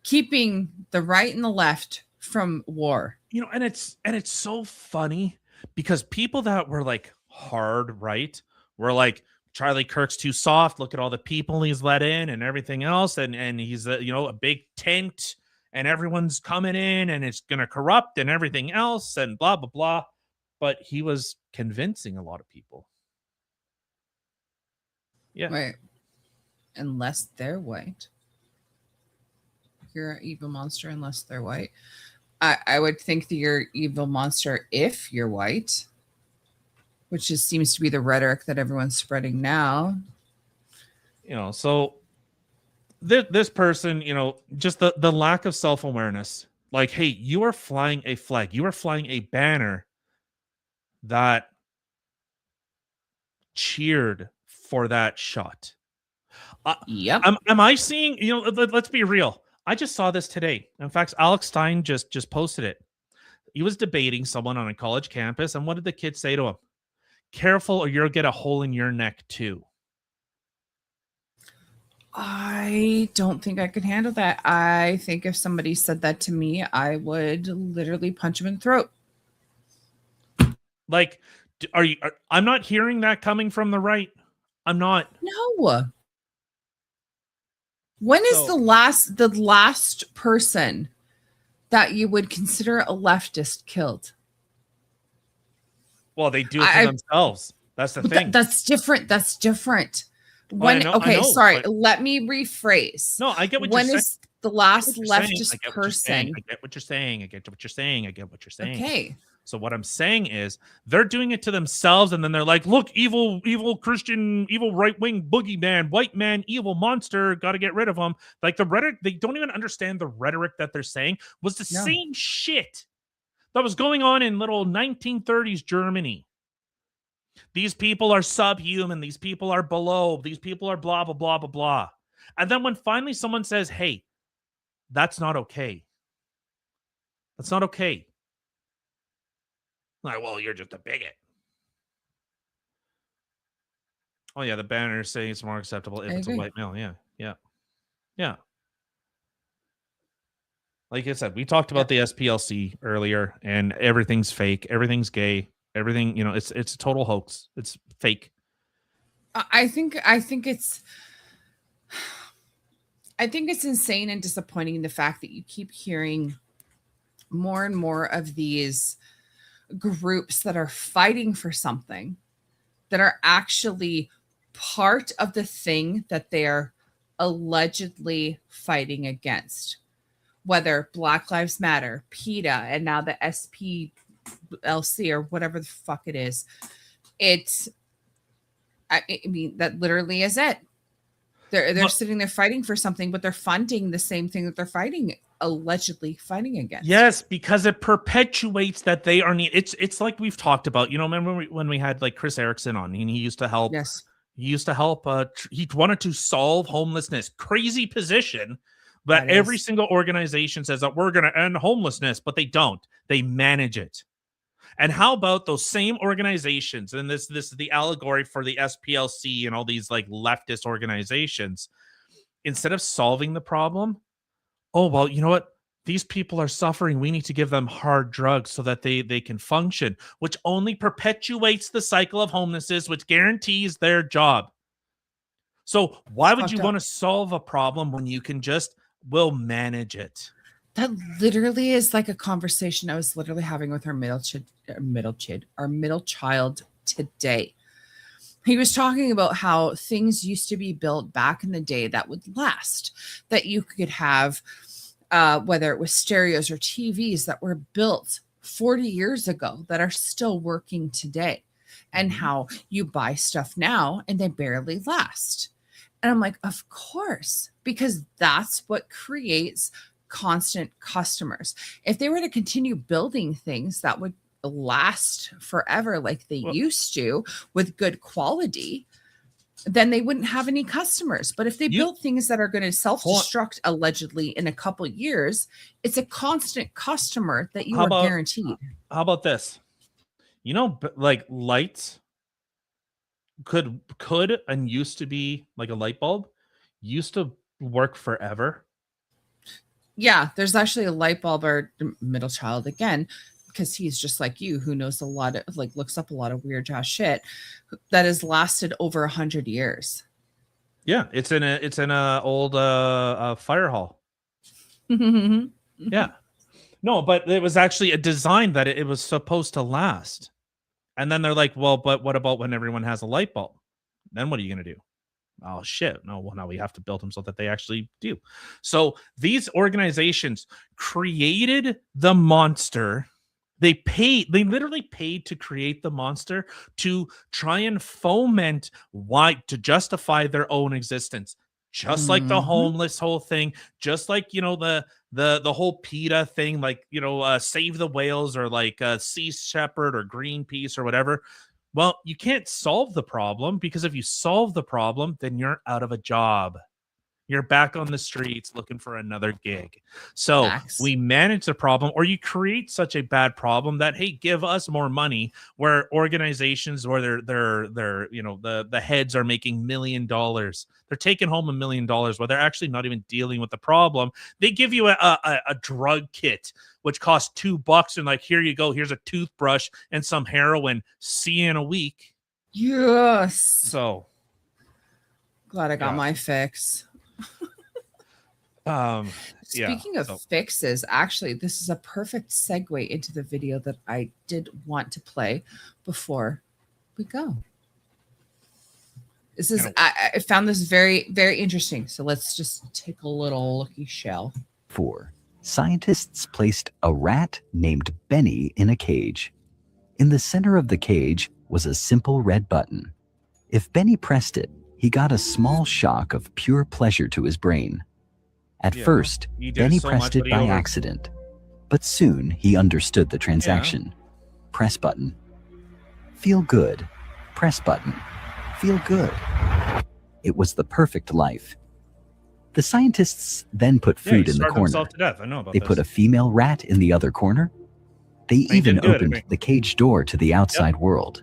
keeping the right and the left from war. And it's so funny because people that were like hard right were like, Charlie Kirk's too soft. Look at all the people he's let in and everything else. And he's a big tent and everyone's coming in and it's going to corrupt and everything else and blah, blah, blah. But he was convincing a lot of people. Yeah. Right. Unless they're white. You're an evil monster unless they're white. I would think that you're evil monster if you're white, which just seems to be the rhetoric that everyone's spreading now. So this person, just the lack of self-awareness. Like, hey, you are flying a flag. You are flying a banner that cheered for that shot. Yep. Am I seeing, let's be real. I just saw this today. In fact, Alex Stein just posted it. He was debating someone on a college campus. And what did the kid say to him? Careful or you'll get a hole in your neck too. I don't think I could handle that. I think if somebody said that to me, I would literally punch him in the throat. Like, I'm not hearing that coming from the right. I'm not. No. When is the last person that you would consider a leftist killed? Well, they do it to themselves. That's the thing. That's different. That's different. When I know, sorry. Let me rephrase. No, I get what you're saying. When is the last leftist person? I get what you're saying. I get what you're saying. Okay. So what I'm saying is they're doing it to themselves, and then they're like, look, evil Christian, evil right-wing boogeyman, white man, evil monster, got to get rid of him. Like the rhetoric, they don't even understand the rhetoric that they're saying was the same shit that was going on in little 1930s Germany. These people are subhuman. These people are below. These people are blah, blah, blah, blah, blah. And then when finally someone says, hey, that's not okay. That's not okay. Like, well, you're just a bigot. Oh, yeah, the banner is saying it's more acceptable if it's a white male. Yeah. Like I said, we talked about the SPLC earlier, and everything's fake. Everything's gay. Everything, it's a total hoax. It's fake. I think it's insane and disappointing the fact that you keep hearing more and more of these groups that are fighting for something that are actually part of the thing that they're allegedly fighting against, whether Black Lives Matter, PETA, and now the SPLC or whatever the fuck it is. I mean, that literally is it. They're sitting there fighting for something, but they're funding the same thing that they're allegedly fighting against. Yes, because it perpetuates that they are it's like we've talked about, remember when we had like Chris Erickson on, and he used to help. Yes. He used to help. He wanted to solve homelessness. Crazy position, But That every is. single organization says that we're going to end homelessness, but they don't. They manage it. And how about those same organizations? And this is the allegory for the SPLC and all these like leftist organizations. Instead of solving the problem, oh, well, you know what? These people are suffering. We need to give them hard drugs so that they can function, which only perpetuates the cycle of homelessness, which guarantees their job. So why would you want to solve a problem when you can just will manage it? That literally is like a conversation I was literally having with our middle child today. He was talking about how things used to be built back in the day that would last, that you could have, whether it was stereos or TVs that were built 40 years ago that are still working today, and how you buy stuff now and they barely last. And I'm like, of course, because that's what creates constant customers. If they were to continue building things that would last forever like they used to with good quality, then they wouldn't have any customers. But if they build things that are going to self-destruct allegedly in a couple years, it's a constant customer that you are guaranteed. How about this? You know, like lights could and used to be like a light bulb used to work forever. Yeah, there's actually a light bulb, or middle child again, because he's just like you, who knows a lot of, like, looks up a lot of weird ass shit that has lasted over 100 years. Yeah, it's in a old fire hall. Yeah. No, but it was actually a design that it was supposed to last. And then they're like, well, but what about when everyone has a light bulb? Then what are you going to do? Oh, shit. No, well, now we have to build them so that they actually do. So these organizations created the monster. They literally paid to create the monster to try and foment to justify their own existence. Just like the homeless whole thing, just like, you know, the whole PETA thing, like, you know, Save the Whales, or like Sea Shepherd or Greenpeace or whatever. Well, you can't solve the problem, because if you solve the problem, then you're out of a job. You're back on the streets looking for another gig. So we manage the problem, or you create such a bad problem that, hey, give us more money, where organizations where they're you know, the heads are making $1 million. They're taking home $1 million where they're actually not even dealing with the problem. They give you a drug kit, which costs $2, and like, here you go. Here's a toothbrush and some heroin. See you in a week. Yes. So glad I got my fix. Speaking of fixes, actually, this is a perfect segue into the video that I did want to play before we go. This is I found this very, very interesting. So let's just take a little looky shell. 4. Scientists placed a rat named Benny in a cage. In the center of the cage was a simple red button. If Benny pressed it, he got a small shock of pure pleasure to his brain. At first, Benny pressed it by accident, but soon he understood the transaction. Press button. Feel good. Press button. Feel good. It was the perfect life. The scientists then put food in the corner. They put a female rat in the other corner. They even opened the cage door to the outside world.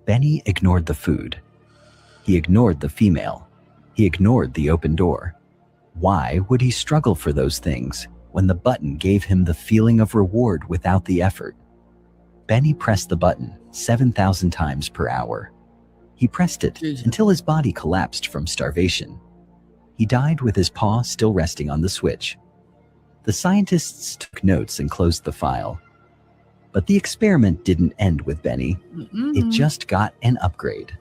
Benny ignored the food. He ignored the female. He ignored the open door. Why would he struggle for those things when the button gave him the feeling of reward without the effort? Benny pressed the button 7,000 times per hour. He pressed it until his body collapsed from starvation. He died with his paw still resting on the switch. The scientists took notes and closed the file. But the experiment didn't end with Benny. It just got an upgrade.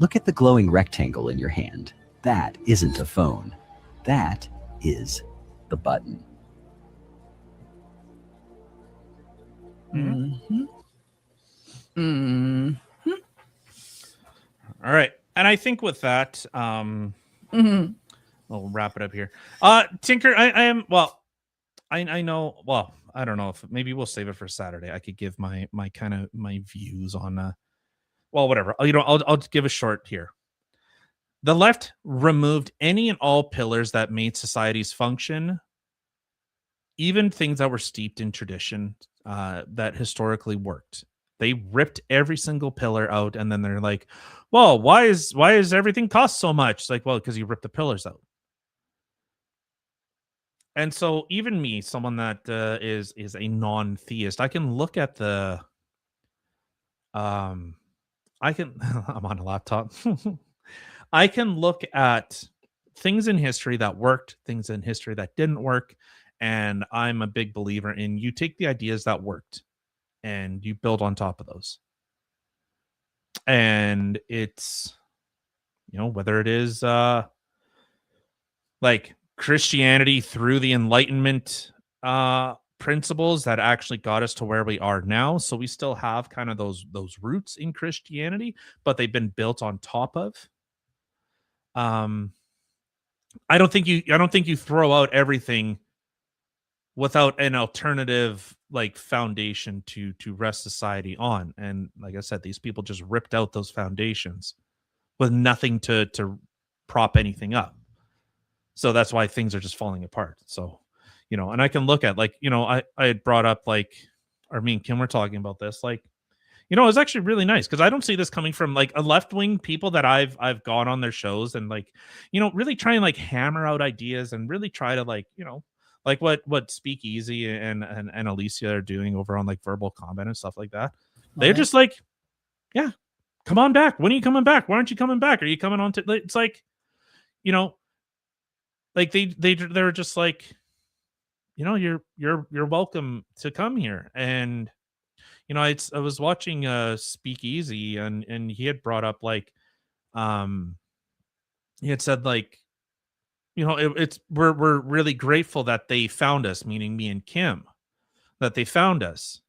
Look at the glowing rectangle in your hand. That isn't a phone. That is the button. All right. And I think with that, we'll wrap it up here. Tinker, I am, well, I know, well, I don't know if maybe we'll save it for Saturday. I could give my views on, well, whatever. You know, I'll give a short here. The left removed any and all pillars that made societies function, even things that were steeped in tradition that historically worked. They ripped every single pillar out, and then they're like, well, why is everything cost so much? It's like, well, because you ripped the pillars out. And so even me, someone that is a non-theist, I can look at the I'm on a laptop. I can look at things in history that worked, things in history that didn't work, and I'm a big believer in you take the ideas that worked and you build on top of those. And it's, whether it is like Christianity through the Enlightenment principles that actually got us to where we are now. So we still have kind of those roots in Christianity, but they've been built on top of. I don't think you throw out everything without an alternative like foundation to rest society on. And like I said, these people just ripped out those foundations with nothing to prop anything up. So that's why things are just falling apart. So, and I can look at like, I had brought up like, or me and Kim were talking about this, like, it's actually really nice because I don't see this coming from like a left-wing people that I've gone on their shows and like, really try and like hammer out ideas and really try to like, like what Speakeasy and Alicia are doing over on like Verbal Combat and stuff like that. They're just like, yeah, come on back. When are you coming back? Why aren't you coming back? Are you coming on to? It's like, like they're just like, you're welcome to come here. And I was watching Speakeasy and he had brought up like, he had said like, we're really grateful that they found us, meaning me and Kim, that they found us,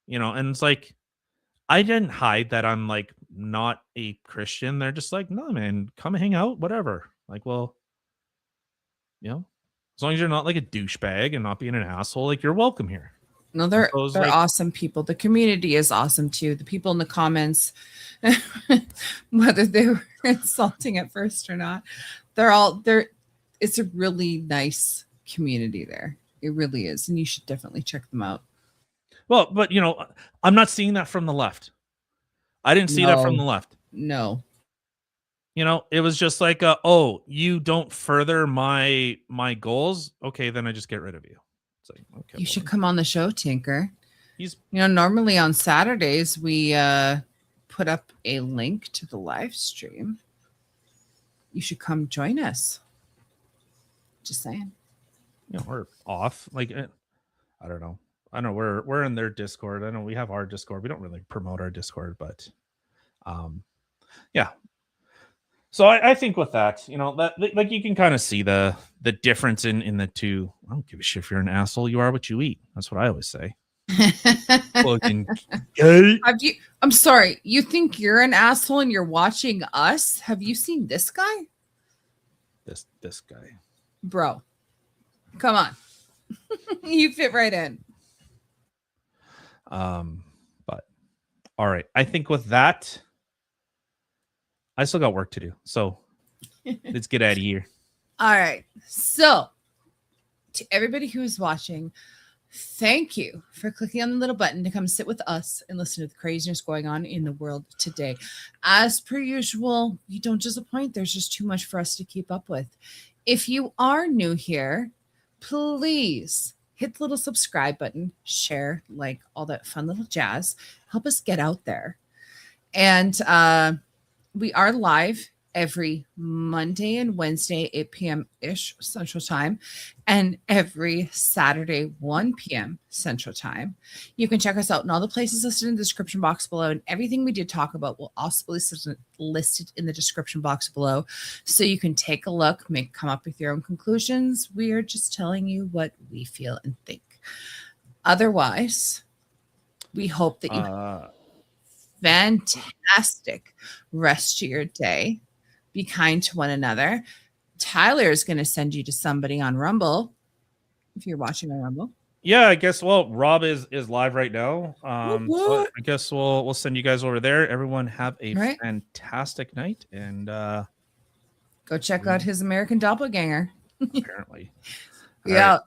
and it's like, I didn't hide that I'm like not a Christian. They're just like, no, man, come hang out, whatever. Like, well, as long as you're not like a douchebag and not being an asshole, like you're welcome here. No, they're like, awesome people. The community is awesome too. The people in the comments, whether they were insulting at first or not, it's a really nice community there. It really is. And you should definitely check them out. Well, but I'm not seeing that from the left. I didn't see that from the left. No. It was just like, oh, you don't further my goals. Okay, then I just get rid of you. It's like, okay. You should come on the show, Tinker. Normally on Saturdays, we put up a link to the live stream. You should come join us. Just saying. We're off. Like, I don't know. I know we're in their Discord. I know we have our Discord. We don't really promote our Discord, but yeah. So I think with that, that like you can kind of see the difference in the two. I don't give a shit if you're an asshole. You are what you eat. That's what I always say. I'm sorry. You think you're an asshole and you're watching us? Have you seen this guy? This guy, bro. Come on. You fit right in. But all right. I think with that, I still got work to do. So let's get out of here. All right. So to everybody who is watching, thank you for clicking on the little button to come sit with us and listen to the craziness going on in the world today. As per usual, you don't disappoint. There's just too much for us to keep up with. If you are new here, please hit the little subscribe button, share, like all that fun little jazz. Help us get out there. And we are live every Monday and Wednesday, 8 p.m.-ish Central Time, and every Saturday, 1 p.m. Central Time. You can check us out in all the places listed in the description box below, and everything we did talk about will also be listed in the description box below, so you can take a look, come up with your own conclusions. We are just telling you what we feel and think. Otherwise, we hope that you fantastic rest of your day. Be kind to one another. Tyler is going to send you to somebody on Rumble if you're watching on Rumble. Yeah, I guess. Well, Rob is live right now. So what? I guess we'll send you guys over there. Everyone have a Right. fantastic night, and Go check out his American Doppelganger. apparently, Yeah.